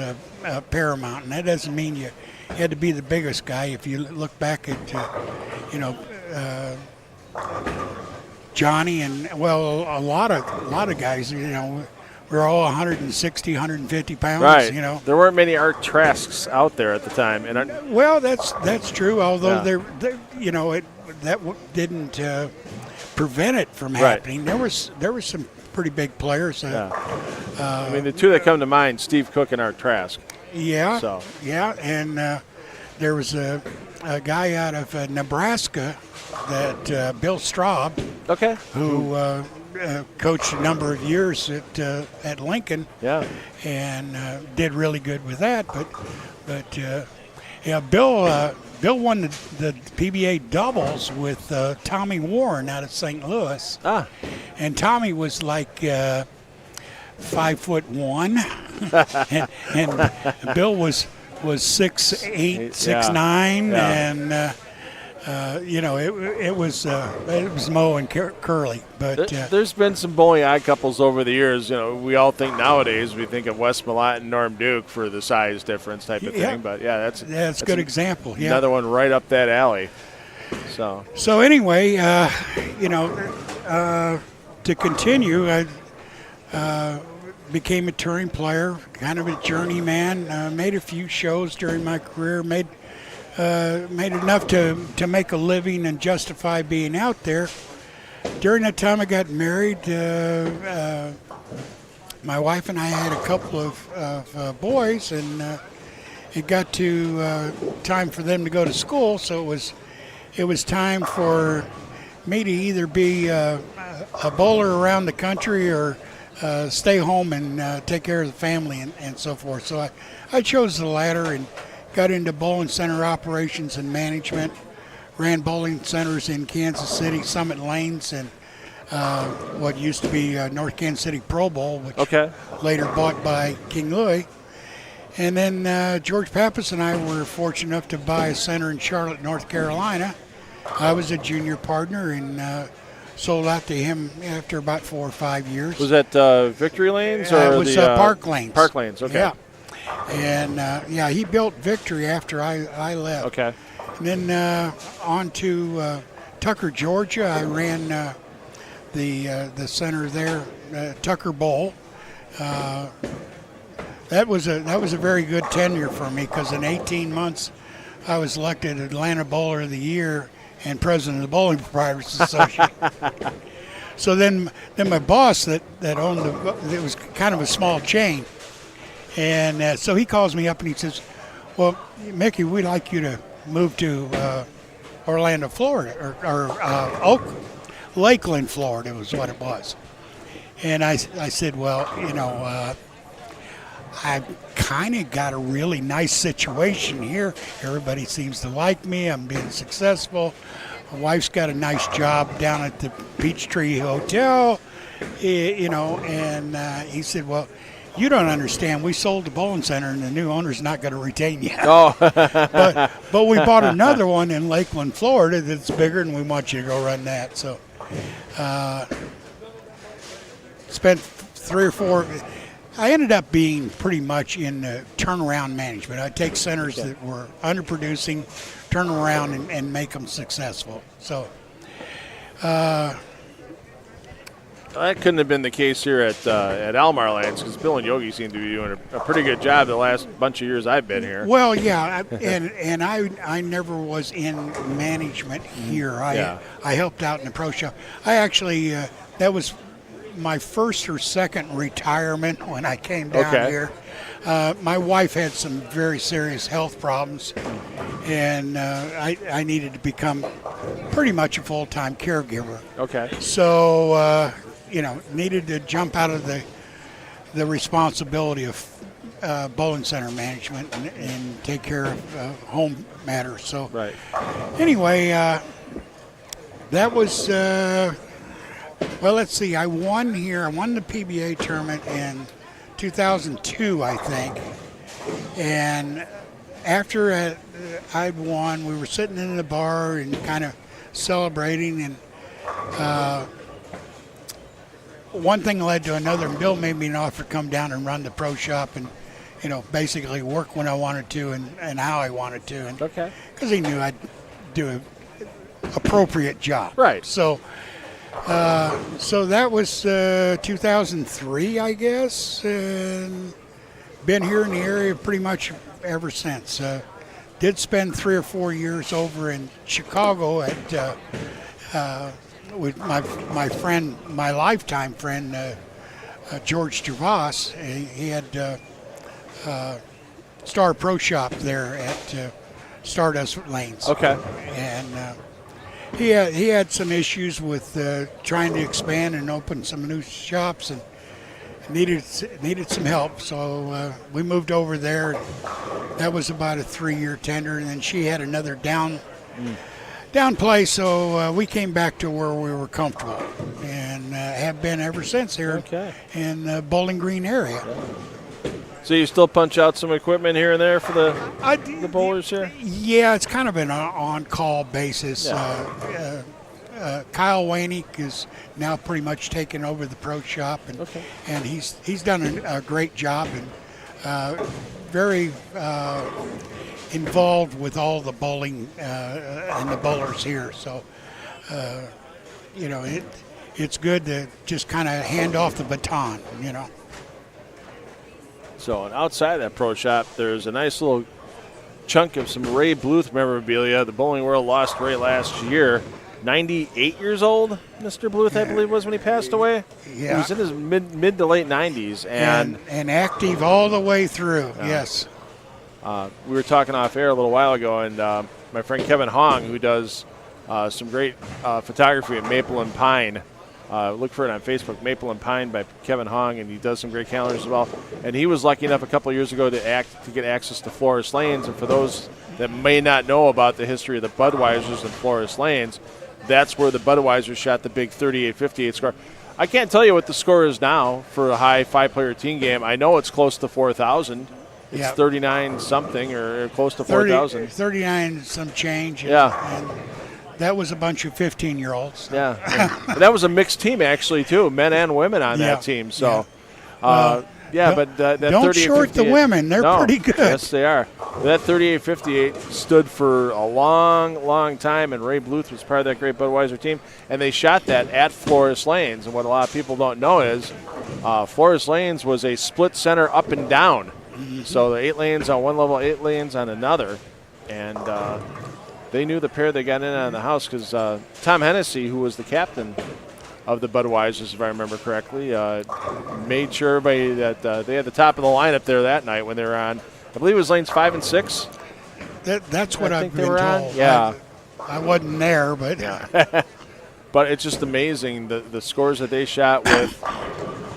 paramount, and that doesn't mean you had to be the biggest guy. If you look back at, Johnny and a lot of guys, we're all 160, 150 pounds. Right. There weren't many Art Trasks out there at the time, and that's true. Although that didn't prevent it from happening. There was some pretty big players. The two that come to mind, Steve Cook and Art Trask. Yeah. So. Yeah, and there was a guy out of Nebraska that Bill Straub, who coached a number of years at Lincoln. Yeah. And did really good with that. But Bill won the PBA doubles with Tommy Warren out of St. Louis. And Tommy was like 5'1", and Bill was 6'8", 6'9", and it was Mo and Curly. But there's been some bowling odd couples over the years. We all think nowadays we think of Wes Millott and Norm Duke for the size difference type of thing. But that's a good example. Yeah. Another one right up that alley. So anyway, to continue, I became a touring player, kind of a journeyman. Made a few shows during my career. Made enough to make a living and justify being out there. During that time, I got married. My wife and I had a couple of boys, and it got to time for them to go to school. So it was time for me to either be a bowler around the country or stay home and take care of the family and so forth. So I chose the latter and got into bowling center operations and management. Ran bowling centers in Kansas City, Summit Lanes, and what used to be North Kansas City Pro Bowl, which later bought by King Louis. And then George Pappas and I were fortunate enough to buy a center in Charlotte, North Carolina. I was a junior partner and sold out to him after about 4 or 5 years. Was that Victory Lanes? Or it was Park Lanes. Park Lanes, okay. Yeah. And, he built Victory after I left. Okay. And then on to Tucker, Georgia. I ran the center there, Tucker Bowl. That was a very good tenure for me because in 18 months I was elected Atlanta Bowler of the Year and president of the Bowling Proprietors Association. So then my boss that owned it was kind of a small chain, and so he calls me up and he says, "Well, Mickey, we'd like you to move to Orlando, Florida, or Lakeland, Florida was what it was." And I said, "Well, I've kind of got a really nice situation here. Everybody seems to like me. I'm being successful. My wife's got a nice job down at the Peachtree Hotel, And he said, "Well, you don't understand. We sold the bowling center, and the new owner's not going to retain you. Oh. but we bought another one in Lakeland, Florida that's bigger, and we want you to go run that." So spent 3 or 4 – I ended up being pretty much in turnaround management. I'd take centers that were underproducing, turn them around, and make them successful. So that couldn't have been the case here at Almar Lands because Bill and Yogi seem to be doing a pretty good job the last bunch of years I've been here. Well, yeah, and I never was in management here. I helped out in the pro shop. I actually that was my first or second retirement when I came down here. My wife had some very serious health problems, and I needed to become pretty much a full-time caregiver. Okay. So, needed to jump out of the responsibility of bowling center management and take care of home matters. So, right. Anyway, that was... well, let's see. I won here. I won the PBA tournament in 2002, I think. And after I'd won, we were sitting in the bar and kind of celebrating. And one thing led to another. And Bill made me an offer to come down and run the pro shop and, basically work when I wanted to and how I wanted to. And because he knew I'd do an appropriate job. Right. So that was 2003, I guess, and been here in the area pretty much ever since. Did spend 3 or 4 years over in Chicago at with my friend, my lifetime friend, George Gervais. He had Star Pro Shop there at Stardust Lanes. Okay. And he had some issues with trying to expand and open some new shops and needed some help. So we moved over there. That was about a 3-year tender, and then she had another down play. So we came back to where we were comfortable, and have been ever since here in the Bowling Green area. So you still punch out some equipment here and there for the bowlers here? Yeah, it's kind of an on-call basis. Yeah. Kyle Wainick is now pretty much taken over the pro shop, and he's done a great job and very involved with all the bowling and the bowlers here. So, it's good to just kind of hand off the baton, So, and outside that pro shop, there's a nice little chunk of some Ray Bluth memorabilia. The bowling world lost Ray last year. 98 years old, Mr. Bluth, I believe, was when he passed away. Yeah. He was in his mid to late 90s. And active all the way through, yes. We were talking off air a little while ago, and my friend Kevin Hong, who does some great photography at Maple and Pine, look for it on Facebook, Maple and Pine by Kevin Hong, and he does some great calendars as well. And he was lucky enough a couple of years ago to get access to Forest Lanes. And for those that may not know about the history of the Budweisers and Forest Lanes, that's where the Budweiser shot the big 38-58 score. I can't tell you what the score is now for a high 5-player team game. I know it's close to 4,000. It's 39-something or close to 4,000. 39 some change. And that was a bunch of 15-year-olds. Yeah. That was a mixed team, actually, too, men and women on that team. So, Yeah, but that don't short the 38-58 women. They're pretty good. Yes, they are. That 38-58 stood for a long, long time, and Ray Bluth was part of that great Budweiser team. And they shot that at Flores Lanes. And what a lot of people don't know is Flores Lanes was a split center up and down. Mm-hmm. So the 8 lanes on one level, 8 lanes on another. And they knew the pair they got in on the house because Tom Hennessy, who was the captain of the Budweisers, if I remember correctly, made sure everybody that they had the top of the lineup there that night when they were on. I believe it was lanes 5 and 6. That's what I've been told. On. Yeah, I wasn't there, but yeah. But it's just amazing the scores that they shot with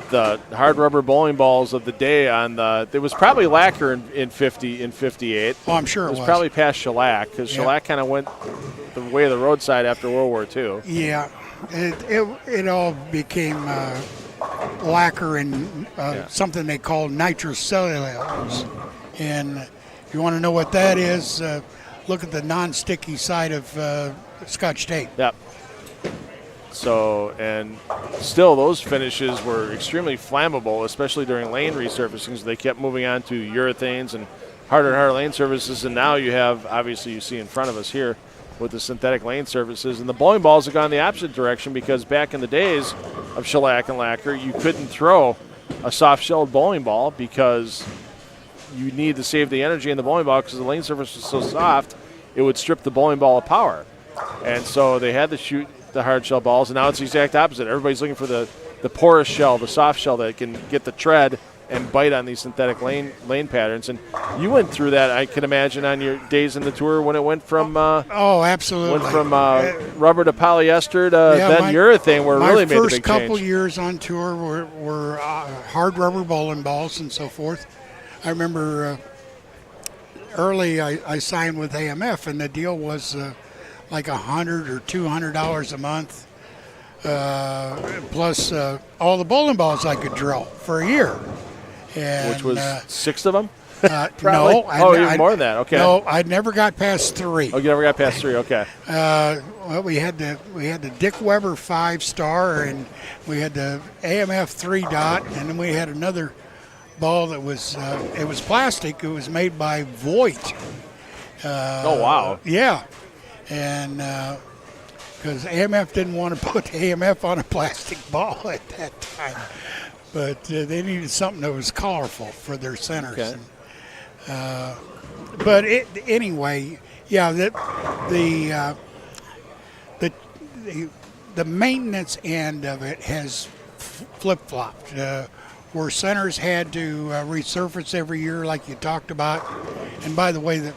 the hard rubber bowling balls of the day. On the it was probably lacquer in 58. Oh, I'm sure it was probably past shellac because shellac kind of went the way of the roadside after World War II. Yeah. It all became lacquer and something they call nitrocellulose. And if you want to know what that is, look at the non-sticky side of Scotch tape. Yep. So, and still those finishes were extremely flammable, especially during lane resurfacing. So they kept moving on to urethanes and harder lane surfaces. And now you have, obviously you see in front of us here, with the synthetic lane surfaces. And the bowling balls have gone the opposite direction because back in the days of shellac and lacquer, you couldn't throw a soft-shelled bowling ball because you need to save the energy in the bowling ball because the lane surface was so soft, it would strip the bowling ball of power. And so they had to shoot the hard shell balls, and now it's the exact opposite. Everybody's looking for the porous shell, the soft shell that can get the tread and bite on these synthetic lane patterns. And you went through that, I can imagine, on your days in the tour when it went from absolutely went from rubber to polyester to urethane, where it really made a big change. My first couple years on tour were hard rubber bowling balls and so forth. I remember early I signed with AMF, and the deal was like $100 or $200 a month, plus all the bowling balls I could drill for a year. And, which was 6 of them? No. Even more than that. Okay. No, I never got past 3. Oh, you never got past 3. Okay. Well, we had the Dick Weber 5-star, and we had the AMF 3-dot, and then we had another ball that was it was plastic. It was made by Voigt. Oh wow. Yeah, and because AMF didn't want to put AMF on a plastic ball at that time. But they needed something that was colorful for their centers. Okay. But anyway, yeah, the maintenance end of it has flip-flopped. Where centers had to resurface every year, like you talked about. And by the way,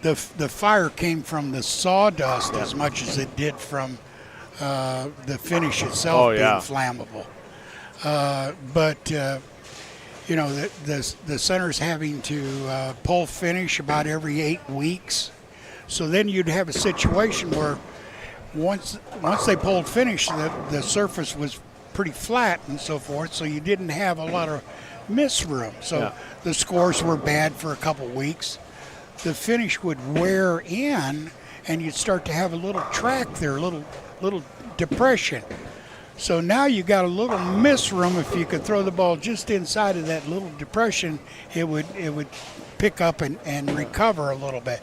the fire came from the sawdust as much as it did from the finish itself being flammable. But you know, the center's having to pull finish about every 8 weeks. So then you'd have a situation where once they pulled finish, the surface was pretty flat and so forth, so you didn't have a lot of miss room. So the scores were bad for a couple weeks. The finish would wear in, and you'd start to have a little track there, a little depression. So now you got a little miss room. If you could throw the ball just inside of that little depression, it would pick up and recover a little bit.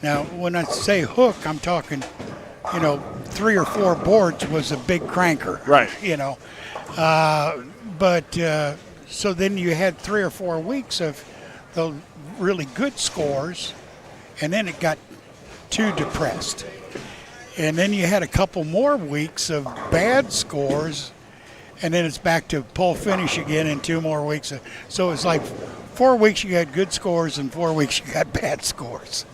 Now, when I say hook, I'm talking, 3 or 4 boards was a big cranker. Right. So then you had 3 or 4 weeks of the really good scores, and then it got too depressed. And then you had a couple more weeks of bad scores, and then it's back to pull finish again in 2 more weeks. So it's like 4 weeks you got good scores and 4 weeks you got bad scores.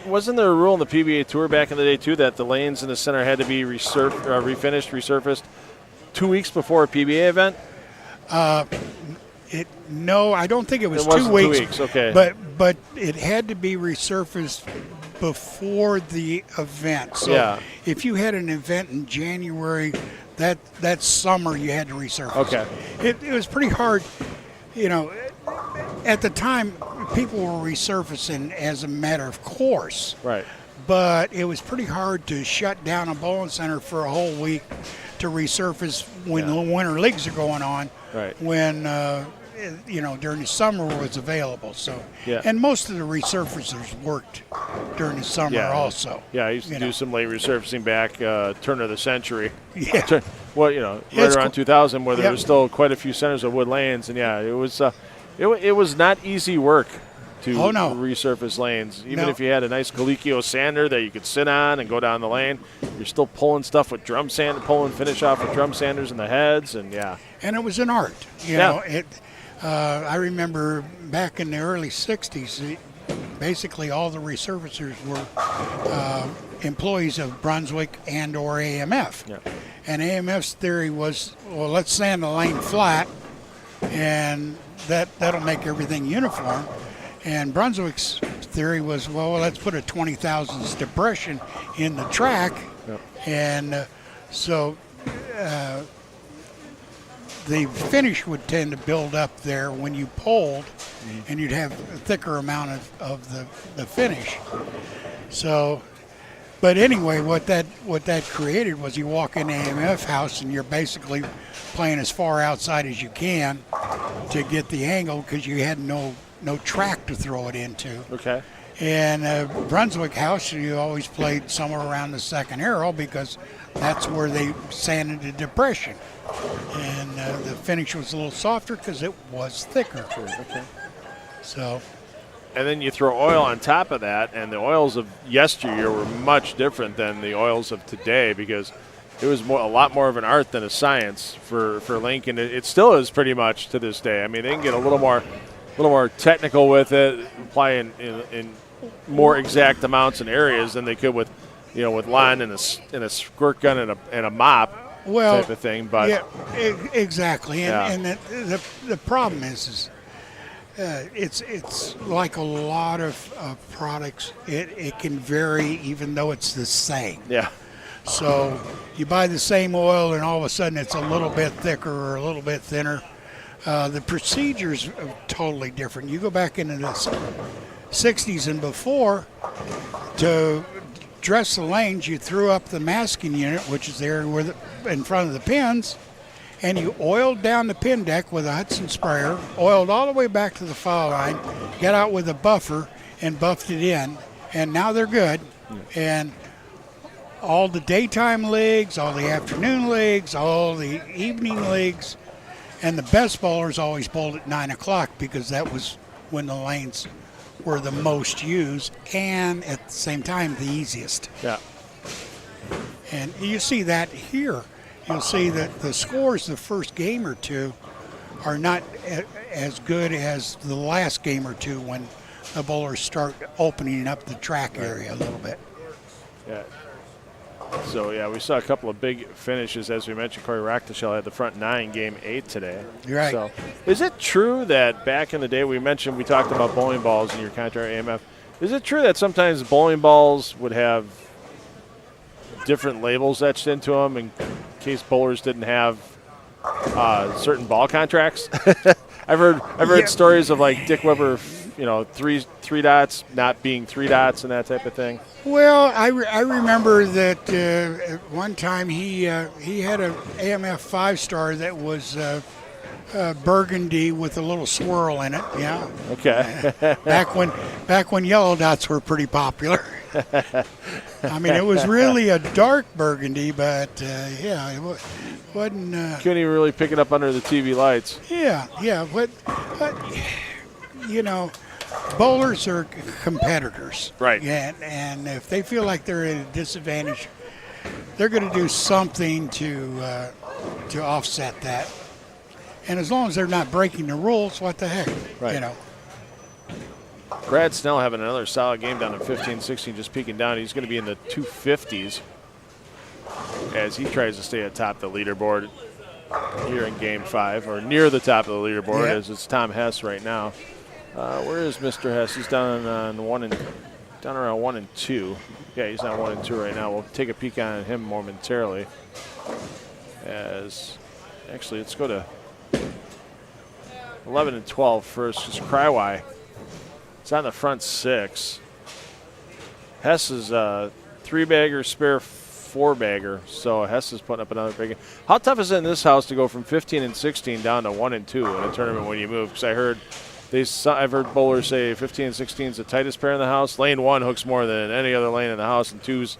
Wasn't there a rule in the PBA Tour back in the day, too, that the lanes in the center had to be resurfaced 2 weeks before a PBA event? No, I don't think it was 2 weeks. 2 weeks, okay. But it had to be resurfaced before the event. So if you had an event in January, that summer you had to resurface. Okay. It was pretty hard, at the time people were resurfacing as a matter of course. Right. But it was pretty hard to shut down a bowling center for a whole week to resurface when the winter leagues are going on. Right. When during the summer was available. So, Yeah. and most of the resurfacers worked during the summer also. Yeah, I used to do some late resurfacing back turn of the century. Yeah. Well, right around 2000, where there Yep. was still quite a few centers of wood lanes, and yeah, it was not easy work to resurface lanes. Even if you had a nice Colicchio sander that you could sit on and go down the lane, you're still pulling stuff with pulling finish off with drum sanders in the heads, and yeah. And it was an art. You know, I remember back in the early '60s, basically all the resurfacers were employees of Brunswick and or AMF. Yeah. And AMF's theory was, well, let's sand the lane flat, and that'll make everything uniform. And Brunswick's theory was, well, let's put a 20 thousandths depression in the track. Yep. And so the finish would tend to build up there when you pulled, and you'd have a thicker amount of the finish. So, but anyway, what that created was you walk in the AMF house and you're basically playing as far outside as you can to get the angle, because you had no track to throw it into. Okay. And Brunswick house, you always played somewhere around the second arrow, because that's where they sanded the depression. And the finish was a little softer because it was thicker. Okay. So. And then you throw oil on top of that, and the oils of yesteryear were much different than the oils of today, because it was a lot more of an art than a science for Lincoln. It still is pretty much to this day. I mean, they can get a little more technical with it, apply in more exact amounts and areas than they could with line and a squirt gun and a mop type of thing. But yeah, exactly. And the problem is it's like a lot of products. It can vary even though it's the same. Yeah. So you buy the same oil and all of a sudden it's a little bit thicker or a little bit thinner. The procedures are totally different. You go back into the 60s and before, to dress the lanes, you threw up the masking unit, which is there in front of the pins, and you oiled down the pin deck with a Hudson sprayer, oiled all the way back to the foul line, got out with a buffer and buffed it in, and now they're good. And all the daytime leagues, all the afternoon leagues, all the evening leagues, and the best bowlers always bowled at 9 o'clock, because that was when the lanes were the most used and at the same time the easiest. Yeah. And you see that here. You'll see that the scores the first game or two are not as good as the last game or two when the bowlers start opening up the track area a little bit. Yeah. So, yeah, we saw a couple of big finishes. As we mentioned, Corey Rocktashell had the front 9, game 8 today. You're right. So, is it true that back in the day, we talked about bowling balls in your contract AMF. Is it true that sometimes bowling balls would have different labels etched into them in case bowlers didn't have certain ball contracts? I've heard stories of like Dick Weber, three dots not being 3 dots and that type of thing. Well, I remember that at one time he had an AMF 5-star that was burgundy with a little swirl in it. Yeah. Okay. back when yellow dots were pretty popular. I mean, it was really a dark burgundy, but it wasn't. Couldn't even really pick it up under the TV lights. Yeah, but bowlers are competitors. Right. And if they feel like they're at a disadvantage, they're going to do something to offset that. And as long as they're not breaking the rules, what the heck, right. Brad Snell having another solid game down in 15-16, just peeking down. He's going to be in the 250s as he tries to stay atop the leaderboard here in Game 5, or near the top of the leaderboard, as it's Tom Hess right now. Where is Mr. Hess? He's down around 1 and 2. Yeah, he's on 1 and 2 right now. We'll take a peek on him momentarily. Actually, let's go to 11 and 12 first, because Crywye, it's on the front 6. Hess is 3-bagger, spare 4-bagger. So Hess is putting up another big. How tough is it in this house to go from 15 and 16 down to 1 and 2 in a tournament when you move? Because I've heard bowlers say 15 and 16 is the tightest pair in the house. Lane 1 hooks more than any other lane in the house, and 2's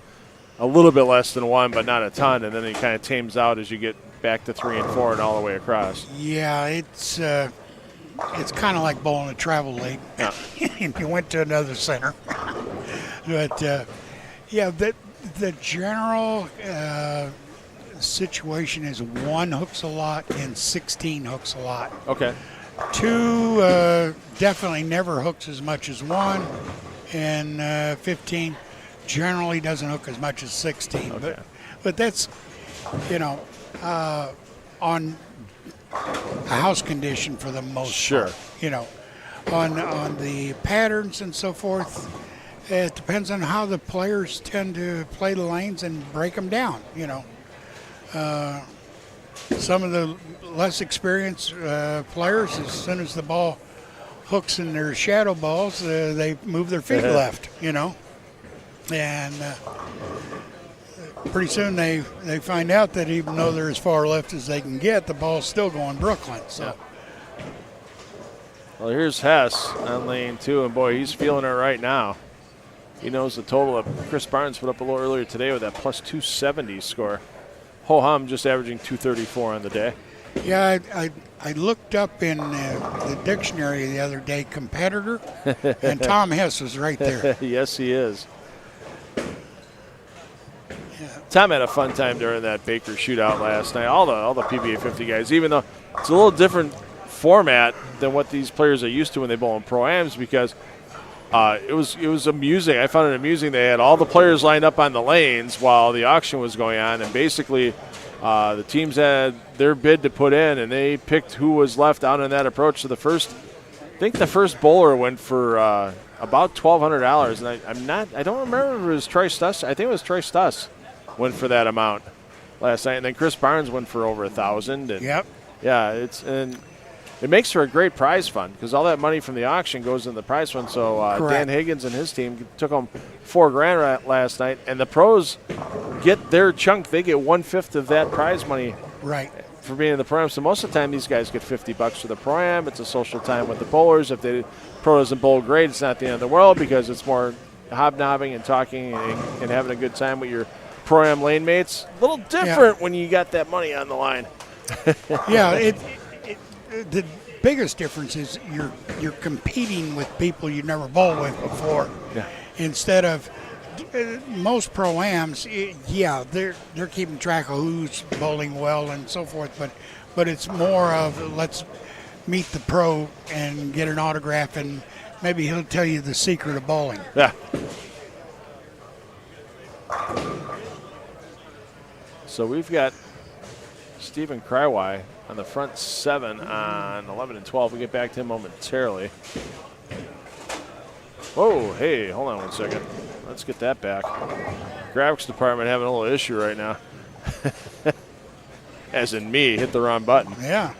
a little bit less than 1, but not a ton. And then it kind of tames out as you get back to 3 and 4 and all the way across. Yeah, it's kind of like bowling a travel lane. Yeah. And you went to another center. But, yeah, the general situation is 1 hooks a lot and 16 hooks a lot. Okay. 2 definitely never hooks as much as 1, and 15 generally doesn't hook as much as 16. Okay. But that's, on a house condition for the most Sure. part. On the patterns and so forth, it depends on how the players tend to play the lanes and break them down. Some of the less experienced players, as soon as the ball hooks in their shadow balls, they move their feet left, and pretty soon they find out that even though they're as far left as they can get, the ball's still going Brooklyn. So. Yeah. Well, here's Hess on lane 2, and boy, he's feeling it right now. He knows the total of Chris Barnes put up a little earlier today with that plus 270 score. Ho-hum just averaging 234 on the day. Yeah, I looked up in the dictionary the other day, competitor, and Tom Hess was right there. Yes, he is. Tom had a fun time during that Baker shootout last night. All the PBA50 guys, even though it's a little different format than what these players are used to when they bowl in pro-ams, because it was amusing. I found it amusing. They had all the players lined up on the lanes while the auction was going on, and basically the teams had their bid to put in, and they picked who was left out in that approach. So I think the first bowler went for about $1,200, and I don't remember if it was Troy Stuss. I think it was Troy Stuss went for that amount last night, and then Chris Barnes went for over $1,000. Yep. Yeah, it makes for a great prize fund because all that money from the auction goes in the prize fund. So Dan Higgins and his team took home $4,000 last night, and the pros get their chunk. They get 1/5 of that prize money. Right. For being in the pro-am. So most of the time these guys get $50 for the pro-am. It's a social time with the bowlers. If the pro doesn't bowl great, it's not the end of the world because it's more hobnobbing and talking and having a good time with your pro-am lane mates. A little different when you got that money on the line. Yeah, the biggest difference is you're competing with people you never bowled with before. Yeah. Instead of most pro-ams, they're keeping track of who's bowling well and so forth, but it's more of let's meet the pro and get an autograph, and maybe he'll tell you the secret of bowling. Yeah. So we've got Stephen Crywye on the front 7 on 11 and 12. We'll get back to him momentarily. Whoa, hey, hold on one second. Let's get that back. Graphics department having a little issue right now. As in me, hit the wrong button. Yeah.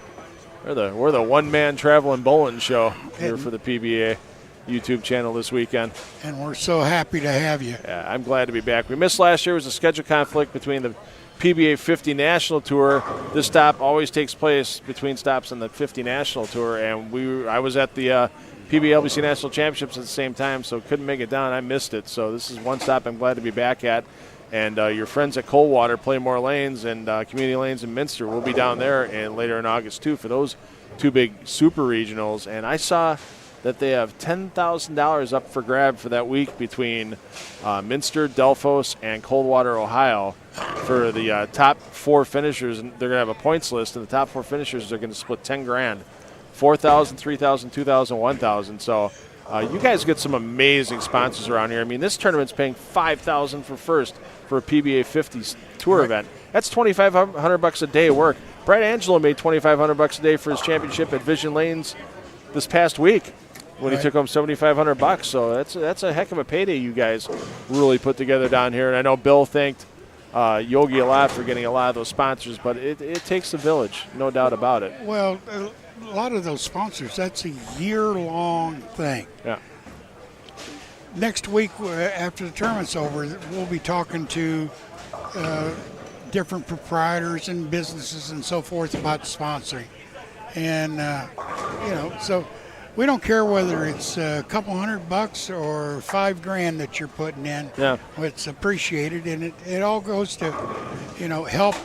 We're the one-man traveling bowling show here for the PBA YouTube channel this weekend. And we're so happy to have you. Yeah, I'm glad to be back. We missed last year. It was a schedule conflict between the PBA50 National Tour. This stop always takes place between stops on the 50 National Tour, and I was at the PBA50 National Championships at the same time, so couldn't make it down. I missed it. So this is one stop I'm glad to be back at. And your friends at Coldwater, Playmore Lanes and Community Lanes in Minster will be down there and later in August too for those 2 big super regionals. And I saw that they have $10,000 up for grab for that week between Minster, Delphos, and Coldwater, Ohio, for the top 4 finishers. And they're going to have a points list, and the top 4 finishers are going to split $10,000, $4,000, $3,000, $2,000, $1,000. So you guys get some amazing sponsors around here. I mean, this tournament's paying $5,000 for first for a PBA 50 tour event. That's $2,500 a day of work. Brad Angelo made $2,500 a day for his championship at Vision Lanes this past week when he took home $7,500. So that's a heck of a payday you guys really put together down here. And I know Bill thanked Yogi a lot for getting a lot of those sponsors, but it takes a village, no doubt about it. Well, a lot of those sponsors, that's a year-long thing. Yeah. Next week, after the tournament's over, we'll be talking to different proprietors and businesses and so forth about sponsoring. And, so we don't care whether it's a couple $100 or $5,000 that you're putting in. Yeah. It's appreciated, and it all goes to, help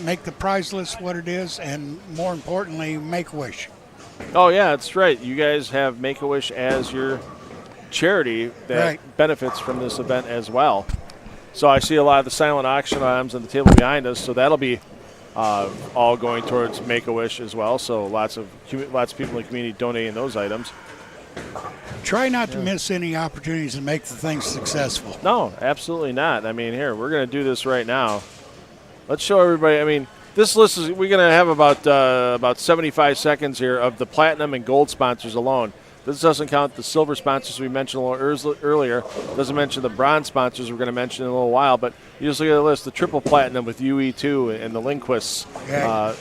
make the prize list what it is, and more importantly, Make-A-Wish. Oh, yeah, that's right. You guys have Make-A-Wish as your charity that benefits from this event as well. So I see a lot of the silent auction items on the table behind us, so that'll be all going towards Make-A-Wish as well. So lots of people in the community donating those items. Try not to miss any opportunities to make the thing successful. No, absolutely not. I mean, here, we're going to do this right now. Let's show everybody. I mean, this list is, we're going to have about 75 seconds here of the platinum and gold sponsors alone. This doesn't count the silver sponsors we mentioned a little earlier. Doesn't mention the bronze sponsors we're going to mention in a little while. But you just look at the list: the triple platinum with UE2 and the Lindquists,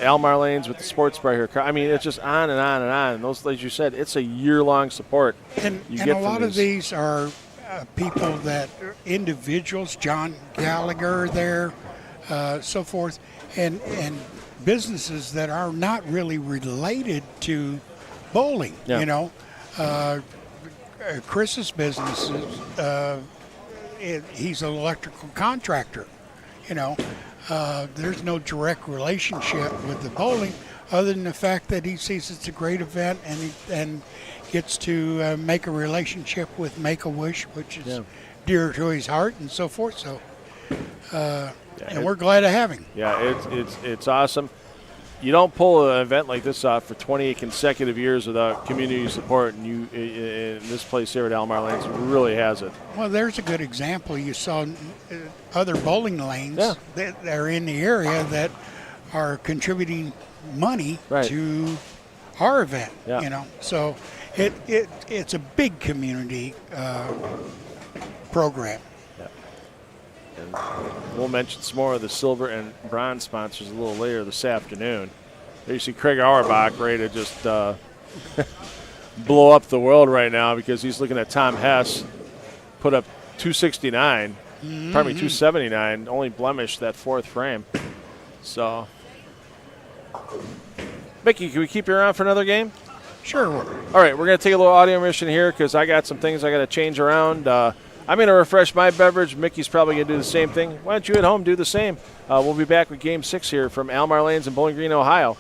Almar Lanes with the sports bar here. I mean, it's just on and on and on. And those, like you said, it's a year-long support. And a lot of these are people that are individuals. John Gallagher there, so forth, and businesses that are not really related to bowling. Yeah. Chris's business he's an electrical contractor. There's no direct relationship with the bowling other than the fact that he sees it's a great event and gets to make a relationship with Make-A-Wish, which is dear to his heart and so forth. So, and we're glad to have him. Yeah, it's awesome. You don't pull an event like this off for 28 consecutive years without community support, and in this place here at Almar Lanes really has it. Well, there's a good example. You saw other bowling lanes that are in the area that are contributing money to our event. Yeah. So it's a big community program. And we'll mention some more of the silver and bronze sponsors a little later this afternoon. There you see Craig Auerbach ready to just blow up the world right now because he's looking at Tom Hess put up 269, pardon me, 279, only blemished that fourth frame. So, Mickey, can we keep you around for another game? Sure. All right, we're going to take a little audio mission here because I got some things I got to change around. I'm going to refresh my beverage. Mickey's probably going to do the same thing. Why don't you at home do the same? We'll be back with Game 6 here from Almar Lanes in Bowling Green, Ohio.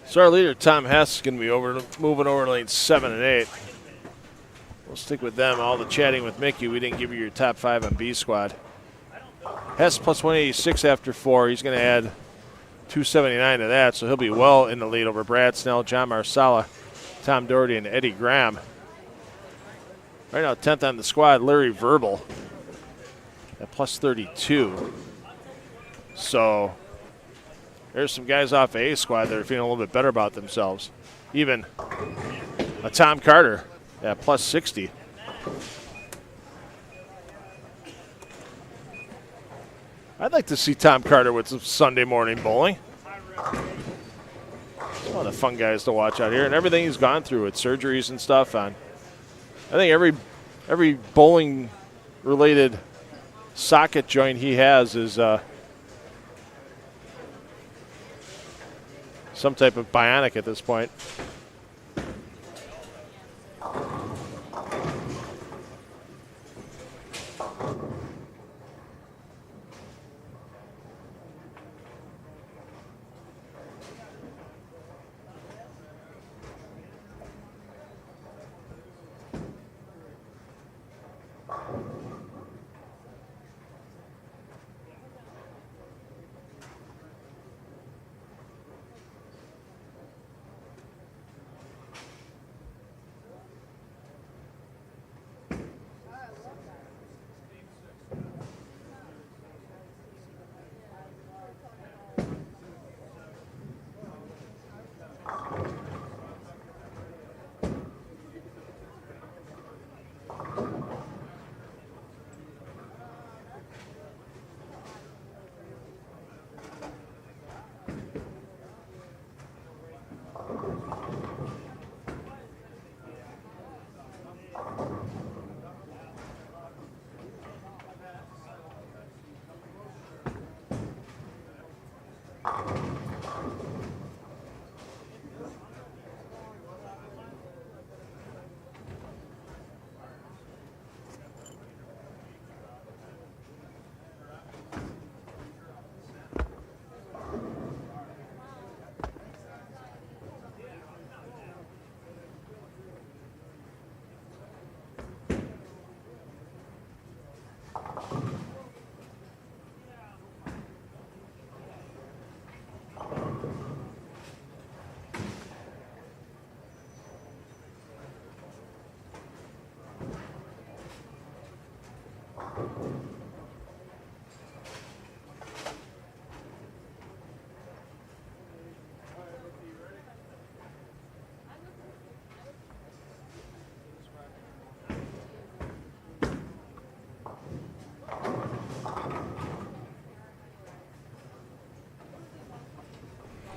So our leader, Tom Hess, is going to be moving over to lanes 7 and 8. We'll stick with them. All the chatting with Mickey. We didn't give you your top 5 on B squad. Hess plus 186 after 4. He's going to add 279 to that, so he'll be well in the lead over Brad Snell, John Marsala, Tom Doherty, and Eddie Graham. Right now, 10th on the squad, Larry Verbal at plus 32. So there's some guys off A squad that are feeling a little bit better about themselves. Even a Tom Carter at plus 60. I'd like to see Tom Carter with some Sunday morning bowling. He's one of the fun guys to watch out here, and everything he's gone through with surgeries and stuff. I think every bowling related socket joint he has is some type of bionic at this point.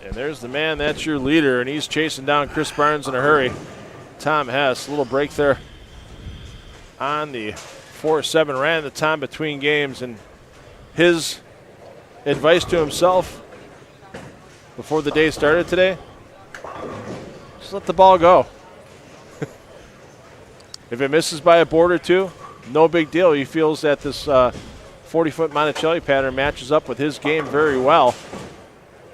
And there's the man, that's your leader, and he's chasing down Chris Barnes in a hurry. Tom Hess, a little break there on the 4-7, ran the time between games, and his advice to himself before the day started today, just let the ball go. If it misses by a board or two, no big deal. He feels that this 40-foot Monticelli pattern matches up with his game very well.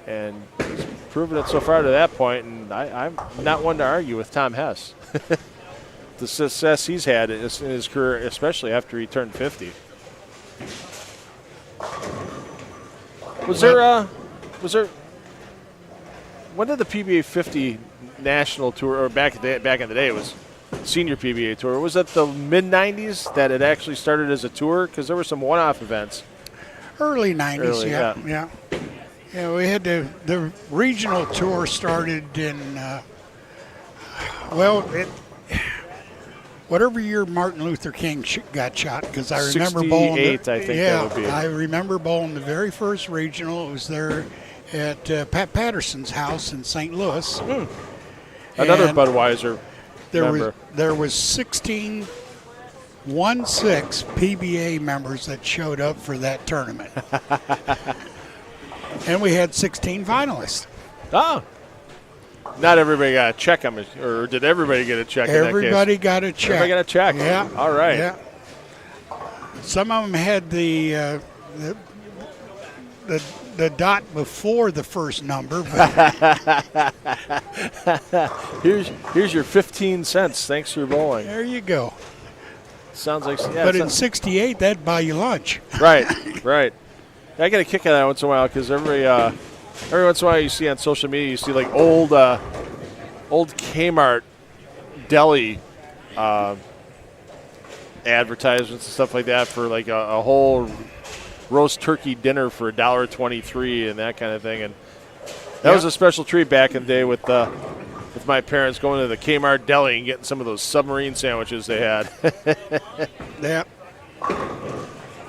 And he's proven it so far to that point, and I'm not one to argue with Tom Hess. The success he's had in his career, especially after he turned 50. Was there, when did the PBA50 national tour, or back in the day, it was senior PBA tour, was it the mid-90s that it actually started as a tour? Because there were some one-off events. Early 90s, yeah. Yeah, we had the regional tour started in, whatever year Martin Luther King got shot, because I remember bowling. 68, I think that would be. I remember bowling the very first regional. It was there at Pat Patterson's house in St. Louis. Another Budweiser member. There was 16 PBA members that showed up for that tournament. And we had 16 finalists. Oh. Not everybody got a check, or did everybody get a check? Everybody got a check. Everybody got a check. Yeah. All right. Yeah. Some of them had the the dot before the first number. But here's your 15 cents. Thanks for bowling. there you go. Sounds like, yeah. But in '68, that'd buy you lunch. Right. I get a kick out of that once in a while because every once in a while you see on social media, you see like old Kmart deli advertisements and stuff like that for like a whole roast turkey dinner for $1.23 and that kind of thing. And that was a special treat back in the day with my parents going to the Kmart deli and getting some of those submarine sandwiches they had. Yeah.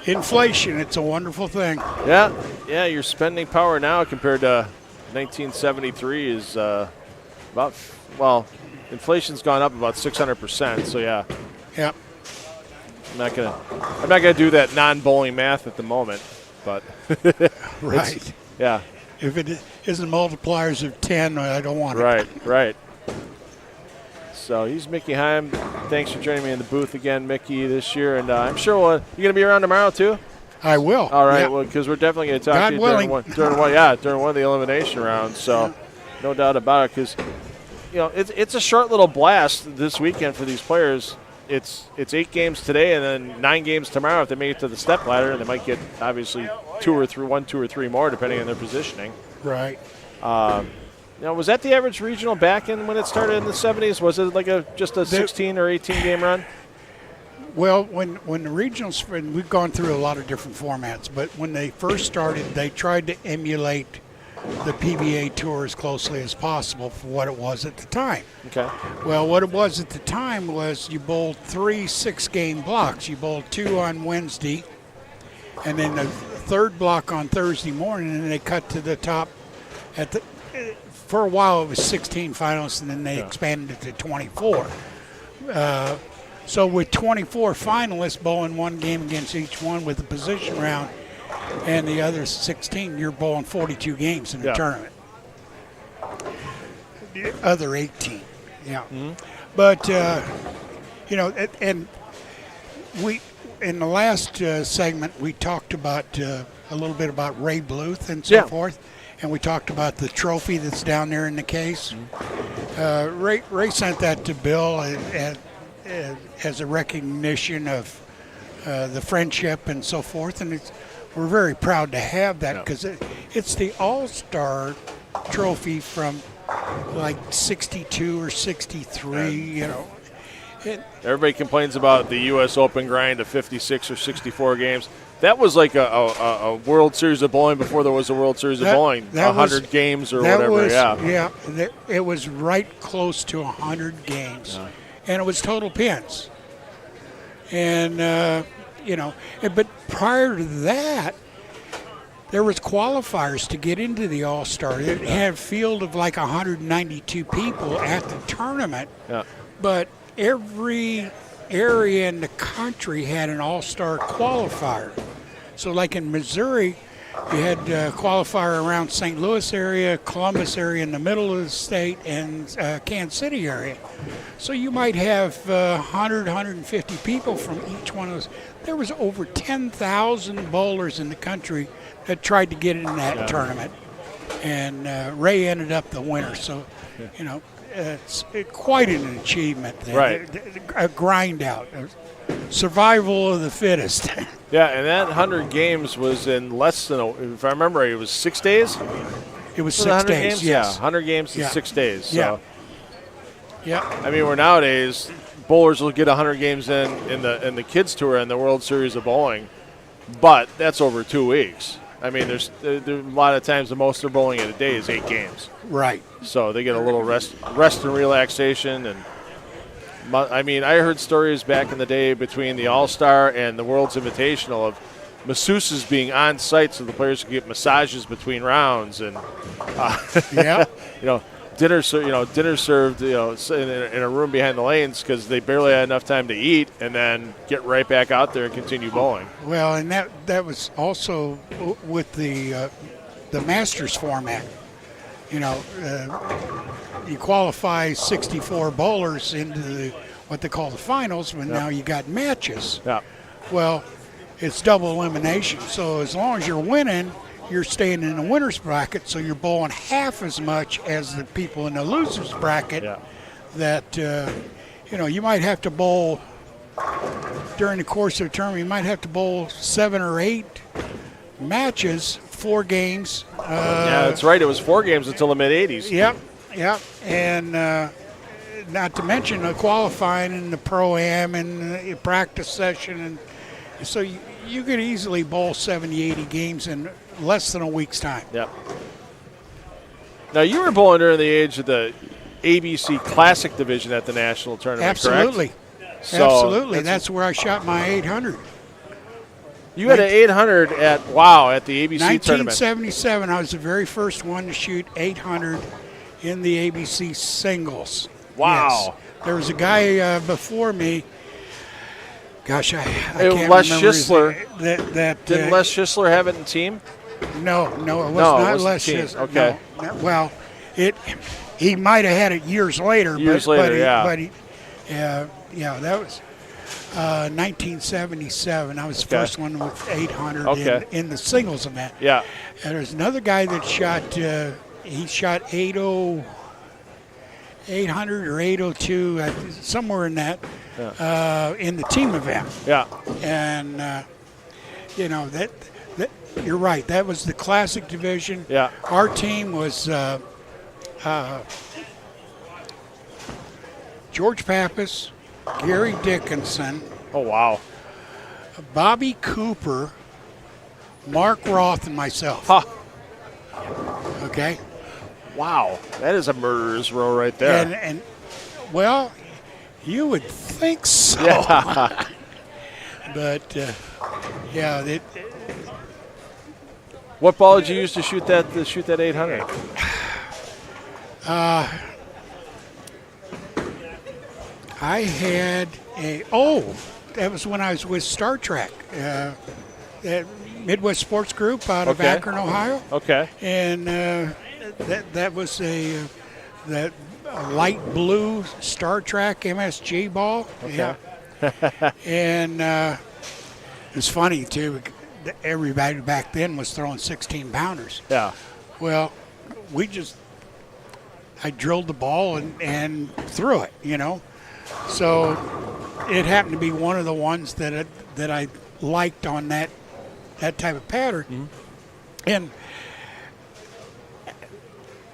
Inflation, it's a wonderful thing. Yeah, your spending power now compared to 1973 is inflation's gone up about 600%. So yeah. Yeah. I'm not gonna do that non-bowling math at the moment, but Right. Yeah. If it isn't multipliers of 10, I don't want it. Right. So he's Mickey Heim. Thanks for joining me in the booth again, Mickey, this year, and I'm sure you're gonna be around tomorrow too. I will. All right, Yeah. well, because we're definitely going to talk God to you willing. during one of the elimination rounds. So, no doubt about it. Because, it's a short little blast this weekend for these players. It's 8 games today and then 9 games tomorrow if they make it to the step ladder, and they might get obviously 2 or 3 more depending on their positioning. Right. Was that the average regional back in when it started in the 70s? Was it like just a 16 or 18 game run? Well, when the regionals, and we've gone through a lot of different formats, but when they first started, they tried to emulate the PBA tour as closely as possible for what it was at the time. Okay. Well, what it was at the time was you bowled 3 6-game blocks. You bowled 2 on Wednesday, and then the third block on Thursday morning, and they cut to the top. For a while, it was 16 finalists, and then they expanded it to 24. So with 24 finalists bowling 1 game against each one with the position round, and the other 16, you're bowling 42 games in the tournament. The other 18, yeah. Mm-hmm. But, and we, in the last segment, we talked about a little bit about Ray Bluth and so forth, and we talked about the trophy that's down there in the case. Mm-hmm. Ray sent that to Bill as a recognition of the friendship and so forth, and we're very proud to have that because it's the All-Star trophy from like 62 or 63, Everybody complains about the U.S. Open grind of 56 or 64 games. That was like a World Series of bowling before there was a World Series of bowling, 100 games or whatever. It was right close to 100 games. Yeah. And it was total pins. And, but prior to that, there was qualifiers to get into the All-Star. It had a field of like 192 people at the tournament. Yeah. But every area in the country had an All-Star qualifier. So like in Missouri, you had a qualifier around St. Louis area, Columbus area in the middle of the state, and Kansas City area. So you might have 100, 150 people from each one of those. There was over 10,000 bowlers in the country that tried to get in that tournament. And Ray ended up the winner. So, it's quite an achievement there. Right. A grind out. Survival of the fittest. Yeah, and that 100 games was in less than, if I remember right, it was 6 days? It was 6 days, games? yes. Yeah, 100 games in 6 days. So. Yeah. I mean, where nowadays, bowlers will get 100 games in the Kids Tour and the World Series of Bowling, but that's over 2 weeks. I mean, there's a lot of times the most they're bowling in a day is 8 games. Right. So they get a little rest and relaxation. And I mean, I heard stories back in the day between the All-Star and the World's Invitational of masseuses being on site so the players could get massages between rounds and dinner served in a room behind the lanes because they barely had enough time to eat and then get right back out there and continue bowling. Well, and that was also with the Masters format. You qualify 64 bowlers into what they call the finals, but now you got matches. Yeah. Well, it's double elimination, so as long as you're winning, you're staying in the winner's bracket, so you're bowling half as much as the people in the loser's bracket. Yeah. That you might have to bowl during the course of the tournament. You might have to bowl 7 or 8 matches, 4 games. Yeah, that's right. It was 4 games until the mid-'80s. Yep. And not to mention the qualifying and the pro-am and the practice session. And so you could easily bowl 70, 80 games in less than a week's time. Yep. Now, you were bowling during the age of the ABC Classic Division at the national tournament, Absolutely. correct? So Absolutely. That's where I shot my 800. You had an 800 at the ABC tournament. 1977, I was the very first one to shoot 800 in the ABC singles. Wow. Yes. There was a guy before me. Gosh, I can't Les remember Schisler. Didn't Les Schisler have it in team? No, it was No, it not wasn't Les team. Schisler. Okay. No. Well, he might have had it years later. But that was 1977. I was the first one with 800 in the singles event. Yeah. And there's another guy that shot. He shot 800 or 802, somewhere in that, in the team event. Yeah. And that you're right. That was the classic division. Yeah. Our team was George Pappas, Gary Dickinson. Oh, wow. Bobby Cooper, Mark Roth, and myself. Huh. Okay. Wow. That is a murderer's row right there. And well, you would think so. Yeah. But What ball did you use to shoot that 800? I had that was when I was with Star Trek, at Midwest Sports Group out of Akron, Ohio. Okay. And that was a light blue Star Trek MSG ball. Okay. Yeah. And it was funny too. Everybody back then was throwing 16-pounders. Yeah. Well, I drilled the ball and threw it, So it happened to be one of the ones that I liked on that type of pattern. Mm-hmm. And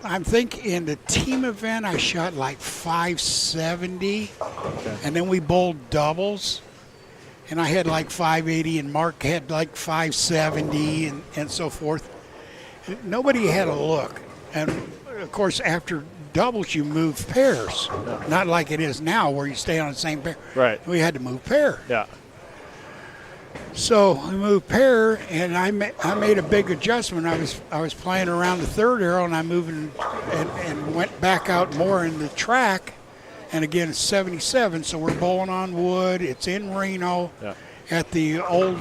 I'm thinking in the team event I shot like 570, and then we bowled doubles, and I had like 580, and Mark had like 570, and so forth. Nobody had a look. And, of course, after doubles, you move pairs. Not like it is now where you stay on the same pair. Right. We had to move pair. Yeah. So we moved pair, and I made a big adjustment. I was playing around the third arrow, and I moved and went back out more in the track. And again, it's 77, so we're bowling on wood. It's in Reno at the old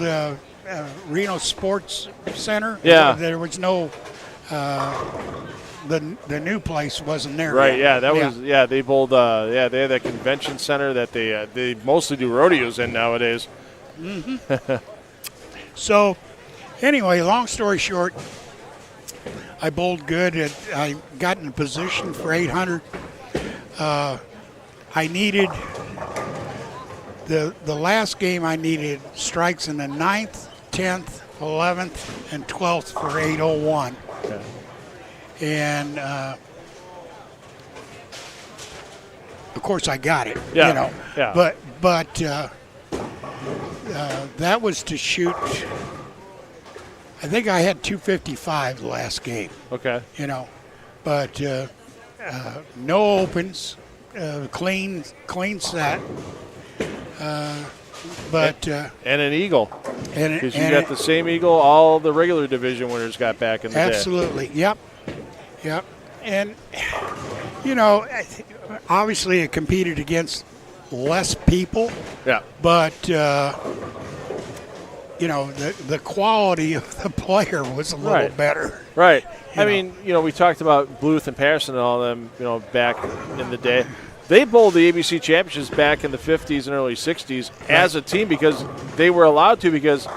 Reno Sports Center. Yeah. There was no the new place wasn't there. Right. yet. Yeah. That was. Yeah. They bowled. They had that convention center that they mostly do rodeos in nowadays. Mm-hmm. So, anyway, long story short, I bowled good. I got in a position for 800. I needed the last game. I needed strikes in the 9th, 10th, 11th, and 12th for 801. Okay. And of course, I got it. Yeah. Yeah. But that was to shoot. I think I had 255 the last game. Okay. But no opens, clean set. But and an eagle. Because you got the same eagle all the regular division winners got back in the day. Absolutely. Yep. And obviously it competed against less people. Yeah. But the quality of the player was a little better. Right. I mean, we talked about Bluth and Patterson and all them, back in the day. They bowled the ABC championships back in the 50s and early 60s as a team because they were allowed to, because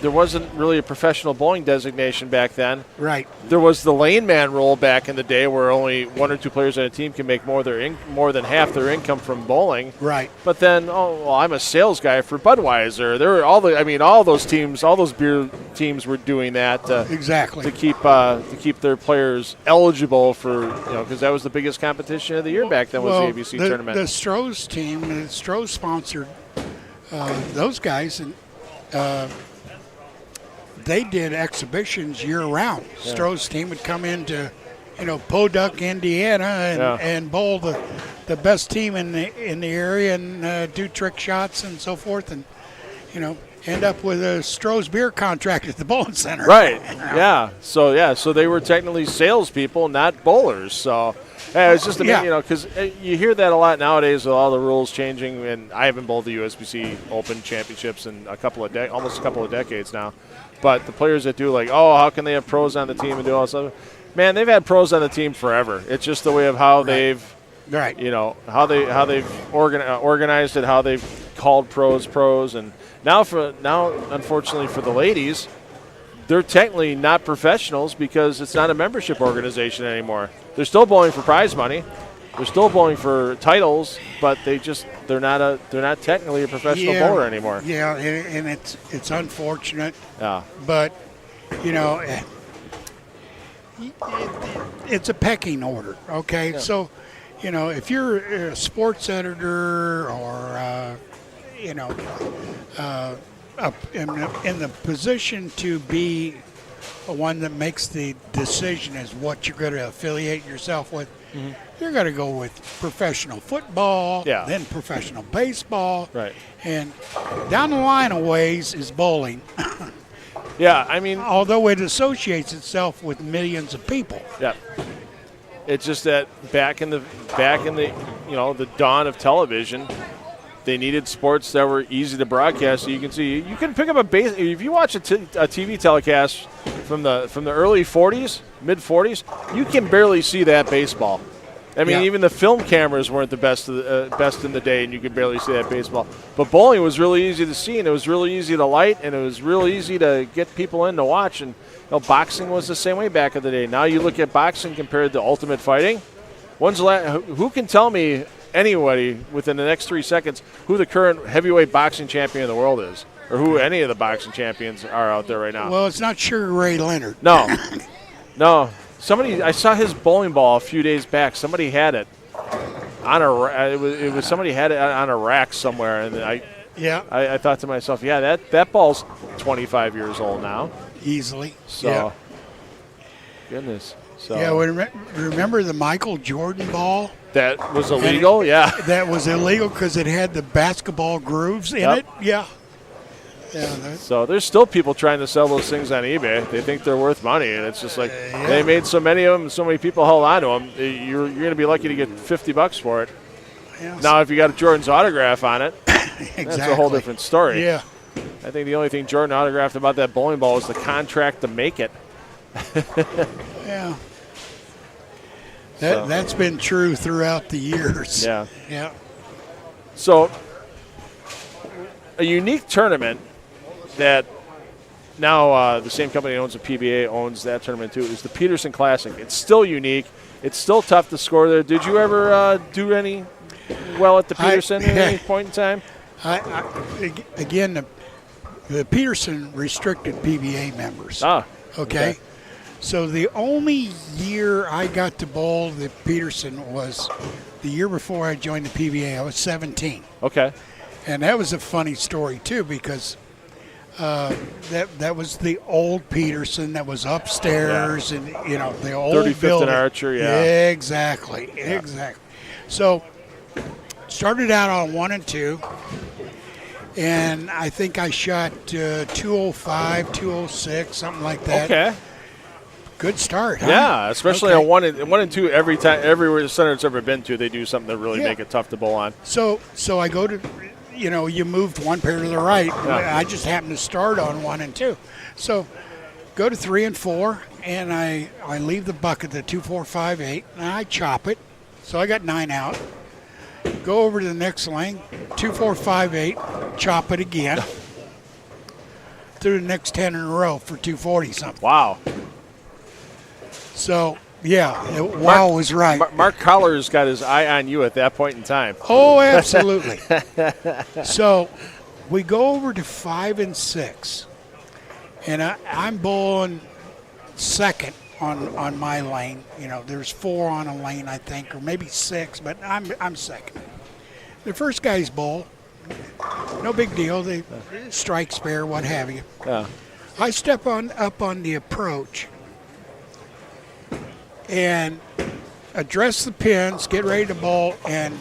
there wasn't really a professional bowling designation back then. Right. There was the lane man rule back in the day where only 1 or 2 players on a team can make more than half their income from bowling. Right. But then, I'm a sales guy for Budweiser. There were all those teams, all those beer teams were doing that exactly to keep their players eligible for, because that was the biggest competition of the year back then, was the ABC tournament. The Stroh's team, Stroh sponsored those guys, and they did exhibitions year round. Yeah. Stroh's team would come into, Podunk, Indiana, and bowl the best team in the area and do trick shots and so forth, and end up with a Stroh's beer contract at the bowling center. Right. Yeah. So they were technically salespeople, not bowlers. So. Yeah, it's just amazing, because you hear that a lot nowadays with all the rules changing, and I haven't bowled the USBC Open Championships in almost a couple of decades now. But the players that do, how can they have pros on the team and do all this stuff? Man, they've had pros on the team forever. It's just the way of how they've, how they've organized it, how they've called pros, and now unfortunately for the ladies, they're technically not professionals because it's not a membership organization anymore. They're still bowling for prize money. They're still bowling for titles, but they're not technically a professional bowler anymore. Yeah, and it's unfortunate. Yeah. But it's a pecking order. Okay, so if you're a sports editor or in the position to be one that makes the decision as what you're going to affiliate yourself with, you're going to go with professional football, then professional baseball, right? And down the line a ways is bowling. Yeah, I mean, although it associates itself with millions of people. Yeah. It's just that back in the the dawn of television, they needed sports that were easy to broadcast. So you can see, you can pick up if you watch a TV telecast from the early 40s, mid 40s, you can barely see that baseball. I mean, even the film cameras weren't the best in the day, and you could barely see that baseball. But bowling was really easy to see, and it was really easy to light, and it was really easy to get people in to watch. And boxing was the same way back in the day. Now you look at boxing compared to Ultimate Fighting. Who can tell me, anybody, within the next 3 seconds, who the current heavyweight boxing champion of the world is, or who any of the boxing champions are out there right now? Well, it's not Sugar Ray Leonard. No. I saw his bowling ball a few days back. Somebody had it on somebody had it on a rack somewhere, and I thought to myself, that ball's 25 years old now, easily. So, goodness. So remember the Michael Jordan ball? That was illegal. That was illegal because it had the basketball grooves in it. Yeah. So there's still people trying to sell those things on eBay. They think they're worth money, and it's just like they made so many of them, so many people held on to them. You're going to be lucky to get $50 for it. Yeah. Now, if you got Jordan's autograph on it, that's a whole different story. Yeah. I think the only thing Jordan autographed about that bowling ball was the contract to make it. Yeah. That's been true throughout the years. Yeah. Yeah. So, a unique tournament that now the same company that owns the PBA owns that tournament too is the Peterson Classic. It's still unique. It's still tough to score there. Did you ever do any well at the Peterson at any point in time? Again, the Peterson restricted PBA members. Okay. So the only year I got to bowl the Peterson was the year before I joined the PBA. I was 17. Okay. And that was a funny story too, because that was the old Peterson that was upstairs, and the old 35th building. and Archer, Exactly. So started out on 1 and 2, and I think I shot 205, 206, something like that. Okay. Good start, huh? Yeah, especially on 1 and 2 every time. Every center it's ever been to, they do something to really make it tough to bowl on. So I go to, you moved one pair to the right. Yeah. I just happened to start on 1 and 2. So go to 3 and 4, and I leave the bucket at 2, 4, 5, 8, and I chop it. So I got 9 out. Go over to the next lane, 2, 4, 5, 8, chop it again. threw the next 10 in a row for 240 something. Wow. So, yeah, wow was right. Mark Collar's got his eye on you at that point in time. Oh, absolutely. So we go over to 5 and 6, and I'm bowling second on my lane. You know, there's 4 on a lane, I think, or maybe 6, but I'm second. The first guy's bowl, no big deal. They strike spare, what have you. Yeah. I step up on the approach and address the pins, get ready to bowl, and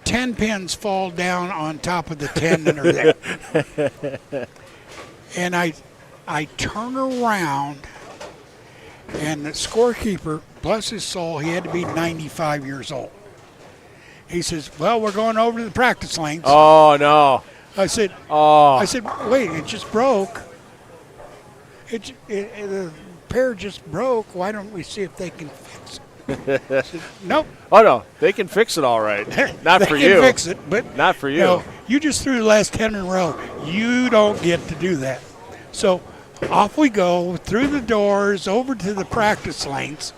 10 pins fall down on top of the 10 that are there. And I turn around, and the scorekeeper, bless his soul, he had to be 95 years old. He says, well, we're going over to the practice lanes. Oh, no. I said, wait, it just broke. The pair just broke. Why don't we see if they can fix it? I said, nope. Oh, no. They can fix it all right. Not for you. They can fix it, but not for you. No, you just threw the last 10 in a row. You don't get to do that. So off we go, through the doors, over to the practice lanes.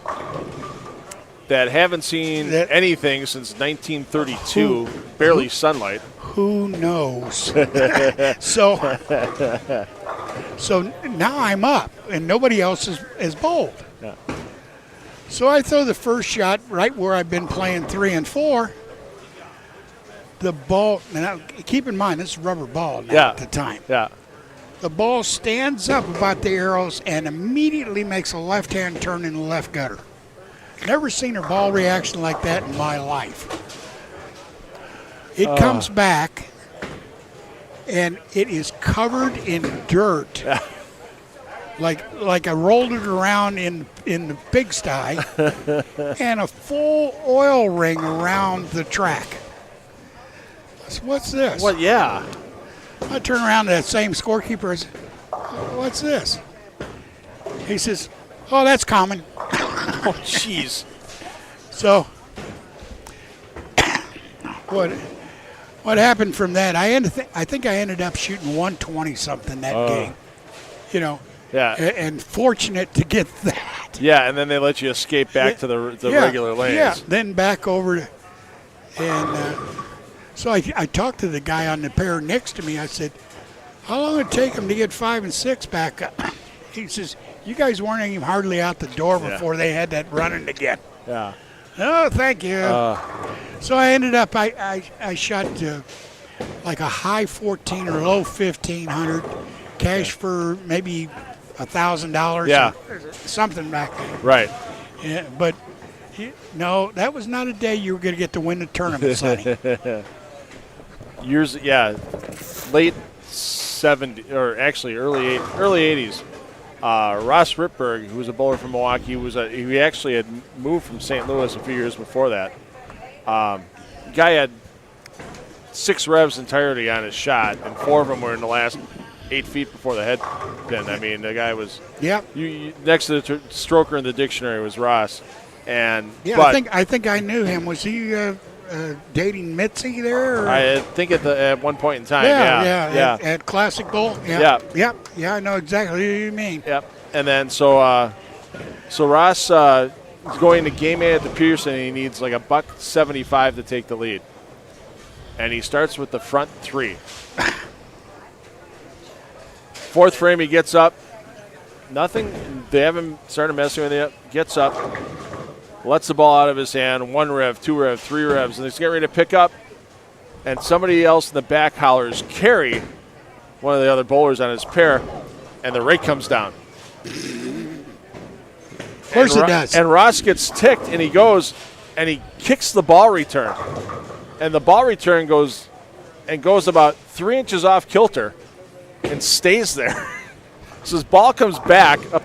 That haven't seen anything since 1932, barely sunlight. Who knows? So now I'm up, and nobody else is bowled. Yeah. So I throw the first shot right where I've been playing 3 and 4. The ball, and keep in mind, this is rubber ball now at the time. Yeah. The ball stands up about the arrows and immediately makes a left-hand turn in the left gutter. Never seen a ball reaction like that in my life. It comes back, and it is covered in dirt. like I rolled it around in the pigsty, and a full oil ring around the track. I said, what's this? What? Yeah. I turn around to that same scorekeeper and said, what's this? He says, oh, that's common. Oh, jeez. So what happened from that? I think I ended up shooting 120 something that game. You know. Yeah. And fortunate to get that. Yeah, and then they let you escape back to the regular lanes. Yeah. Then back over to, and so I talked to the guy on the pair next to me. I said, how long would it take him to get 5 and 6 back up? He says, you guys weren't even hardly out the door before they had that running again. Yeah. Oh, thank you. So I ended up, I shot like a high 14 or low 1,500, cash for maybe $1,000. Yeah. Something back there. Right. Yeah, but no, that was not a day you were going to get to win the tournament, Sonny. Late 70s, or actually early 80s. Ross Rittberg, who was a bowler from Milwaukee, he actually had moved from St. Louis a few years before that. Guy had 6 revs entirety on his shot, and 4 of them were in the last 8 feet before the head pin. I mean, the guy was next to the stroker in the dictionary was Ross, and I think I knew him. Was he dating Mitzi there? Or? I think at one point in time. Yeah. At Classic Bowl. Yeah. I know exactly what you mean. Yep. And then so Ross is going to game A at the Pearson, and he needs like $175 to take the lead, and he starts with the front 3. 4th frame, he gets up. Nothing. They haven't started messing with it. Gets up. Lets the ball out of his hand. 1 rev, 2 rev, 3 revs, and he's getting ready to pick up. And somebody else in the back hollers, Carey, one of the other bowlers on his pair, and the rake comes down. Of course it does. And Ross gets ticked, and he goes, and he kicks the ball return. And the ball return goes about 3 inches off kilter and stays there. So his ball comes back up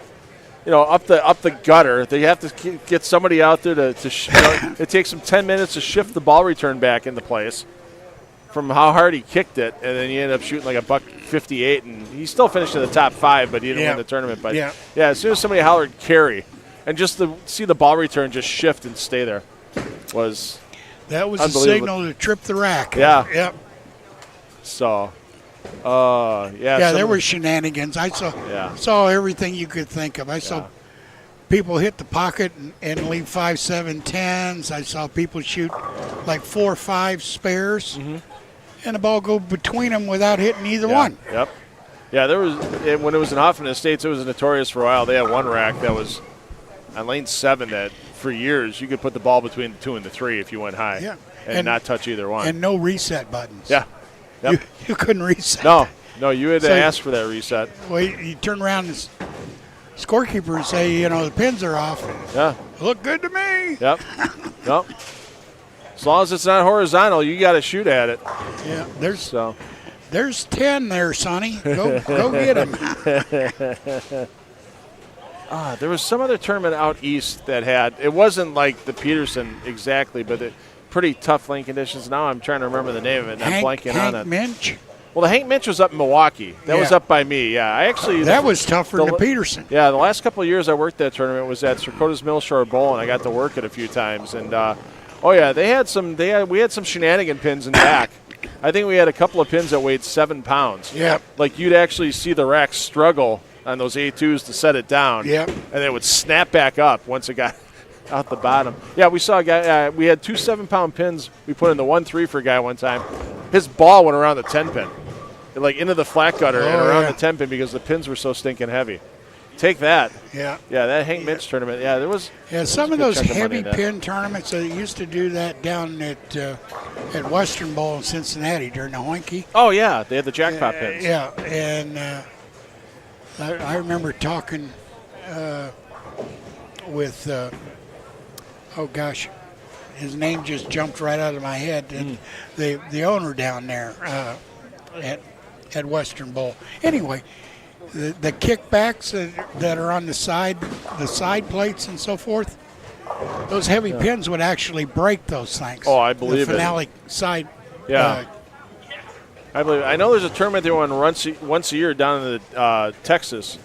the gutter. They have to get somebody out there to it takes them 10 minutes to shift the ball return back into place from how hard he kicked it, and then he ended up shooting like $158, and he still finished in the top 5, but he didn't win the tournament. But as soon as somebody hollered Carey, and just to see the ball return just shift and stay there was a signal to trip the rack. Yeah. Yep. So Yeah. Yeah, there were shenanigans. I saw everything you could think of. I saw people hit the pocket and leave 5, 7, 10s. I saw people shoot like 4 or 5 spares, and the ball go between them without hitting either one. Yep. Yeah, when it was in Hoffman Estates, it was notorious for a while. They had one rack that was on lane 7 that for years you could put the ball between the 2 and the 3 if you went high. Yeah. And not touch either one. And no reset buttons. Yeah. Yep. You couldn't reset. No, you had to ask for that reset. Well, you turn around and scorekeeper and say, the pins are off. Yeah. Look good to me. Yep. Yep. As long as it's not horizontal, you got to shoot at it. Yeah. There's 10 there, Sonny. Go get them. There was some other tournament out east that it wasn't like the Peterson exactly, but pretty tough lane conditions. Now I'm trying to remember the name of it. I'm blanking on it. Hank Minch? Well, the Hank Minch was up in Milwaukee. That was up by me. Yeah, that was tougher than the Peterson. Yeah, the last couple of years I worked that tournament was at Circota's Millshore Bowl, and I got to work it a few times. And we had some shenanigan pins in the back. I think we had a couple of pins that weighed 7 pounds. Yeah. Like you'd actually see the rack struggle on those A2s to set it down. Yep. And it would snap back up once it got out the bottom. Yeah, we saw a guy. We had 2 7-pound pins. We put in the 1-3 for a guy one time. His ball went around the 10 pin, like into the flat gutter and around the 10 pin because the pins were so stinking heavy. Take that. Yeah. Yeah, that Hank Minch tournament. Yeah, there was. Yeah, some of those heavy pin tournaments. They used to do that down at Western Bowl in Cincinnati during the Hoinky. Oh yeah, they had the jackpot pins. Yeah, and I remember talking with. Oh gosh, his name just jumped right out of my head. And the owner down there at Western Bowl. Anyway, the kickbacks that are on the side plates and so forth, those heavy pins would actually break those things. Oh, I believe the phenolic side. Yeah. I believe it. I know there's a tournament they run once a year down in Texas.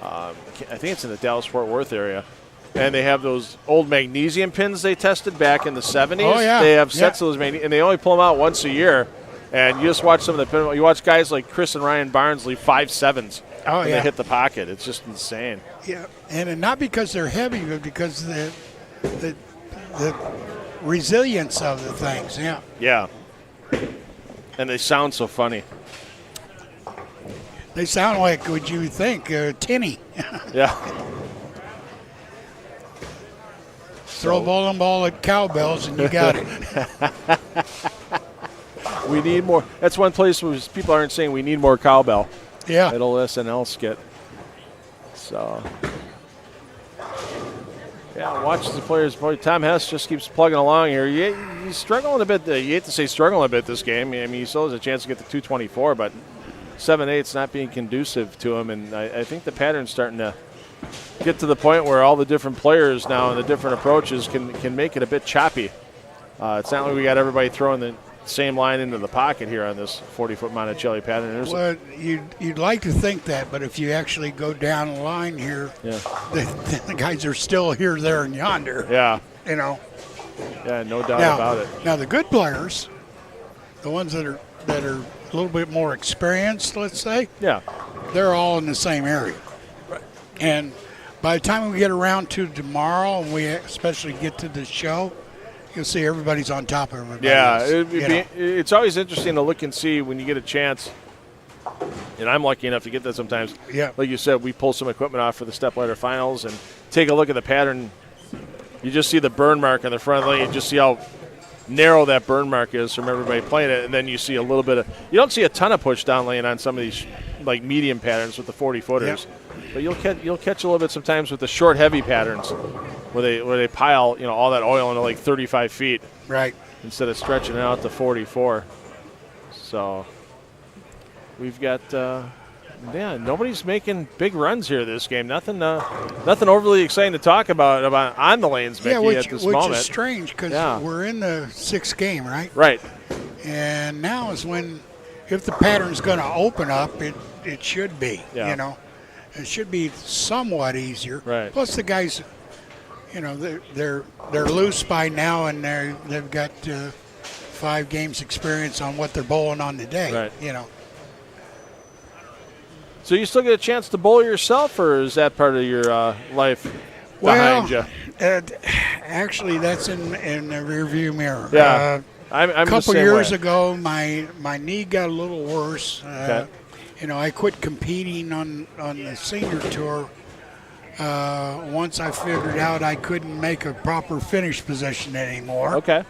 I think it's in the Dallas-Fort Worth area. And they have those old magnesium pins they tested back in the 70s. Oh, yeah. They have sets of those magnesium, and they only pull them out once a year. And you just watch some of the pin. You watch guys like Chris and Ryan Barnes leave 5 7s when they hit the pocket. It's just insane. Yeah, and not because they're heavy, but because the resilience of the things. Yeah. Yeah. And they sound so funny. They sound like, would you think, tinny? Yeah. Throw bowling ball at cowbells and you got it. We need more. That's one place where people aren't saying we need more cowbell. Yeah. That old SNL skit. So, yeah, watch the players. Boy, Tom Hess just keeps plugging along here. He's struggling a bit. You hate to say struggling a bit this game. I mean, he still has a chance to get to 224, but 7-8's not being conducive to him. And I think the pattern's starting to get to the point where all the different players now and the different approaches can make it a bit choppy. It's not like we got everybody throwing the same line into the pocket here on this 40-foot Monticelli pattern. Well, you'd like to think that, but if you actually go down the line here, the guys are still here, there, and yonder. Yeah. You know. Yeah, no doubt about it. Now the good players, the ones that are a little bit more experienced, let's say, they're all in the same area. Right. And by the time we get around to tomorrow, and we especially get to the show, you'll see everybody's on top of everybody. Yeah, it's always interesting to look and see when you get a chance. And I'm lucky enough to get that sometimes. Yeah. Like you said, we pull some equipment off for the step ladder finals and take a look at the pattern. You just see the burn mark on the front lane. You just see how narrow that burn mark is from everybody playing it. And then you see a little bit of – you don't see a ton of push down lane on some of these like medium patterns with the 40-footers. Yep. But you'll catch a little bit sometimes with the short, heavy patterns where they pile all that oil into like 35 feet, right? Instead of stretching it out to 44. So we've got nobody's making big runs here this game. Nothing overly exciting to talk about on the lanes, Mickey, at this moment. Which is strange because we're in the 6th game, right? Right. And now is when, if the pattern's going to open up, it should be. Yeah. It should be somewhat easier. Right. Plus the guys, they're loose by now, and they've got 5 games experience on what they're bowling on today. Right. So you still get a chance to bowl yourself, or is that part of your life behind you? Actually, that's in the rearview mirror. Yeah. I'm a the couple same years way. ago, my knee got a little worse. Okay. I quit competing on the senior tour once I figured out I couldn't make a proper finish position anymore. Okay.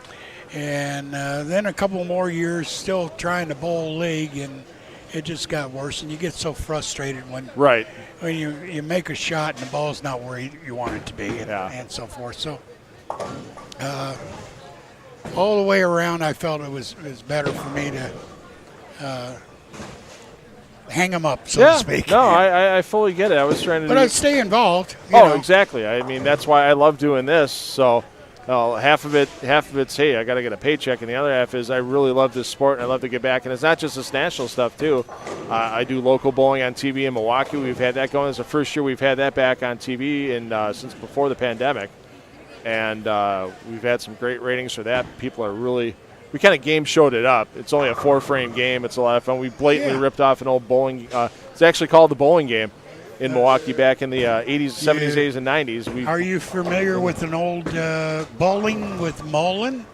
And then a couple more years still trying to bowl league, and it just got worse. And you get so frustrated when you make a shot and the ball's not where you want it to be, and so forth. So all the way around, I felt it was better for me to hang them up, so to speak. No, I fully get it. I was trying to But I'd stay involved. you Oh, know. exactly. I mean, that's why I love doing this. So half of it's, hey, I got to get a paycheck, and the other half is I really love this sport, and I love to get back. And it's not just this national stuff, too. I do local bowling on TV in Milwaukee. We've had that going. It's the first year we've had that back on TV since before the pandemic. And we've had some great ratings for that. People are really – we kind of game showed it up. It's only a 4-frame game. It's a lot of fun. We blatantly ripped off an old bowling it's actually called the Bowling Game in Milwaukee back in the 80s, 70s, 80s, and 90s. Are you familiar with an old Bowling with Mullen?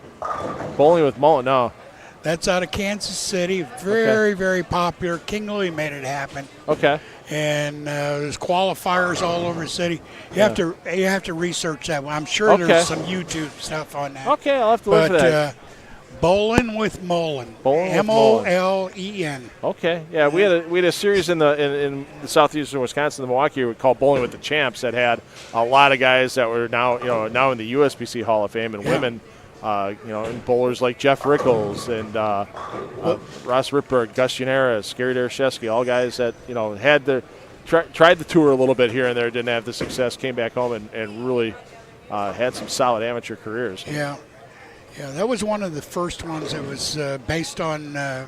Bowling with Mullen, no. That's out of Kansas City. Very, very popular. King Louis made it happen. Okay. And there's qualifiers all over the city. You have to research that one. I'm sure there's some YouTube stuff on that. Okay, I'll have to look for that. Bowling with Mullen. Bowling with Mullen. M-O-L-E-N. Okay, yeah, we had a series in the southeastern Wisconsin, the Milwaukee area called Bowling with the Champs that had a lot of guys that were now in the USBC Hall of Fame and women, and bowlers like Jeff Rickles and Ross Ripberg, Gus Yannaris, Gary Dereshevsky, all guys that had tried the tour a little bit here and there, didn't have the success, came back home and really had some solid amateur careers. Yeah. Yeah, that was one of the first ones that was based on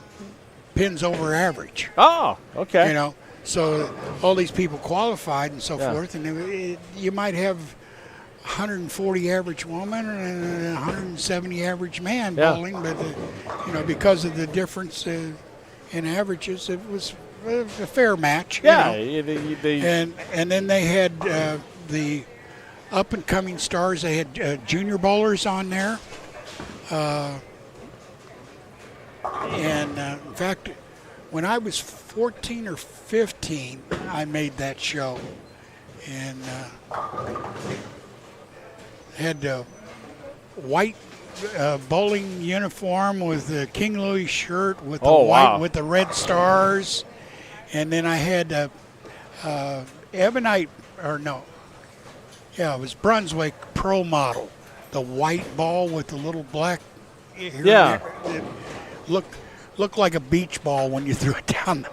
pins over average. Oh, okay. So all these people qualified and so forth, and you might have 140 average woman and 170 average man bowling, but because of the difference in averages, it was a fair match. Yeah, and then they had the up and coming stars. They had junior bowlers on there. In fact, when I was 14 or 15, I made that show, and had a white bowling uniform with the King Louis shirt with the white with the red stars, and then I had ebonite it was Brunswick Pro Model. The white ball with the little black. It looked like a beach ball when you threw it down.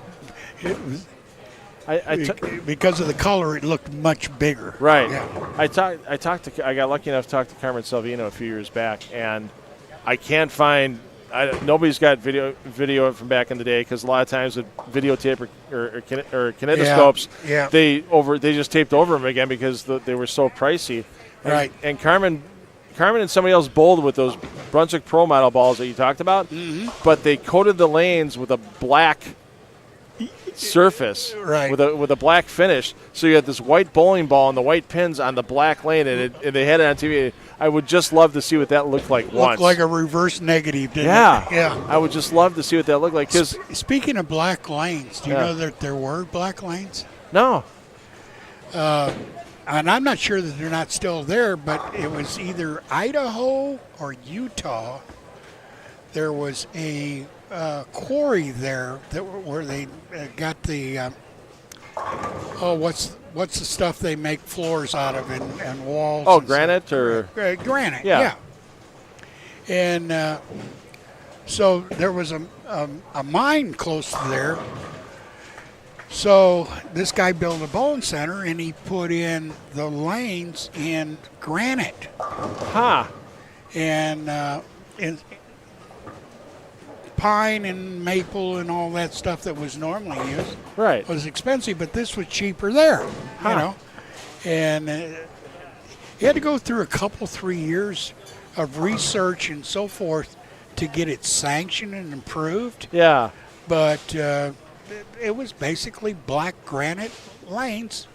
It was because of the color. It looked much bigger. Right. Yeah. I got lucky enough to talk to Carmen Salvino a few years back, and I can't find. Nobody's got video from back in the day because a lot of times with videotape or kinetoscopes, they just taped over them again because they were so pricey. Right. And Carmen and somebody else bowled with those Brunswick Pro Model balls that you talked about, but they coated the lanes with a black surface, with a black finish. So you had this white bowling ball and the white pins on the black lane, and they had it on TV. I would just love to see what that looked like once. Looked like a reverse negative, didn't it? Yeah. I would just love to see what that looked like. Cause speaking of black lanes, do you know that there were black lanes? No. And I'm not sure that they're not still there, but it was either Idaho or Utah. There was a quarry there where they got the what's the stuff they make floors out of and walls? Oh, granite or granite? Yeah. And so there was a mine close to there. So this guy built a bowling center, and he put in the lanes in granite. And in pine and maple and all that stuff that was normally used was expensive, but this was cheaper there, And he had to go through a couple, 3 years of research and so forth to get it sanctioned and improved. Yeah. But it was basically black granite lanes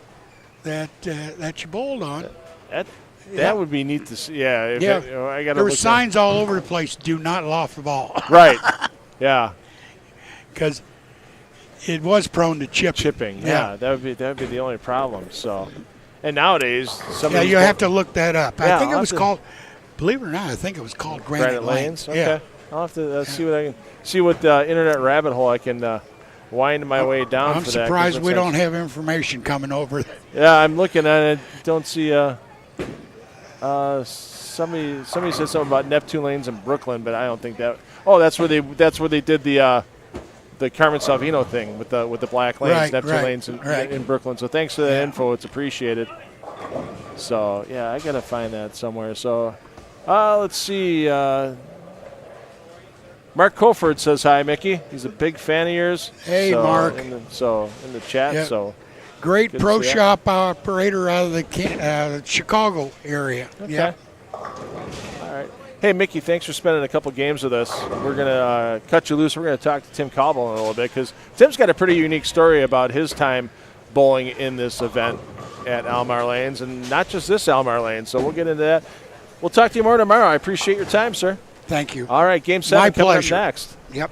that you bowled on. That would be neat to see. Yeah. I got. There were signs all over the place. Do not loft the ball. Right. Yeah. Because it was prone to chipping. Yeah. That would be the only problem. So, and nowadays, you have to look that up. Yeah, I think it was called. Believe it or not, I think it was called granite lanes. Okay. Yeah. I'll have to see what internet rabbit hole I can wind my way down. I'm for that, surprised we don't have information coming over. Yeah, I'm looking at it. Don't see. Somebody said something about Neptune Lanes in Brooklyn, but I don't think that. Oh, that's where they did the Carmen Salvino thing with the black lanes, Neptune Lanes in Brooklyn. So thanks for the info. It's appreciated. So yeah, I gotta find that somewhere. So let's see. Mark Colford says hi, Mickey. He's a big fan of yours. Hey, Mark. In the chat. Yep. So great pro shop operator out of the Chicago area. Okay. Yeah. All right. Hey, Mickey, thanks for spending a couple games with us. We're going to cut you loose. We're going to talk to Tim Cobble in a little bit because Tim's got a pretty unique story about his time bowling in this event at Almar Lanes, and not just this Almar Lane. So we'll get into that. We'll talk to you more tomorrow. I appreciate your time, sir. Thank you. All right, Game 7 coming up next. Yep.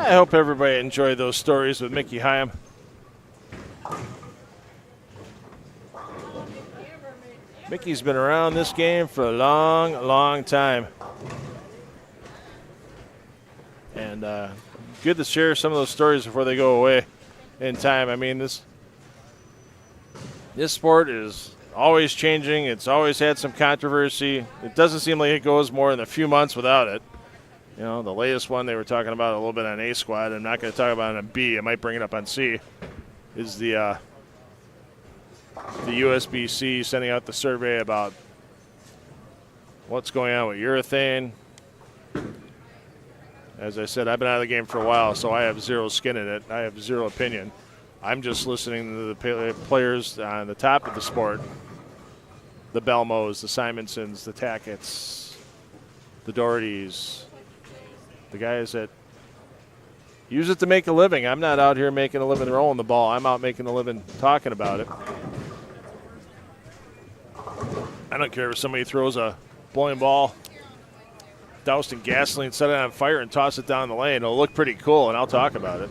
I hope everybody enjoyed those stories with Mickey Hyam. Mickey's been around this game for a long, long time. And good to share some of those stories before they go away in time. I mean, this sport is always changing. It's always had some controversy. It doesn't seem like it goes more than a few months without it. You know, the latest one they were talking about a little bit on A squad. I'm not going to talk about it on B. I might bring it up on C. Is the USBC sending out the survey about what's going on with urethane. As I said, I've been out of the game for a while, so I have zero skin in it. I have zero opinion. I'm just listening to the players on the top of the sport, the Belmos, the Simonsons, the Tackett's, the Dohertys, the guys that use it to make a living. I'm not out here making a living rolling the ball. I'm out making a living talking about it. I don't care if somebody throws a bowling ball doused in gasoline, set it on fire, and toss it down the lane. It'll look pretty cool, and I'll talk about it.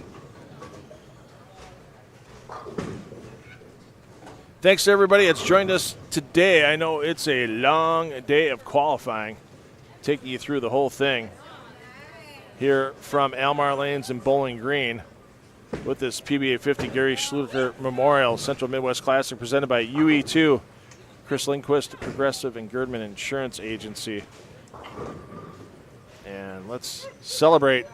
Thanks to everybody that's joined us today. I know it's a long day of qualifying, taking you through the whole thing here from Almar Lanes and Bowling Green with this PBA50 Gary Schluchter Memorial Central Midwest Classic presented by UE2, Chris Lindquist, Progressive, and Gerdeman Insurance Agency. And let's celebrate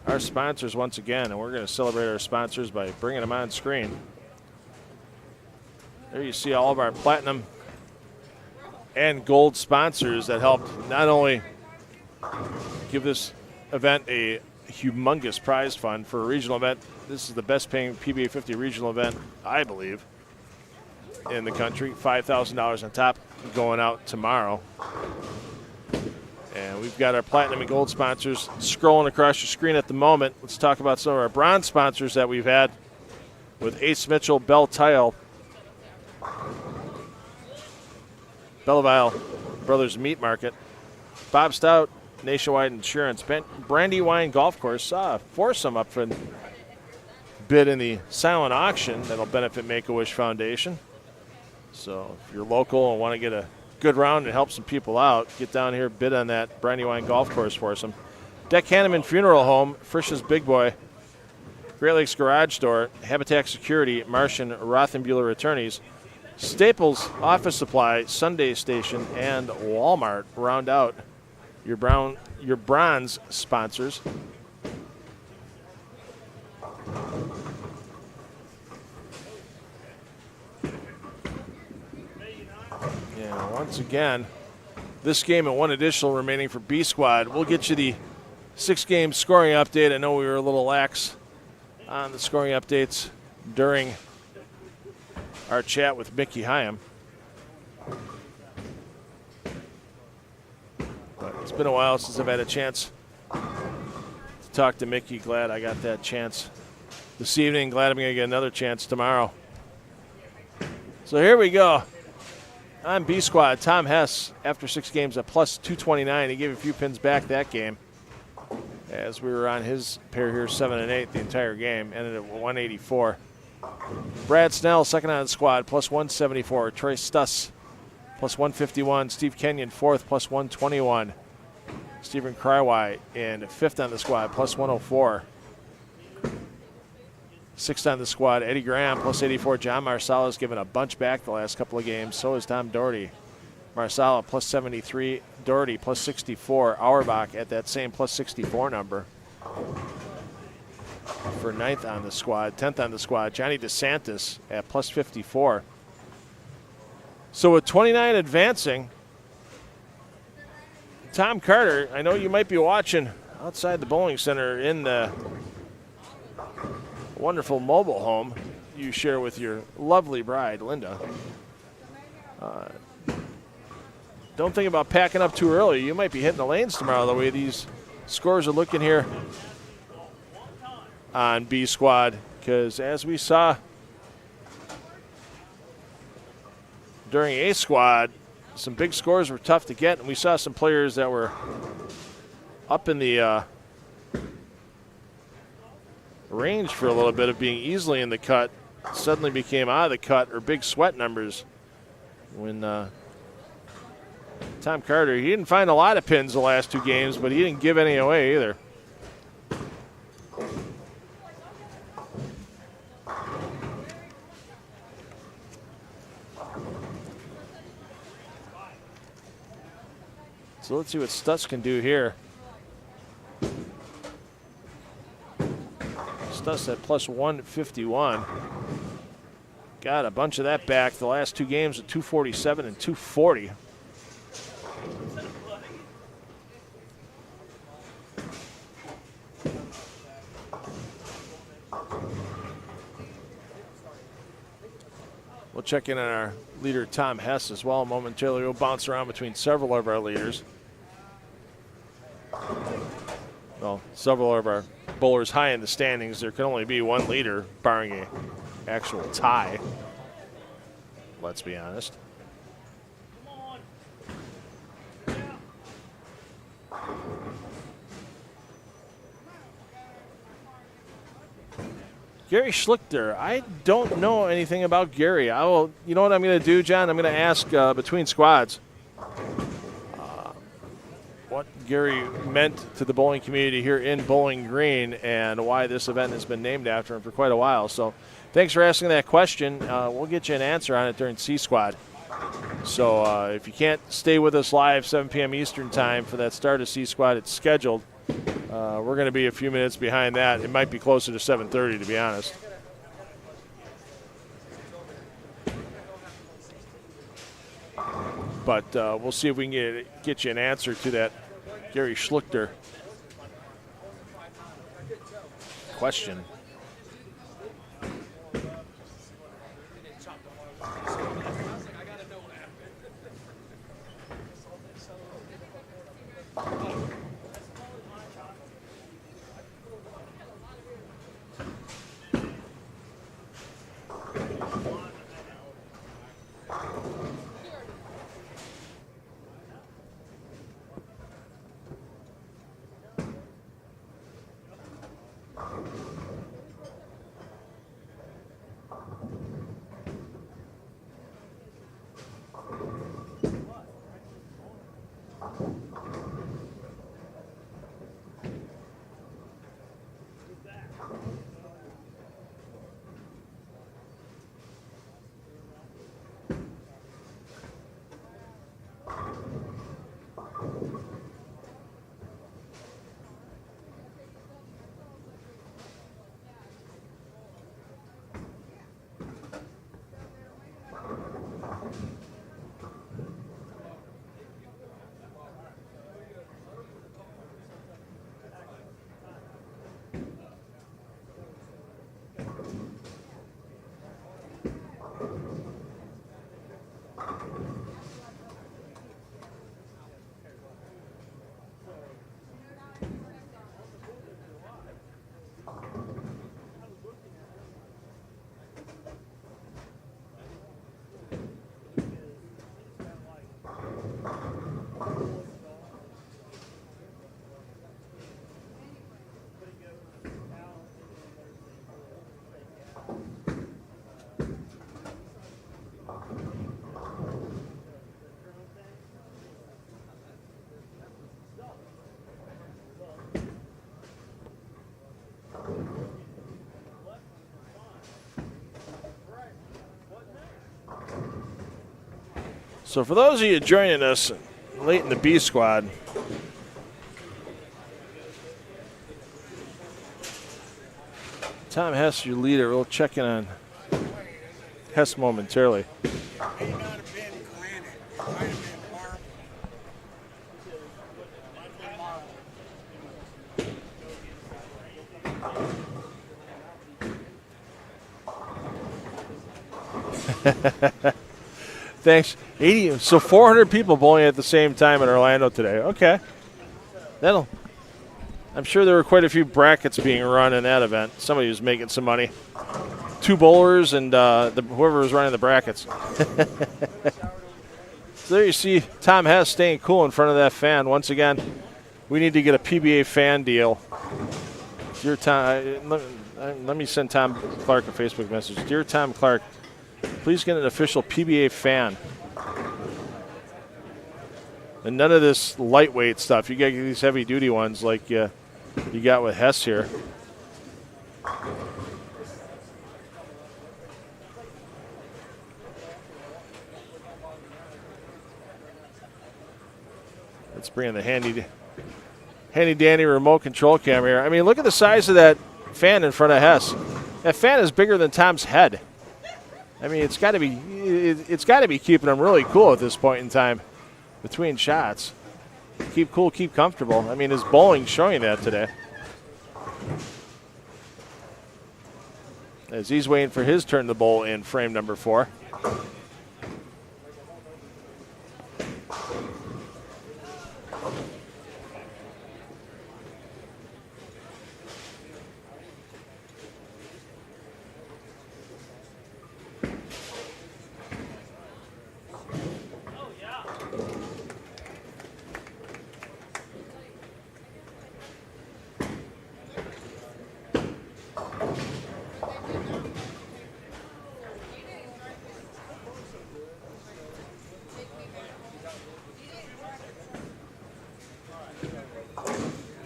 our sponsors once again, and we're going to celebrate our sponsors by bringing them on screen. There you see all of our platinum and gold sponsors that helped not only give this event a humongous prize fund for a regional event. This is the best paying PBA50 regional event, I believe, in the country. $5,000 on top going out tomorrow. And we've got our platinum and gold sponsors scrolling across your screen at the moment. Let's talk about some of our bronze sponsors that we've had with Ace Mitchell, Bell Tile, Belleville Brothers Meat Market, Bob Stout, Nationwide Insurance, Brandywine Golf Course, foursome up for bid in the silent auction that'll benefit Make-A-Wish Foundation. So if you're local and want to get a good round and help some people out, get down here, bid on that Brandywine Golf Course foursome. Deck Hanneman Funeral Home, Frisch's Big Boy, Great Lakes Garage Door, Habitat Security, Martian Rothenbuehler Attorneys, Staples Office Supply, Sunday Station, and Walmart round out your bronze sponsors. Yeah, once again, this game and one additional remaining for B Squad. We'll get you the 6-game scoring update. I know we were a little lax on the scoring updates during our chat with Mickey Hyam. But it's been a while since I've had a chance to talk to Mickey. Glad I got that chance this evening. Glad I'm going to get another chance tomorrow. So here we go. On B Squad, Tom Hess, after 6 games at plus 229. He gave a few pins back that game as we were on his pair here, 7 and 8 the entire game. Ended at 184. Brad Snell, second on the squad, plus 174. Troy Stuss, plus 151. Steve Kenyon, fourth, plus 121. Stephen Crywhite in fifth on the squad, plus 104. Sixth on the squad, Eddie Graham, plus 84. John Marsala's given a bunch back the last couple of games. So is Tom Doherty. Marsala, plus 73. Doherty, plus 64. Auerbach at that same plus 64 number. For 9th on the squad, 10th on the squad, Johnny DeSantis at plus 54. So with 29 advancing, Tom Carter, I know you might be watching outside the bowling center in the wonderful mobile home you share with your lovely bride, Linda. Don't think about packing up too early. You might be hitting the lanes tomorrow the way these scores are looking here on B Squad, because as we saw during A Squad, some big scores were tough to get, and we saw some players that were up in the range for a little bit of being easily in the cut, suddenly became out of the cut or big sweat numbers when Tom Carter, he didn't find a lot of pins the last 2 games, but he didn't give any away either. So let's see what Stutz can do here. Stutz at plus 151. Got a bunch of that back the last 2 games at 247 and 240. We'll check in on our leader, Tom Hess, as well momentarily. We'll bounce around between several of our leaders. Well, several of our bowlers high in the standings. There can only be one leader, barring an actual tie. Let's be honest. Gary Schluchter, I don't know anything about Gary. I will. You know what I'm going to do, John? I'm going to ask between squads what Gary meant to the bowling community here in Bowling Green and why this event has been named after him for quite a while. So thanks for asking that question. We'll get you an answer on it during C Squad. So if you can't stay with us live 7 p.m. Eastern time for that start of C Squad, it's scheduled. We're going to be a few minutes behind that. It might be closer to 7:30, to be honest. But we'll see if we can get you an answer to that Gary Schluchter question. So for those of you joining us late in the B squad, Tom Hess, your leader. We'll check in on Hess momentarily. May not have been granite. Might have been marble. Thanks. 80. So 400 people bowling at the same time in Orlando today. Okay. I'm sure there were quite a few brackets being run in that event. Somebody was making some money. 2 bowlers and whoever was running the brackets. So there you see Tom Hess staying cool in front of that fan. Once again, we need to get a PBA fan deal. Dear Tom, let me send Tom Clark a Facebook message. Dear Tom Clark, please get an official PBA fan. And none of this lightweight stuff. You got these heavy duty ones like you got with Hess here. Let's bring in the handy dandy remote control camera here. I mean, look at the size of that fan in front of Hess. That fan is bigger than Tom's head. I mean, it's got to be keeping him really cool at this point in time between shots. Keep cool, keep comfortable. I mean, his bowling's showing that today. As he's waiting for his turn to bowl in frame number 4.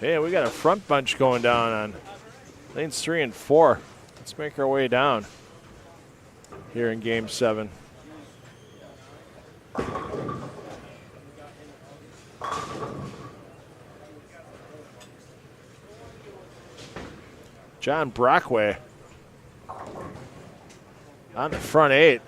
Hey, we got a front bunch going down on lanes 3 and 4. Let's make our way down here in Game 7. John Brockway on the front 8.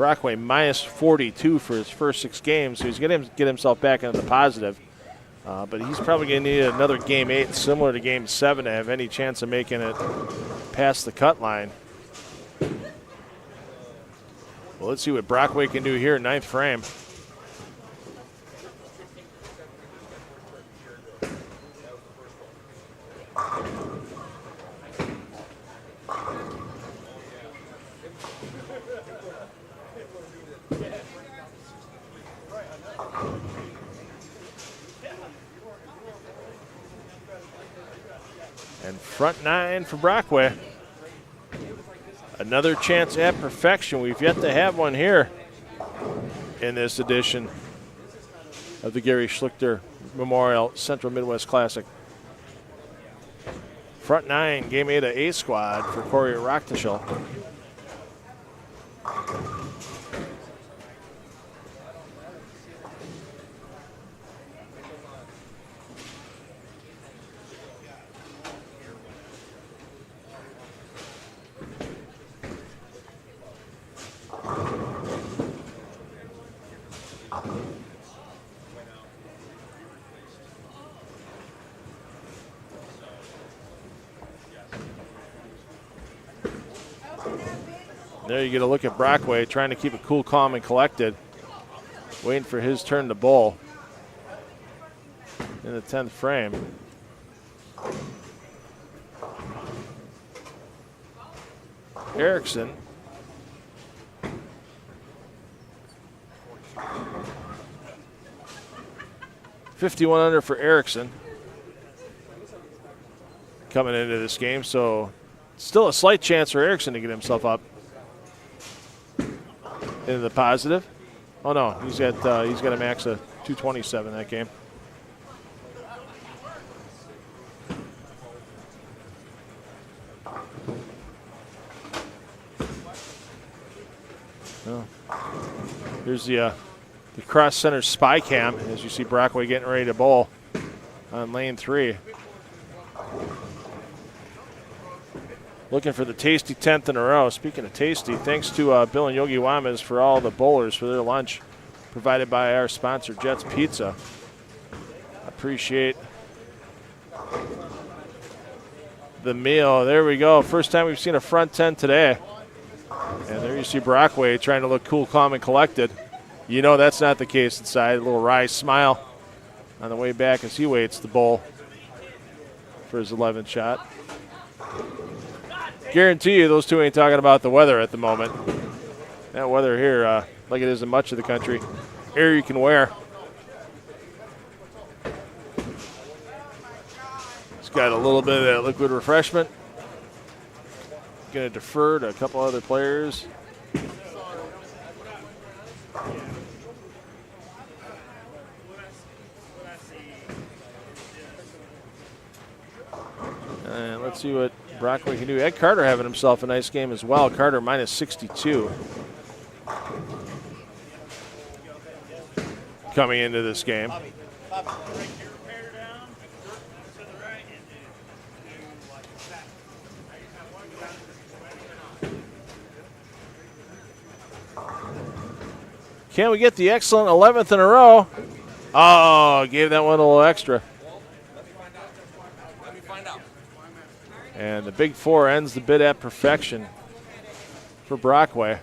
Brockway minus 42 for his first 6 games, so he's going to get himself back into the positive. But he's probably going to need another game 8 similar to game 7 to have any chance of making it past the cut line. Well, let's see what Brockway can do here in 9th frame. And front 9 for Brockway. Another chance at perfection. We've yet to have one here in this edition of the Gary Schluchter Memorial Central Midwest Classic. Front 9, game 8 of A squad for Corey Rocktischel. There you get a look at Brockway trying to keep it cool, calm, and collected. Waiting for his turn to bowl in the 10th frame. Erickson. .51 under for Erickson coming into this game, so still a slight chance for Erickson to get himself up into the positive. Oh no, he's got a max of 227 that game. Oh. Here's the cross center spy cam as you see Brockway getting ready to bowl on lane 3. Looking for the tasty 10th in a row. Speaking of tasty, thanks to Bill and Yogi Wamas for all the bowlers for their lunch provided by our sponsor, Jets Pizza. Appreciate the meal. There we go. First time we've seen a front 10 today. And there you see Brockway trying to look cool, calm, and collected. You know that's not the case inside. A little wry smile on the way back as he waits to bowl for his 11th shot. Guarantee you those two ain't talking about the weather at the moment. That weather here, like it is in much of the country, air you can wear. He's got a little bit of that liquid refreshment. Going to defer to a couple other players. And let's see what Brockway can do. Ed Carter having himself a nice game as well. Carter minus 62 coming into this game. Can we get the excellent 11th in a row? Oh, gave that one a little extra. And the big 4 ends the bid at perfection for Brockway.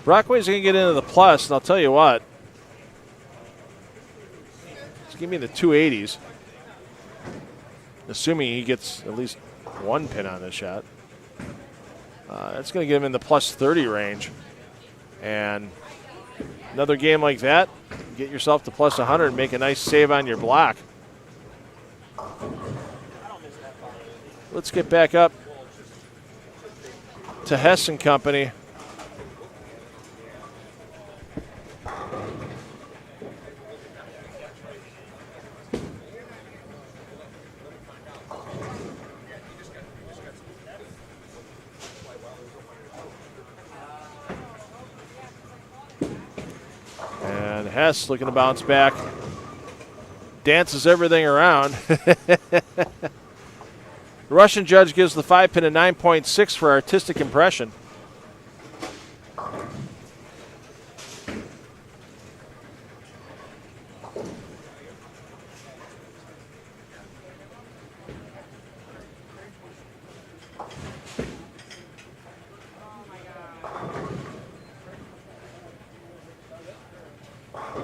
Brockway's going to get into the plus, and I'll tell you what. Just give me the 280s. Assuming he gets at least one pin on this shot. That's going to get him in the plus 30 range. And another game like that, get yourself to plus 100 and make a nice save on your block. Let's get back up to Hess and Company. Hess looking to bounce back. Dances everything around. The Russian judge gives the 5-pin a 9.6 for artistic impression.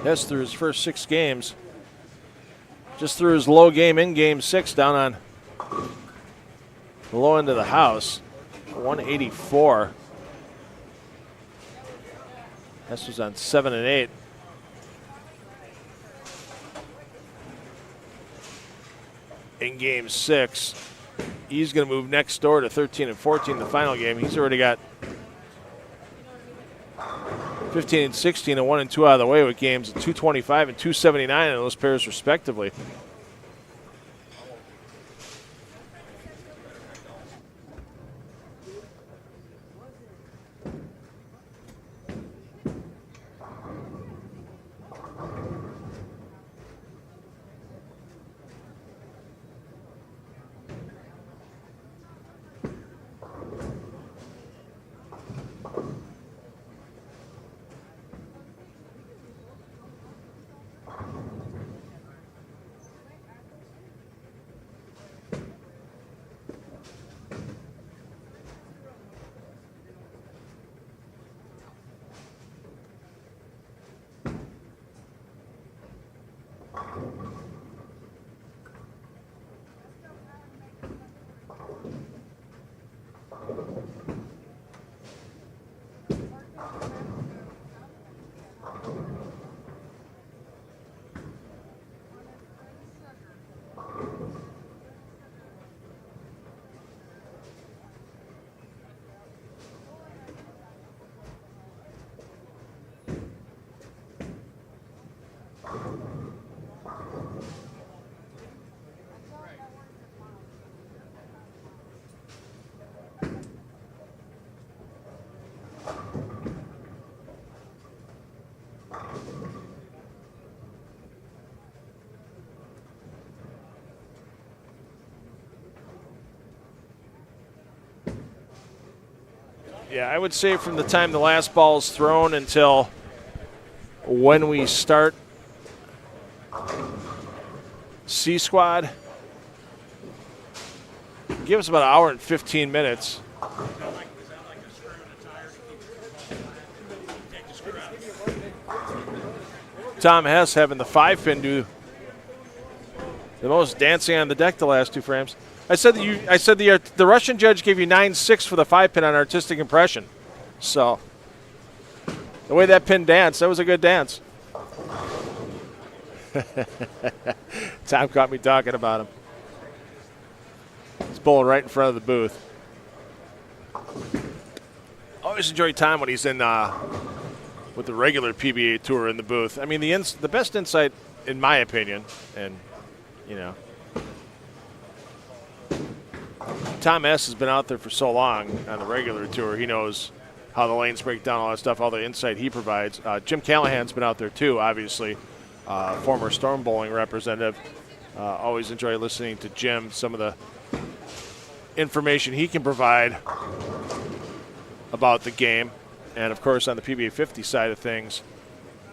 Hess through his first 6 games. Just threw his low game in game 6 down on the low end of the house. 184. Hess was on 7 and 8. In game 6. He's going to move next door to 13 and 14 in the final game. He's already got 15 and 16 and 1 and 2 out of the way with games at 225 and 279 in those pairs respectively. Yeah, I would say from the time the last ball is thrown until when we start C squad, give us about an hour and 15 minutes. Tom Hess having the 5-pin do the most dancing on the deck the last 2 frames. I said the Russian judge gave you 9.6 for the 5-pin on artistic impression. So the way that pin danced, that was a good dance. Tom caught me talking about him. He's bowling right in front of the booth. Always enjoy Tom when he's in with the regular PBA tour in the booth. I mean, the best insight, in my opinion, and you know, Tom S. has been out there for so long on the regular tour. He knows how the lanes break down, all that stuff, all the insight he provides. Jim Callahan's been out there too, obviously, former Storm Bowling representative. Always enjoy listening to Jim, some of the information he can provide about the game. And, of course, on the PBA50 side of things,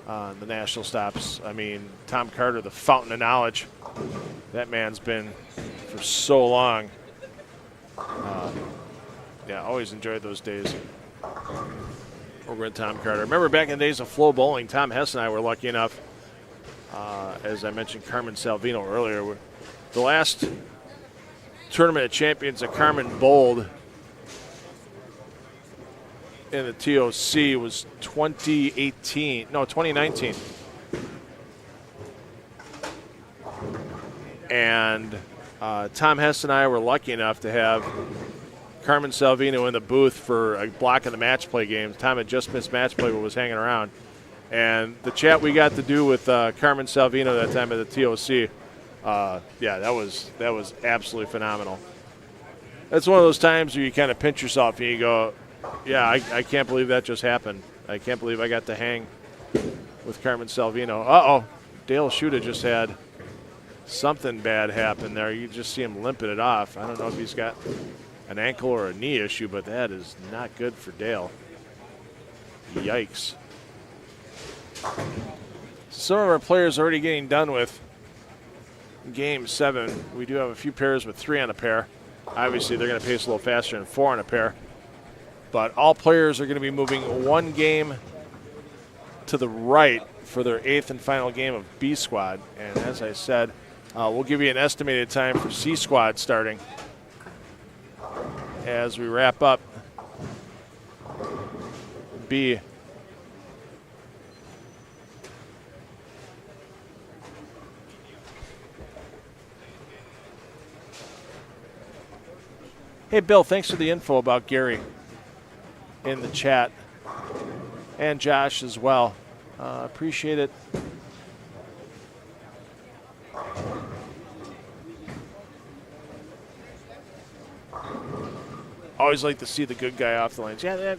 the national stops, I mean, Tom Carter, the fountain of knowledge. That man's been for so long. Yeah, always enjoyed those days over at Tom Carter. Remember back in the days of flow bowling, Tom Hess and I were lucky enough, as I mentioned Carmen Salvino earlier, the last Tournament of Champions that Carmen bowled in the TOC was 2019. And Tom Hess and I were lucky enough to have Carmen Salvino in the booth for a block of the match play games. Tom had just missed match play but was hanging around. And the chat we got to do with Carmen Salvino that time at the TOC, yeah, that was absolutely phenomenal. That's one of those times where you kind of pinch yourself and you go, yeah, I can't believe that just happened. I can't believe I got to hang with Carmen Salvino. Uh-oh, Dale Schuta just had something bad happen there. You just see him limping it off. I don't know if he's got an ankle or a knee issue, but that is not good for Dale. Yikes. Some of our players are already getting done with Game 7. We do have a few pairs with 3 on a pair. Obviously, they're going to pace a little faster than 4 on a pair. But all players are going to be moving 1 game to the right for their 8th and final game of B squad. And as I said, we'll give you an estimated time for C squad starting as we wrap up B. Hey, Bill, thanks for the info about Gary in the chat, and Josh as well. Appreciate it. Always like to see the good guy off the lanes. Yeah,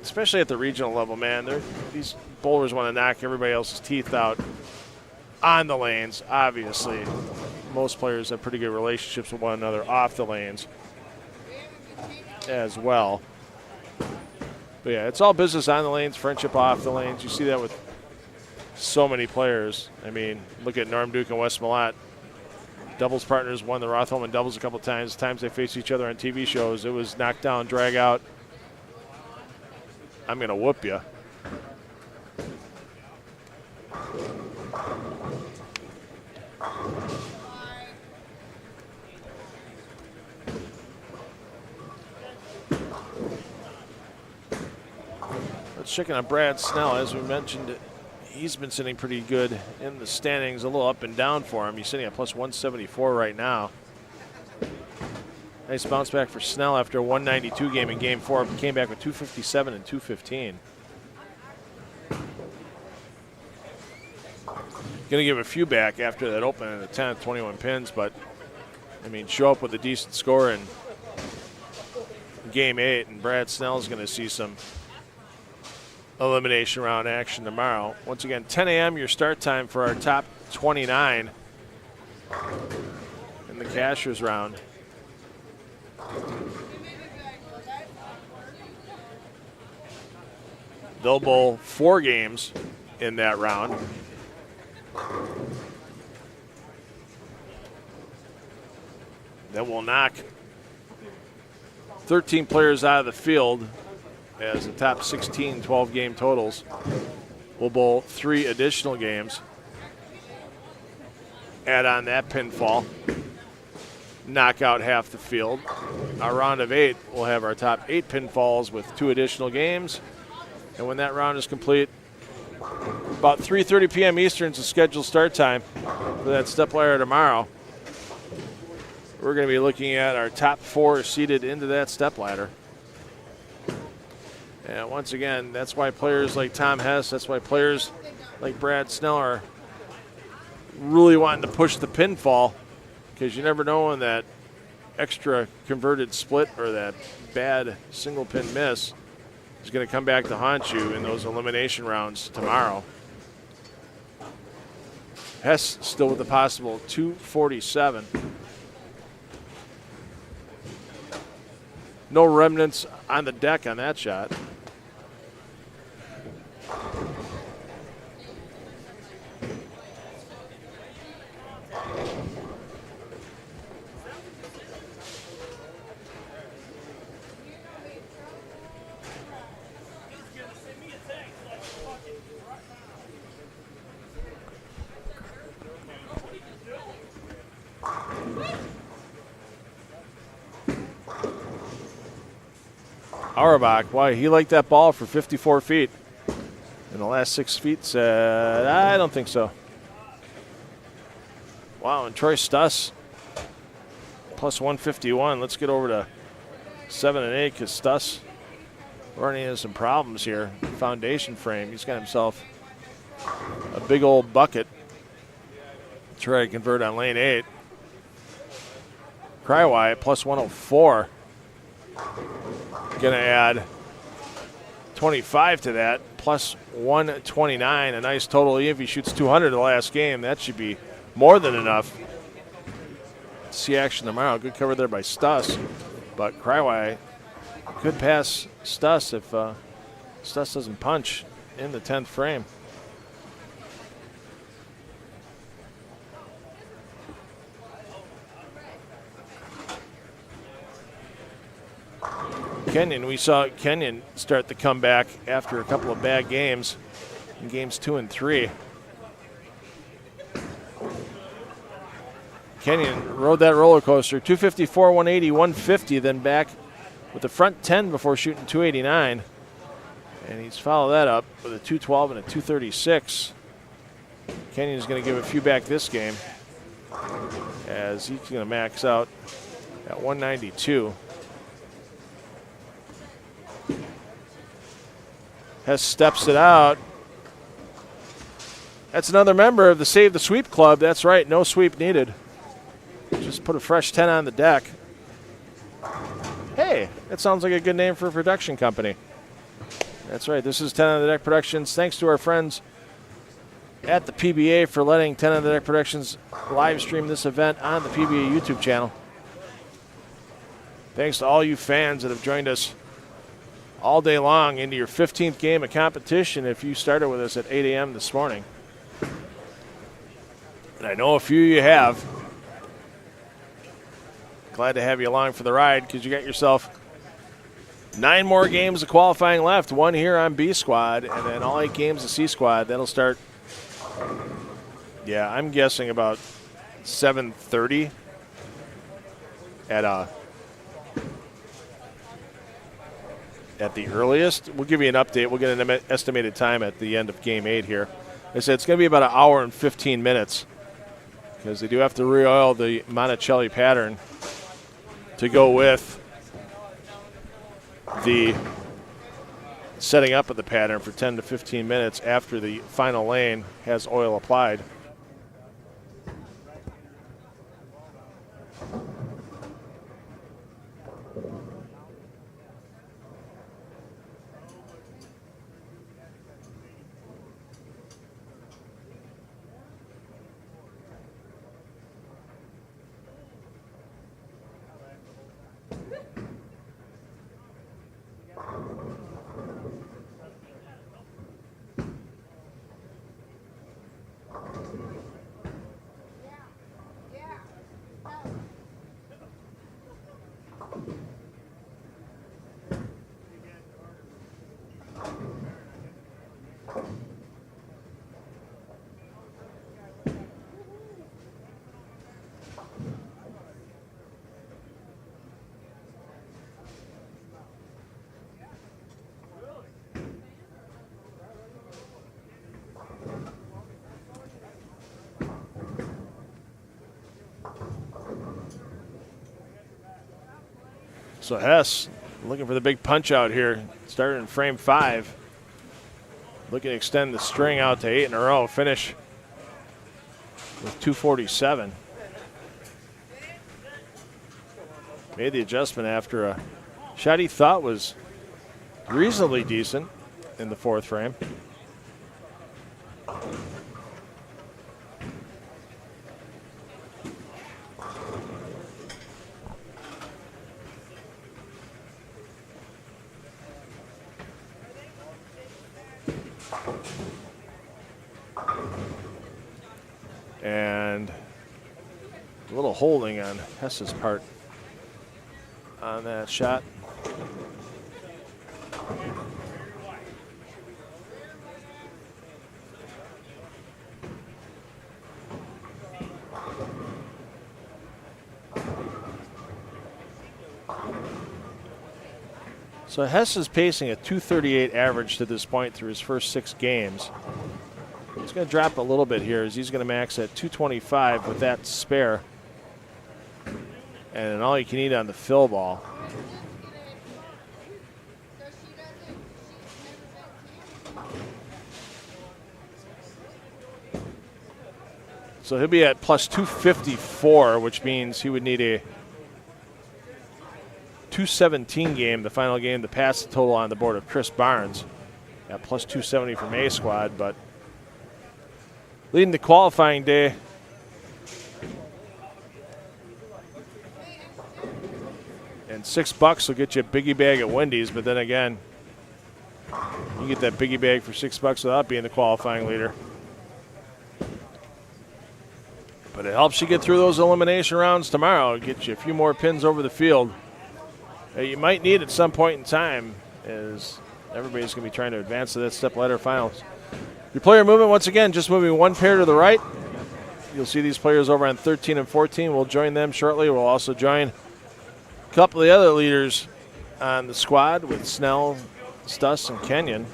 especially at the regional level, man. These bowlers want to knock everybody else's teeth out on the lanes, obviously. Most players have pretty good relationships with one another off the lanes as well. But yeah, it's all business on the lanes, friendship off the lanes. You see that with so many players. I mean, look at Norm Duke and Wes Millett. Doubles partners won the Rotholman doubles a couple times. Times they faced each other on TV shows, it was knock down, drag out. I'm going to whoop you. Let's check in on Brad Snell. As we mentioned, he's been sitting pretty good in the standings, a little up and down for him. He's sitting at plus 174 right now. Nice bounce back for Snell after a 192 game in Game 4. Came back with 257 and 215. Going to give a few back after that open in the 10th, 21 pins, but, I mean, show up with a decent score in Game 8, and Brad Snell is going to see some elimination round action tomorrow. Once again, 10 a.m. your start time for our top 29 in the Cashers round. They'll bowl 4 games in that round. Then we'll knock 13 players out of the field as the top 16 12-game totals. We'll bowl 3 additional games. Add on that pinfall. Knock out half the field. Our round of 8, we'll have our top 8 pinfalls with 2 additional games. And when that round is complete, about 3:30 p.m. Eastern is the scheduled start time for that step ladder tomorrow. We're going to be looking at our top 4 seated into that step ladder. And once again, that's why players like Tom Hess, that's why players like Brad Snell are really wanting to push the pinfall, because you never know when that extra converted split or that bad single pin miss is going to come back to haunt you in those elimination rounds tomorrow. Hess still with a possible 247. No remnants on the deck on that shot. Auerbach, why he liked that ball for 54 feet. In the last 6 feet said, I don't think so. Wow, and Troy Stuss, plus 151. Let's get over to 7 and 8 because Stuss running into some problems here. Foundation frame, he's got himself a big old bucket. Try to convert on lane 8. Crywye, plus 104. Going to add 25 to that, plus 129, a nice total. Even if he shoots 200 the last game, that should be more than enough. See action tomorrow. Good cover there by Stuss, but Cryway could pass Stuss if Stuss doesn't punch in the 10th frame. Kenyon, we saw Kenyon start the comeback after a couple of bad games in games 2 and 3. Kenyon rode that roller coaster, 254, 180, 150, then back with the front 10 before shooting 289. And he's followed that up with a 212 and a 236. Kenyon's going to give a few back this game as he's going to max out at 192. Hess steps it out. That's another member of the Save the Sweep Club. That's right, no sweep needed. Just put a fresh 10 on the deck. Hey, that sounds like a good name for a production company. That's right, this is 10 on the Deck Productions. Thanks to our friends at the PBA for letting 10 on the Deck Productions live stream this event on the PBA YouTube channel. Thanks to all you fans that have joined us all day long into your 15th game of competition if you started with us at 8 a.m. this morning. And I know a few of you have. Glad to have you along for the ride because you got yourself 9 more games of qualifying left. 1 here on B Squad and then all 8 games of C Squad. That'll start, yeah, I'm guessing about 7:30 at the earliest. We'll give you an update. We'll get an estimated time at the end of Game 8 here. I said it's going to be about an hour and 15 minutes because they do have to re-oil the Monticelli pattern to go with the setting up of the pattern for 10 to 15 minutes after the final lane has oil applied. So Hess looking for the big punch out here. Started in frame 5. Looking to extend the string out to 8 in a row. Finish with 247. Made the adjustment after a shot he thought was reasonably decent in the 4th frame. And a little holding on Hess's part on that shot. So Hess is pacing a 238 average to this point through his first 6 games. He's going to drop a little bit here as he's going to max at 225 with that spare. And an all you can eat on the fill ball. So he'll be at plus 254, which means he would need a 217 game, the final game, to pass the total on the board of Chris Barnes. Got plus 270 from A squad, but leading the qualifying day. And $6 will get you a biggie bag at Wendy's, but then again, you get that biggie bag for $6 without being the qualifying leader. But it helps you get through those elimination rounds tomorrow. It gets you a few more pins over the field that you might need at some point in time, as everybody's going to be trying to advance to that step ladder finals. Your player movement, once again, just moving one pair to the right. You'll see these players over on 13 and 14. We'll join them shortly. We'll also join a couple of the other leaders on the squad with Snell, Stuss, and Kenyon,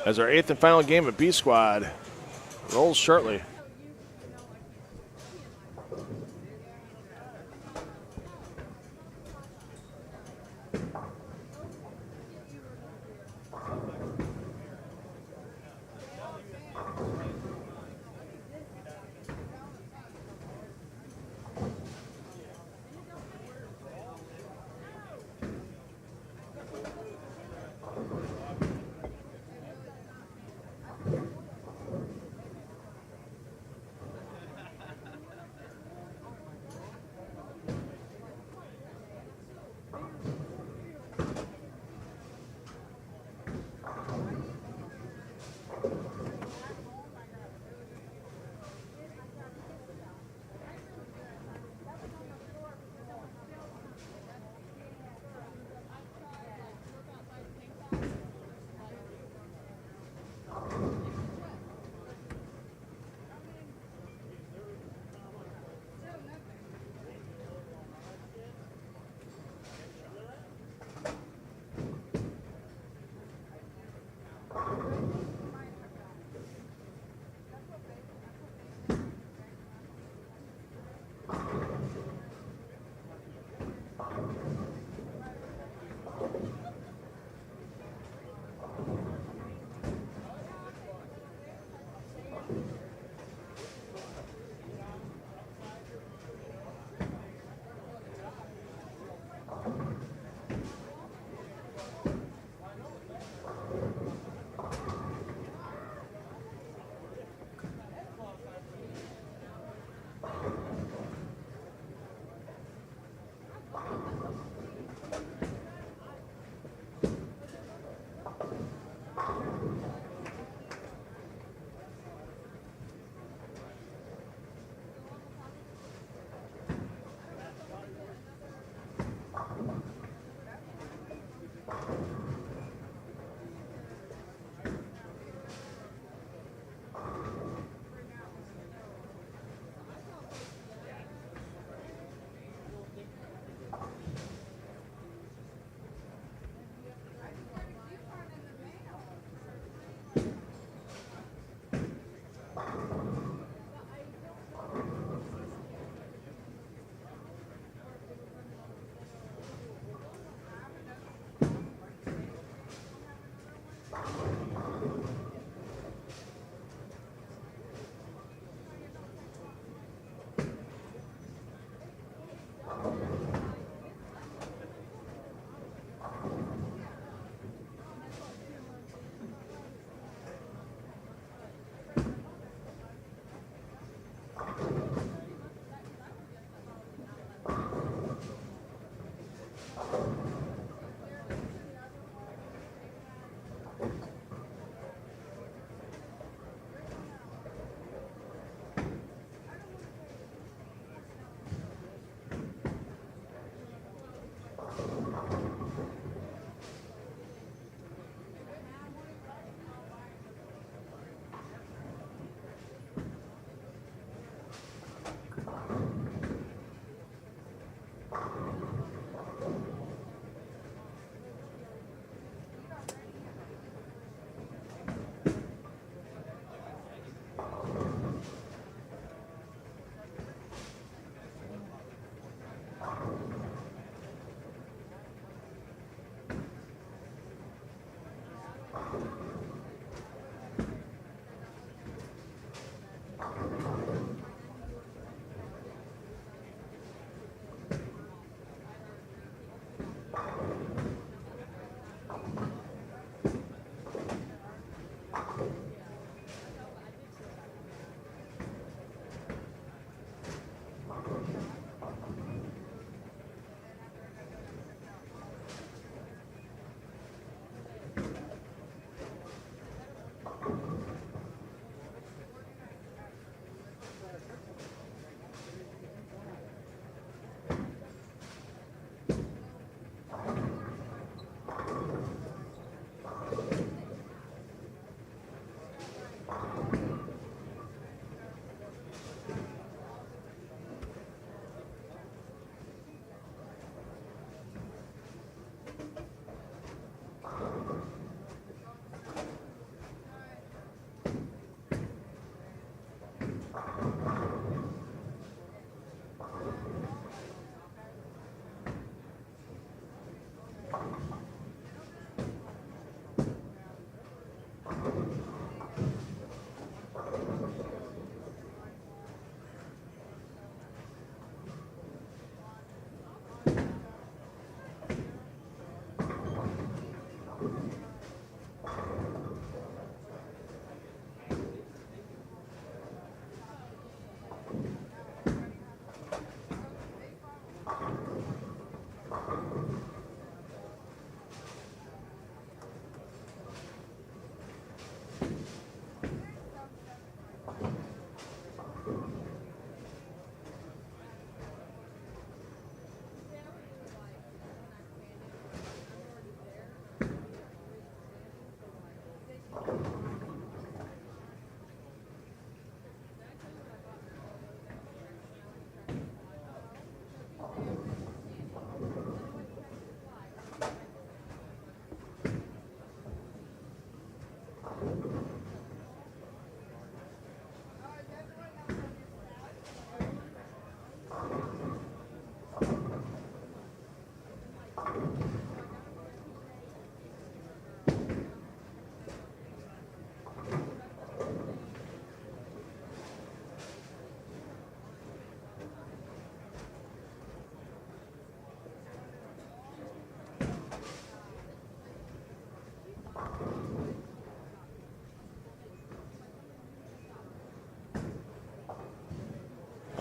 as our 8th and final game of B squad rolls shortly.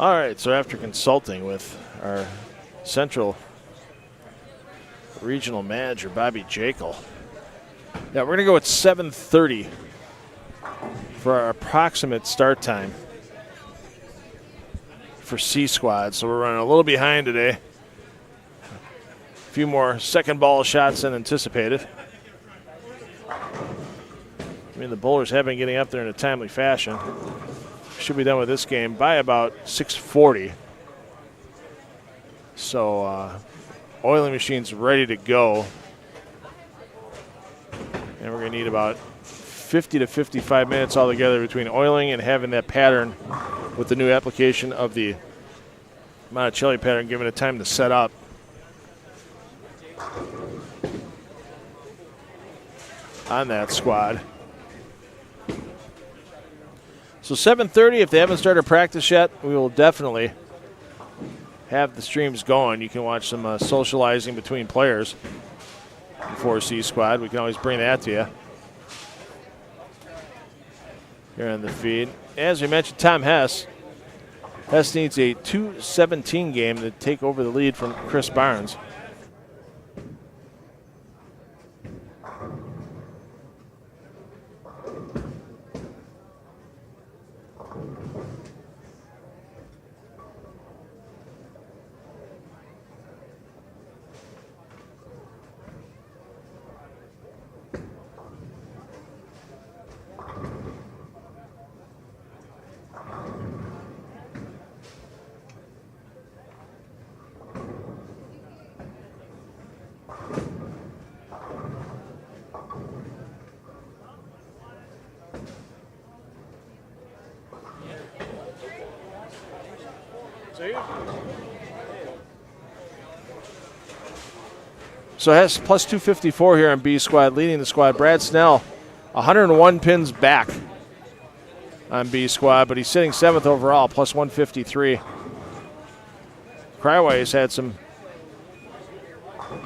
All right, so after consulting with our Central Regional Manager, Bobby Jekyll, yeah, we're going to go at 7:30 for our approximate start time for C Squad. So we're running a little behind today. A few more second ball shots than anticipated. I mean, the bowlers have been getting up there in a timely fashion. Should be done with this game by about 6:40. So oiling machine's ready to go. And we're going to need about 50 to 55 minutes altogether between oiling and having that pattern with the new application of the Monticelli pattern, giving it time to set up. On that squad. So 7:30, if they haven't started practice yet, we will definitely have the streams going. You can watch some socializing between players before C Squad. We can always bring that to you here on the feed. As we mentioned, Tom Hess. Hess needs a 2-17 game to take over the lead from Chris Barnes. So Hess plus 254 here on B Squad, leading the squad. Brad Snell, 101 pins back on B Squad, but he's sitting 7th overall, plus 153. Cryway's had some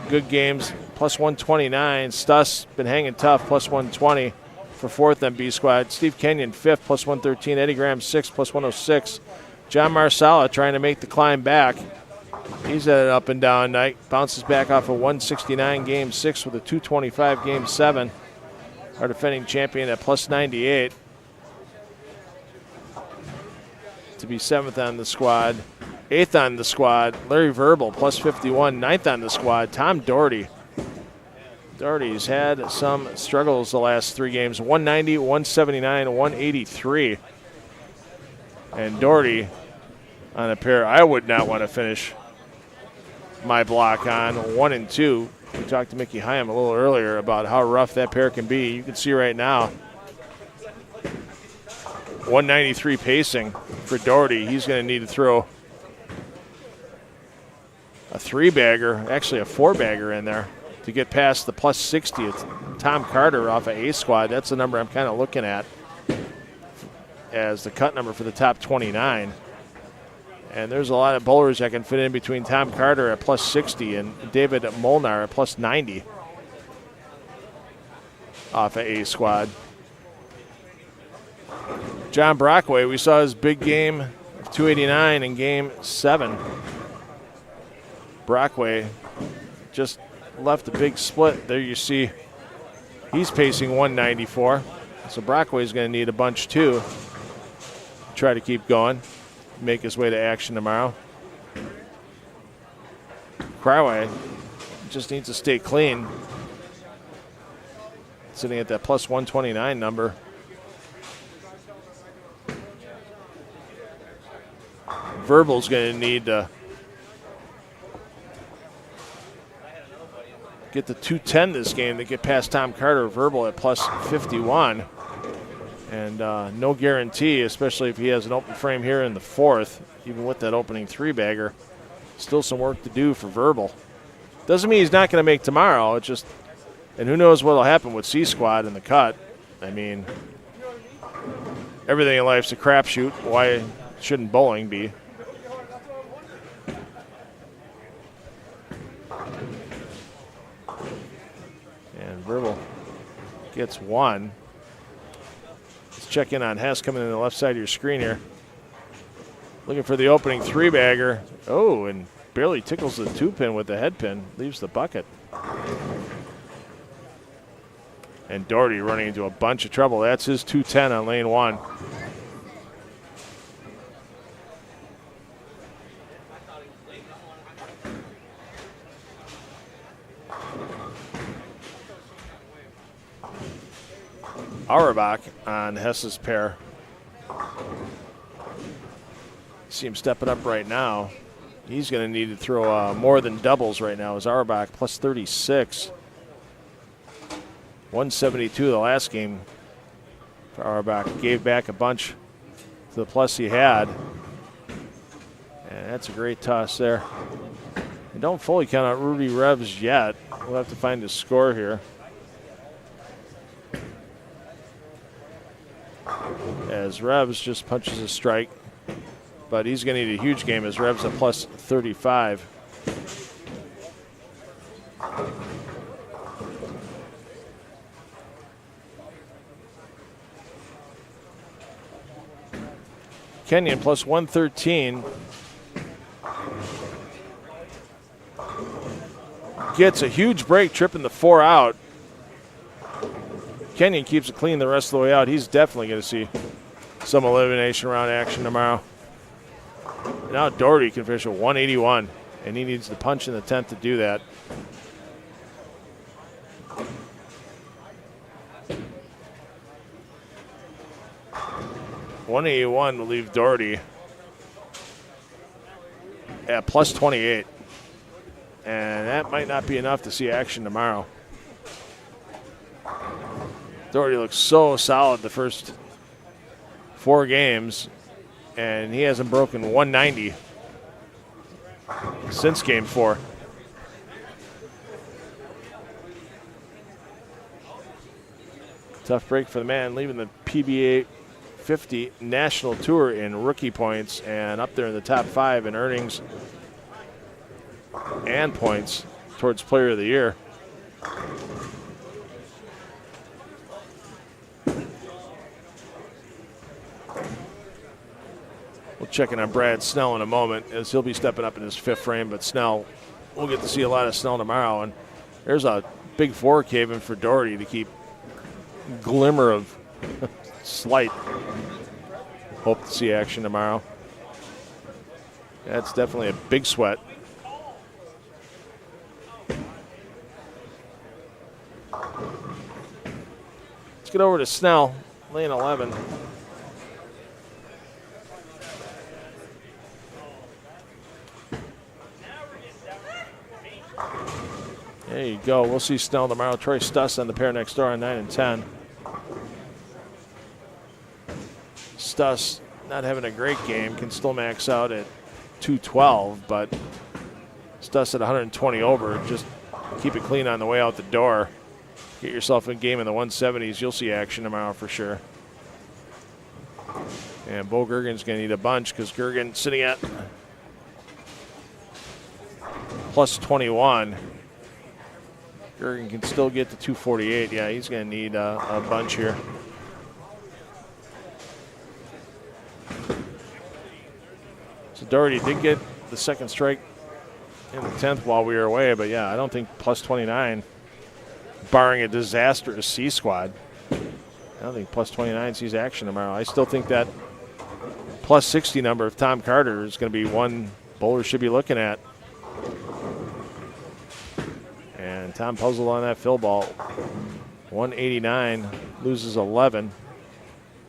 good games, plus 129. Stuss been hanging tough, plus 120 for 4th on B Squad. Steve Kenyon, 5th, plus 113. Eddie Graham, 6th, plus 106. John Marsala trying to make the climb back. He's at an up and down night. Bounces back off a 169 game 6 with a 225 game 7. Our defending champion at plus 98 to be 7th on the squad. 8th on the squad, Larry Verbal, plus 51. 9th on the squad, Tom Doherty. Doherty's had some struggles the last 3 games. 190, 179, 183. And Doherty on a pair I would not want to finish my block on, 1 and 2. We talked to Mickey Hyam a little earlier about how rough that pair can be. You can see right now, 193 pacing for Doherty. He's going to need to throw a 3-bagger, actually a 4-bagger in there to get past the plus 60. It's Tom Carter off of A Squad. That's the number I'm kind of looking at as the cut number for the top 29. And there's a lot of bowlers that can fit in between Tom Carter at plus 60 and David Molnar at plus 90 off of A Squad. John Brockway, we saw his big game of 289 in game 7. Brockway just left a big split. There you see he's pacing 194. So Brockway's going to need a bunch too. Try to keep going. Make his way to action tomorrow. Cryway just needs to stay clean. Sitting at that plus 129 number. Verbal's going to need to get the 210 this game to get past Tom Carter. Verbal at plus 51. And no guarantee, especially if he has an open frame here in the 4th, even with that opening 3-bagger. Still some work to do for Verbal. Doesn't mean he's not going to make tomorrow. It's just, and who knows what will happen with C Squad in the cut. I mean, everything in life's a crapshoot. Why shouldn't bowling be? And Verbal gets 1. Check in on Hess coming in the left side of your screen here. Looking for the opening three-bagger. Oh, and barely tickles the two-pin with the head pin. Leaves the bucket. And Doherty running into a bunch of trouble. That's his 210 on lane 1. Auerbach on Hess's pair. See him stepping up right now. He's going to need to throw more than doubles right now as Auerbach plus 36. 172 the last game for Auerbach. Gave back a bunch to the plus he had. And that's a great toss there. And don't fully count out Rudy Revs yet. We'll have to find his score here. As Revs just punches a strike. But he's going to need a huge game as Revs at plus 35. Kenyon plus 113. Gets a huge break, tripping the 4 out. Kenyon keeps it clean the rest of the way out. He's definitely going to see some elimination round action tomorrow. Now Doherty can finish at 181, and he needs the punch in the 10th to do that. $181 will leave Doherty at plus 28. And that might not be enough to see action tomorrow. Doherty looks so solid the first 4 games, and he hasn't broken 190 since game 4. Tough break for the man, leaving the PBA50 National Tour in rookie points and up there in the top 5 in earnings and points towards Player of the Year. We'll check in on Brad Snell in a moment as he'll be stepping up in his 5th frame, but Snell, we'll get to see a lot of Snell tomorrow. And there's a big 4 caving for Doherty to keep glimmer of slight hope to see action tomorrow. That's definitely a big sweat. Let's get over to Snell, lane 11. There you go. We'll see Snell tomorrow. Troy Stuss on the pair next door on 9 and 10. Stuss not having a great game. Can still max out at 212, but Stuss at 120 over. Just keep it clean on the way out the door. Get yourself in game in the 170s. You'll see action tomorrow for sure. And Bo Gergen's going to need a bunch because Gergen sitting at plus 21. Gergen can still get to 248. Yeah, he's going to need a bunch here. So Doherty did get the second strike in the 10th while we were away, but yeah, I don't think plus 29, barring a disastrous C squad, I don't think plus 29 sees action tomorrow. I still think that plus 60 number of Tom Carter is going to be one bowler should be looking at. And Tom puzzled on that fill ball. 189, loses 11.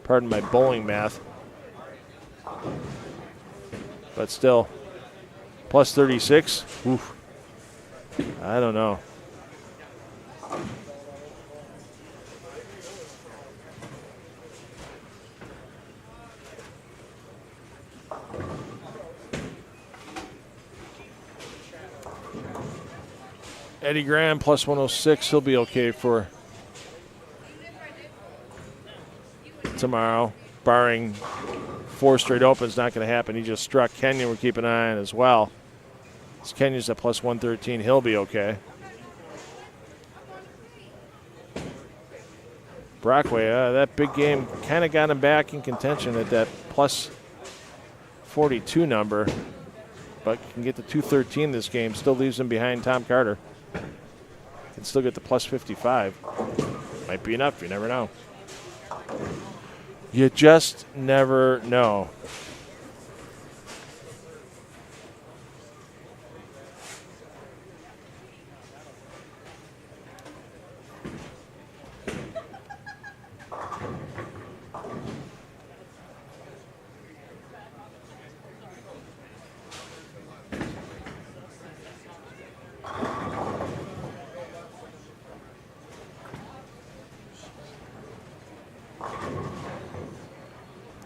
Pardon my bowling math. But still, plus 36. Oof. I don't know. Eddie Graham plus 106. He'll be okay for tomorrow, barring 4 straight opens. Not going to happen. He just struck. Kenyon we're keeping an eye on as well. This Kenyon's at plus 113. He'll be okay. Brockway, that big game kind of got him back in contention at that plus 242 number, but can get to 213 this game. Still leaves him behind Tom Carter. Can still get the plus 55. Might be enough. You never know. You just never know.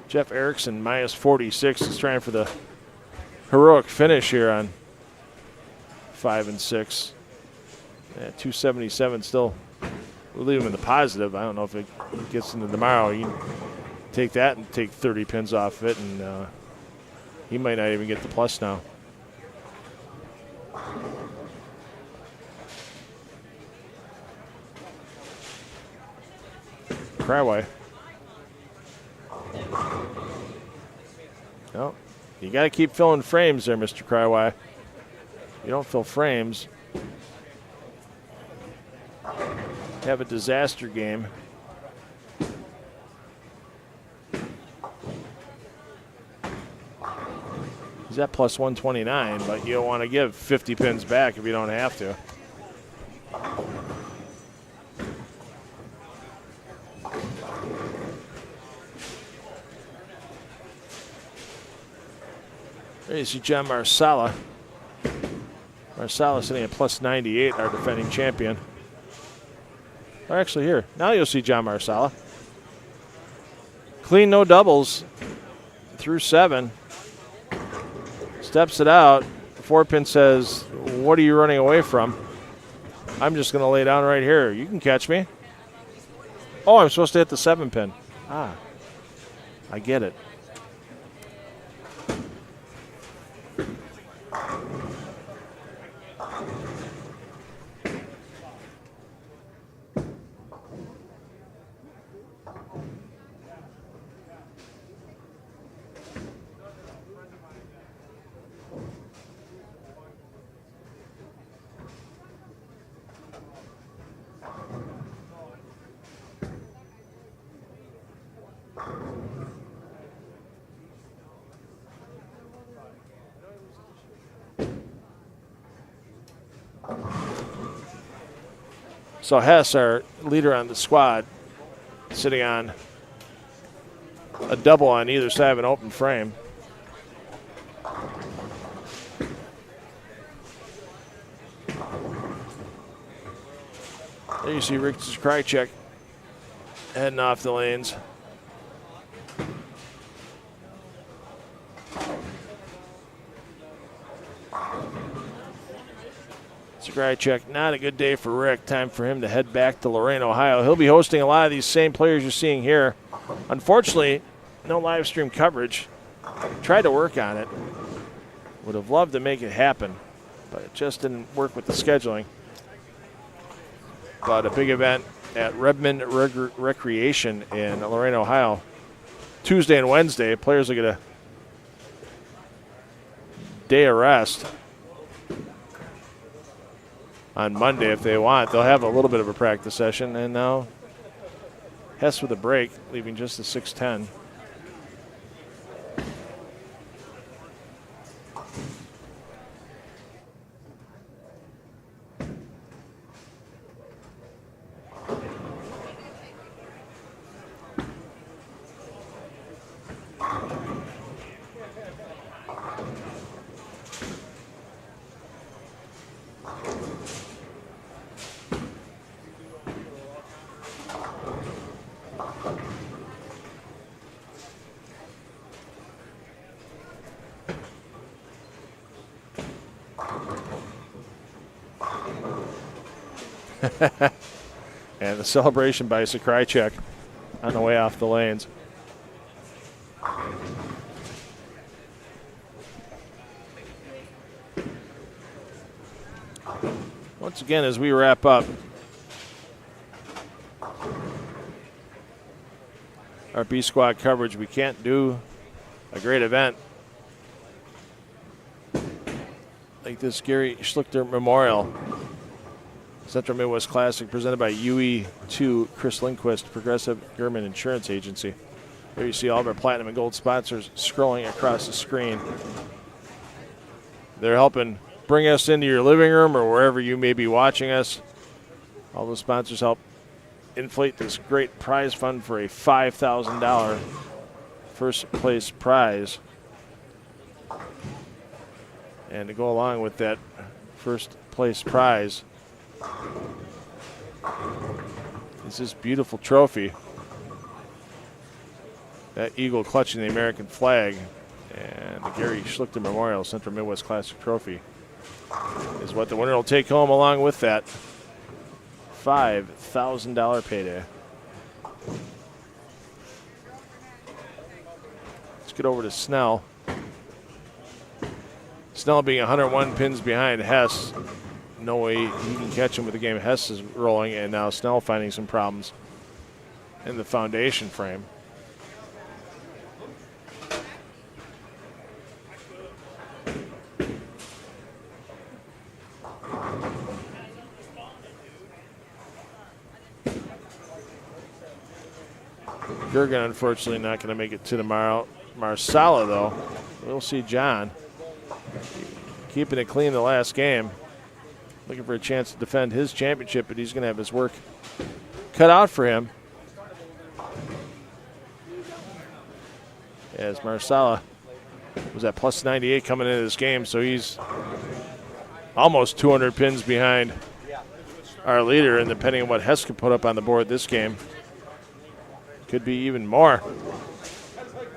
Jeff Erickson, minus 46, is trying for the heroic finish here on 5 and 6. Yeah, 277 still. We'll leave him in the positive. I don't know if it gets into tomorrow. You can take that and take 30 pins off of it, and he might not even get the plus now. Cryway. No, you got to keep filling frames there, Mr. Cryway. You don't fill frames, have a disaster game. He's at plus 129, but you don't want to give 50 pins back if you don't have to. There you see John Marsala. Marsala sitting at plus 98, our defending champion. Or actually here. Now you'll see John Marsala. Clean, no doubles through 7. Steps it out. The 4-pin says, what are you running away from? I'm just going to lay down right here. You can catch me. Oh, I'm supposed to hit the 7-pin. Ah, I get it. So Hess, our leader on the squad, sitting on a double on either side of an open frame. There you see Rick Krychek heading off the lanes. Krychek, not a good day for Rick. Time for him to head back to Lorain, Ohio. He'll be hosting a lot of these same players you're seeing here. Unfortunately, no live stream coverage. Tried to work on it. Would have loved to make it happen, but it just didn't work with the scheduling. But a big event at Redmond Recreation in Lorain, Ohio. Tuesday and Wednesday, players will get a day of rest. On Monday, if they want, they'll have a little bit of a practice session. And now Hess with a break, leaving just the 6:10. And the celebration by Krychek on the way off the lanes. Once again, as we wrap up our B Squad coverage, we can't do a great event like this Gary Schluchter Memorial Central Midwest Classic presented by UE2 Chris Lindquist Progressive Gerdeman Insurance Agency. There you see all of our platinum and gold sponsors scrolling across the screen. They're helping bring us into your living room or wherever you may be watching us. All those sponsors help inflate this great prize fund for a $5,000 first place prize. And to go along with that first place prize is this beautiful trophy. That eagle clutching the American flag and the Gary Schluchter Memorial Central Midwest Classic Trophy is what the winner will take home along with that $5,000 payday. Let's get over to Snell. Snell being 101 pins behind Hess. No way he can catch him with the game. Hess is rolling, and now Snell finding some problems in the foundation frame. Gergen, unfortunately, not going to make it to tomorrow. Marsala, though, we'll see John keeping it clean the last game. Looking for a chance to defend his championship, but he's going to have his work cut out for him. As Marsala was at plus 98 coming into this game, so he's almost 200 pins behind our leader, and depending on what Hess can put up on the board this game, could be even more.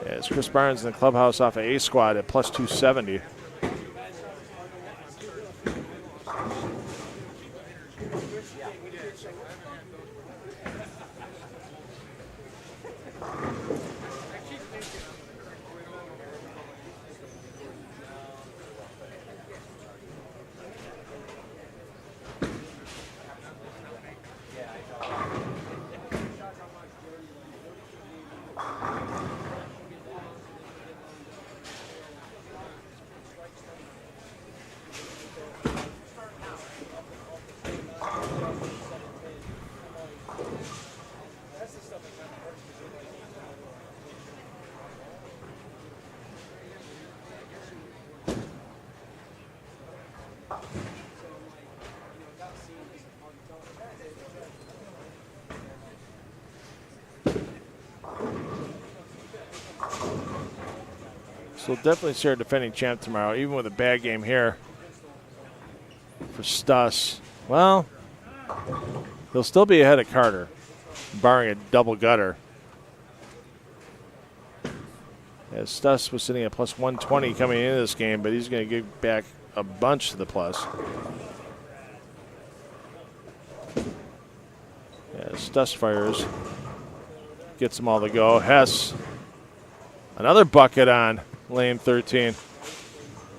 As Chris Barnes in the clubhouse off of A squad at plus 270. So definitely see our defending champ tomorrow, even with a bad game here for Stuss. Well, he'll still be ahead of Carter, barring a double gutter. As Stuss was sitting at plus 120 coming into this game, but he's going to give back a bunch to the plus. As Stuss fires, gets them all to go. Hess, another bucket on lane 13.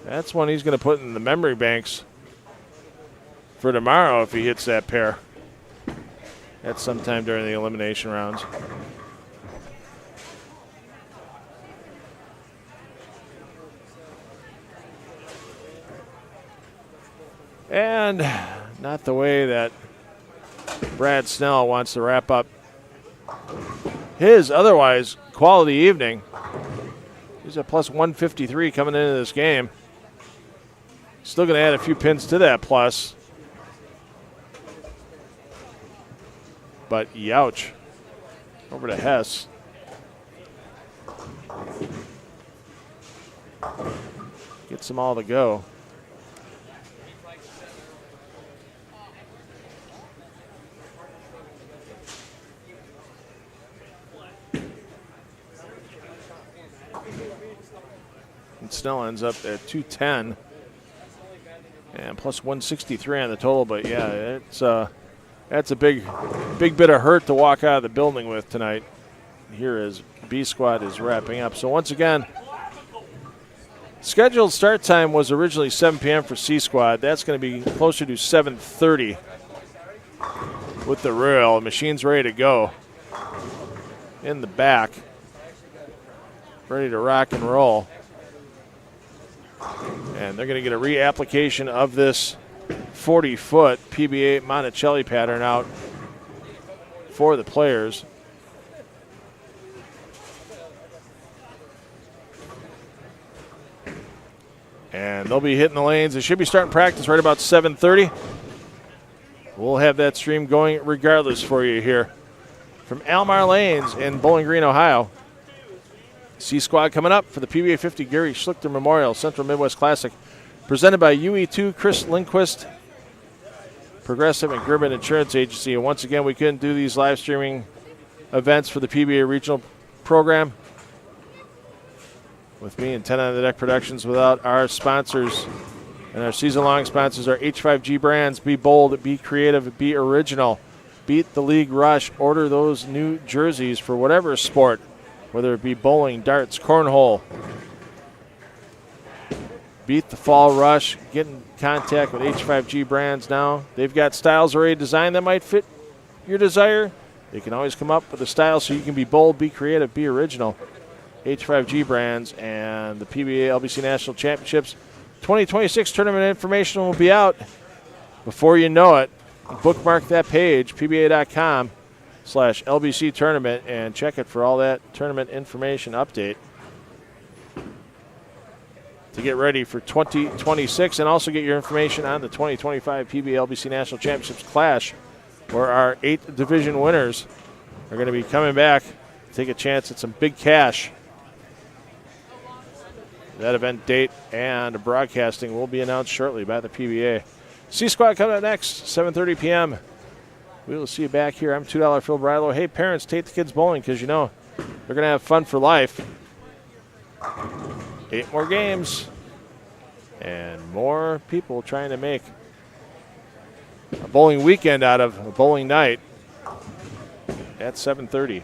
That's one he's going to put in the memory banks for tomorrow if he hits that pair. That's sometime during the elimination rounds. And not the way that Brad Snell wants to wrap up his otherwise quality evening. He's at plus 153 coming into this game. Still going to add a few pins to that plus. But youch. Over to Hess. Gets them all to go. Snell ends up at 210 and plus 163 on the total. But yeah, that's a big bit of hurt to walk out of the building with tonight. Here as B squad is wrapping up. So once again, scheduled start time was originally 7 p.m. for C squad. That's going to be closer to 7:30 with the Royal. Machine's ready to go in the back, ready to rock and roll. And they're going to get a reapplication of this 40-foot PBA Monticelli pattern out for the players. And they'll be hitting the lanes. They should be starting practice right about 7:30. We'll have that stream going regardless for you here from Almar Lanes in Bowling Green, Ohio. C-Squad coming up for the PBA50 Gary Schluchter Memorial Central Midwest Classic, presented by UE2 Chris Lindquist, Progressive and Gerdeman Insurance Agency. And once again, we couldn't do these live streaming events for the PBA Regional Program with me and 10 on the Deck Productions without our sponsors. And our season-long sponsors are H5G Brands. Be bold, be creative, be original. Beat the league rush. Order those new jerseys for whatever sport, whether it be bowling, darts, cornhole. Beat the fall rush. Get in contact with H5G Brands now. They've got styles already designed that might fit your desire. They can always come up with a style so you can be bold, be creative, be original. H5G Brands and the PBA LBC National Championships 2026 tournament information will be out before you know it. Bookmark that page, pba.com/LBC tournament, and check it for all that tournament information update to get ready for 2026, and also get your information on the 2025 PBA LBC National Championships Clash, where our 8 division winners are going to be coming back to take a chance at some big cash. That event date and broadcasting will be announced shortly by the PBA. C-Squad coming up next, 7:30 p.m. We will see you back here. I'm $2 Phil Brylow. Hey, parents, take the kids bowling because you know they're going to have fun for life. 8 more games and more people trying to make a bowling weekend out of a bowling night at 7:30.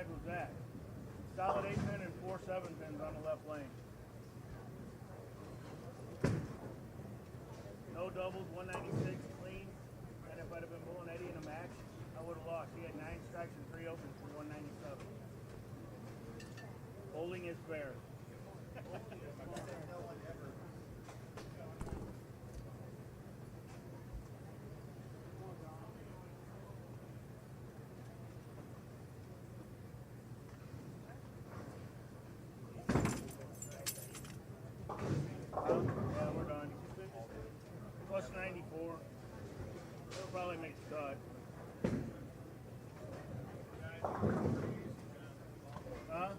Was that? Solid 8-pin and 4 7-pins on the left lane. No doubles, 196 clean. And if I'd have been bowling Eddie in a match, I would have lost. He had 9 strikes and 3 opens for 197. Bowling is fair. probably make the cut. Huh?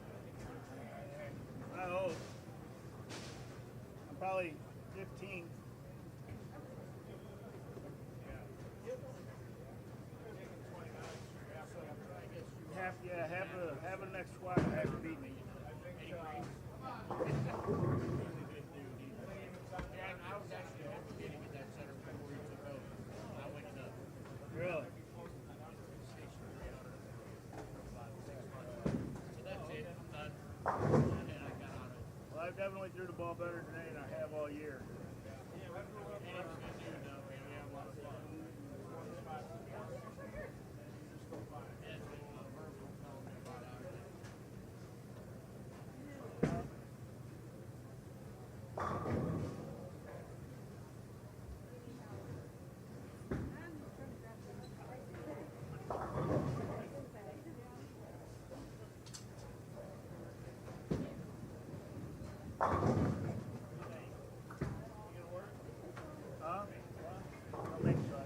I hope. I'm probably 15. Half of the next squad I have to beat me. Really? Well, I definitely threw the ball better today than I have all year. Huh? I'll make a try.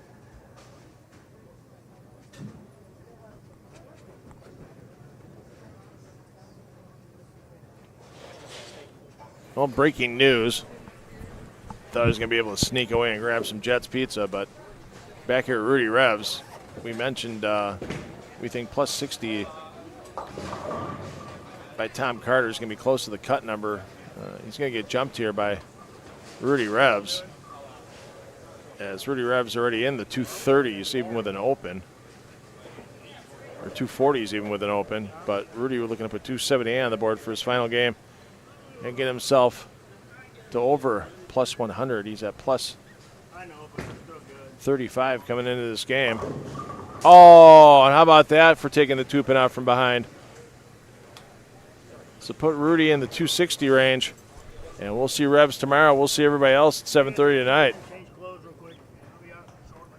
Well, breaking news. Thought I was going to be able to sneak away and grab some Jets pizza, but back here at Rudy Revs, we mentioned we think plus 60 by Tom Carter is going to be close to the cut number. He's going to get jumped here by Rudy Revs, as Rudy Revs already in the 230s even with an open, or 240s even with an open, but Rudy was looking to put 270 on the board for his final game and get himself to over plus 100. He's at plus 35 coming into this game. Oh, and how about that for taking the 2-pin out from behind? So put Rudy in the 260 range, and we'll see Revs tomorrow. We'll see everybody else at 7:30 tonight. Change clothes real quick. I'll be out shortly.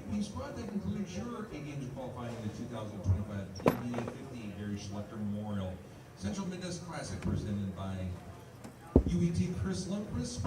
The squad that concludes your 8 games of qualifying in the 2025 PBA50 Gary Schluchter Memorial Central Midwest Classic presented by UET Chris Lindquist.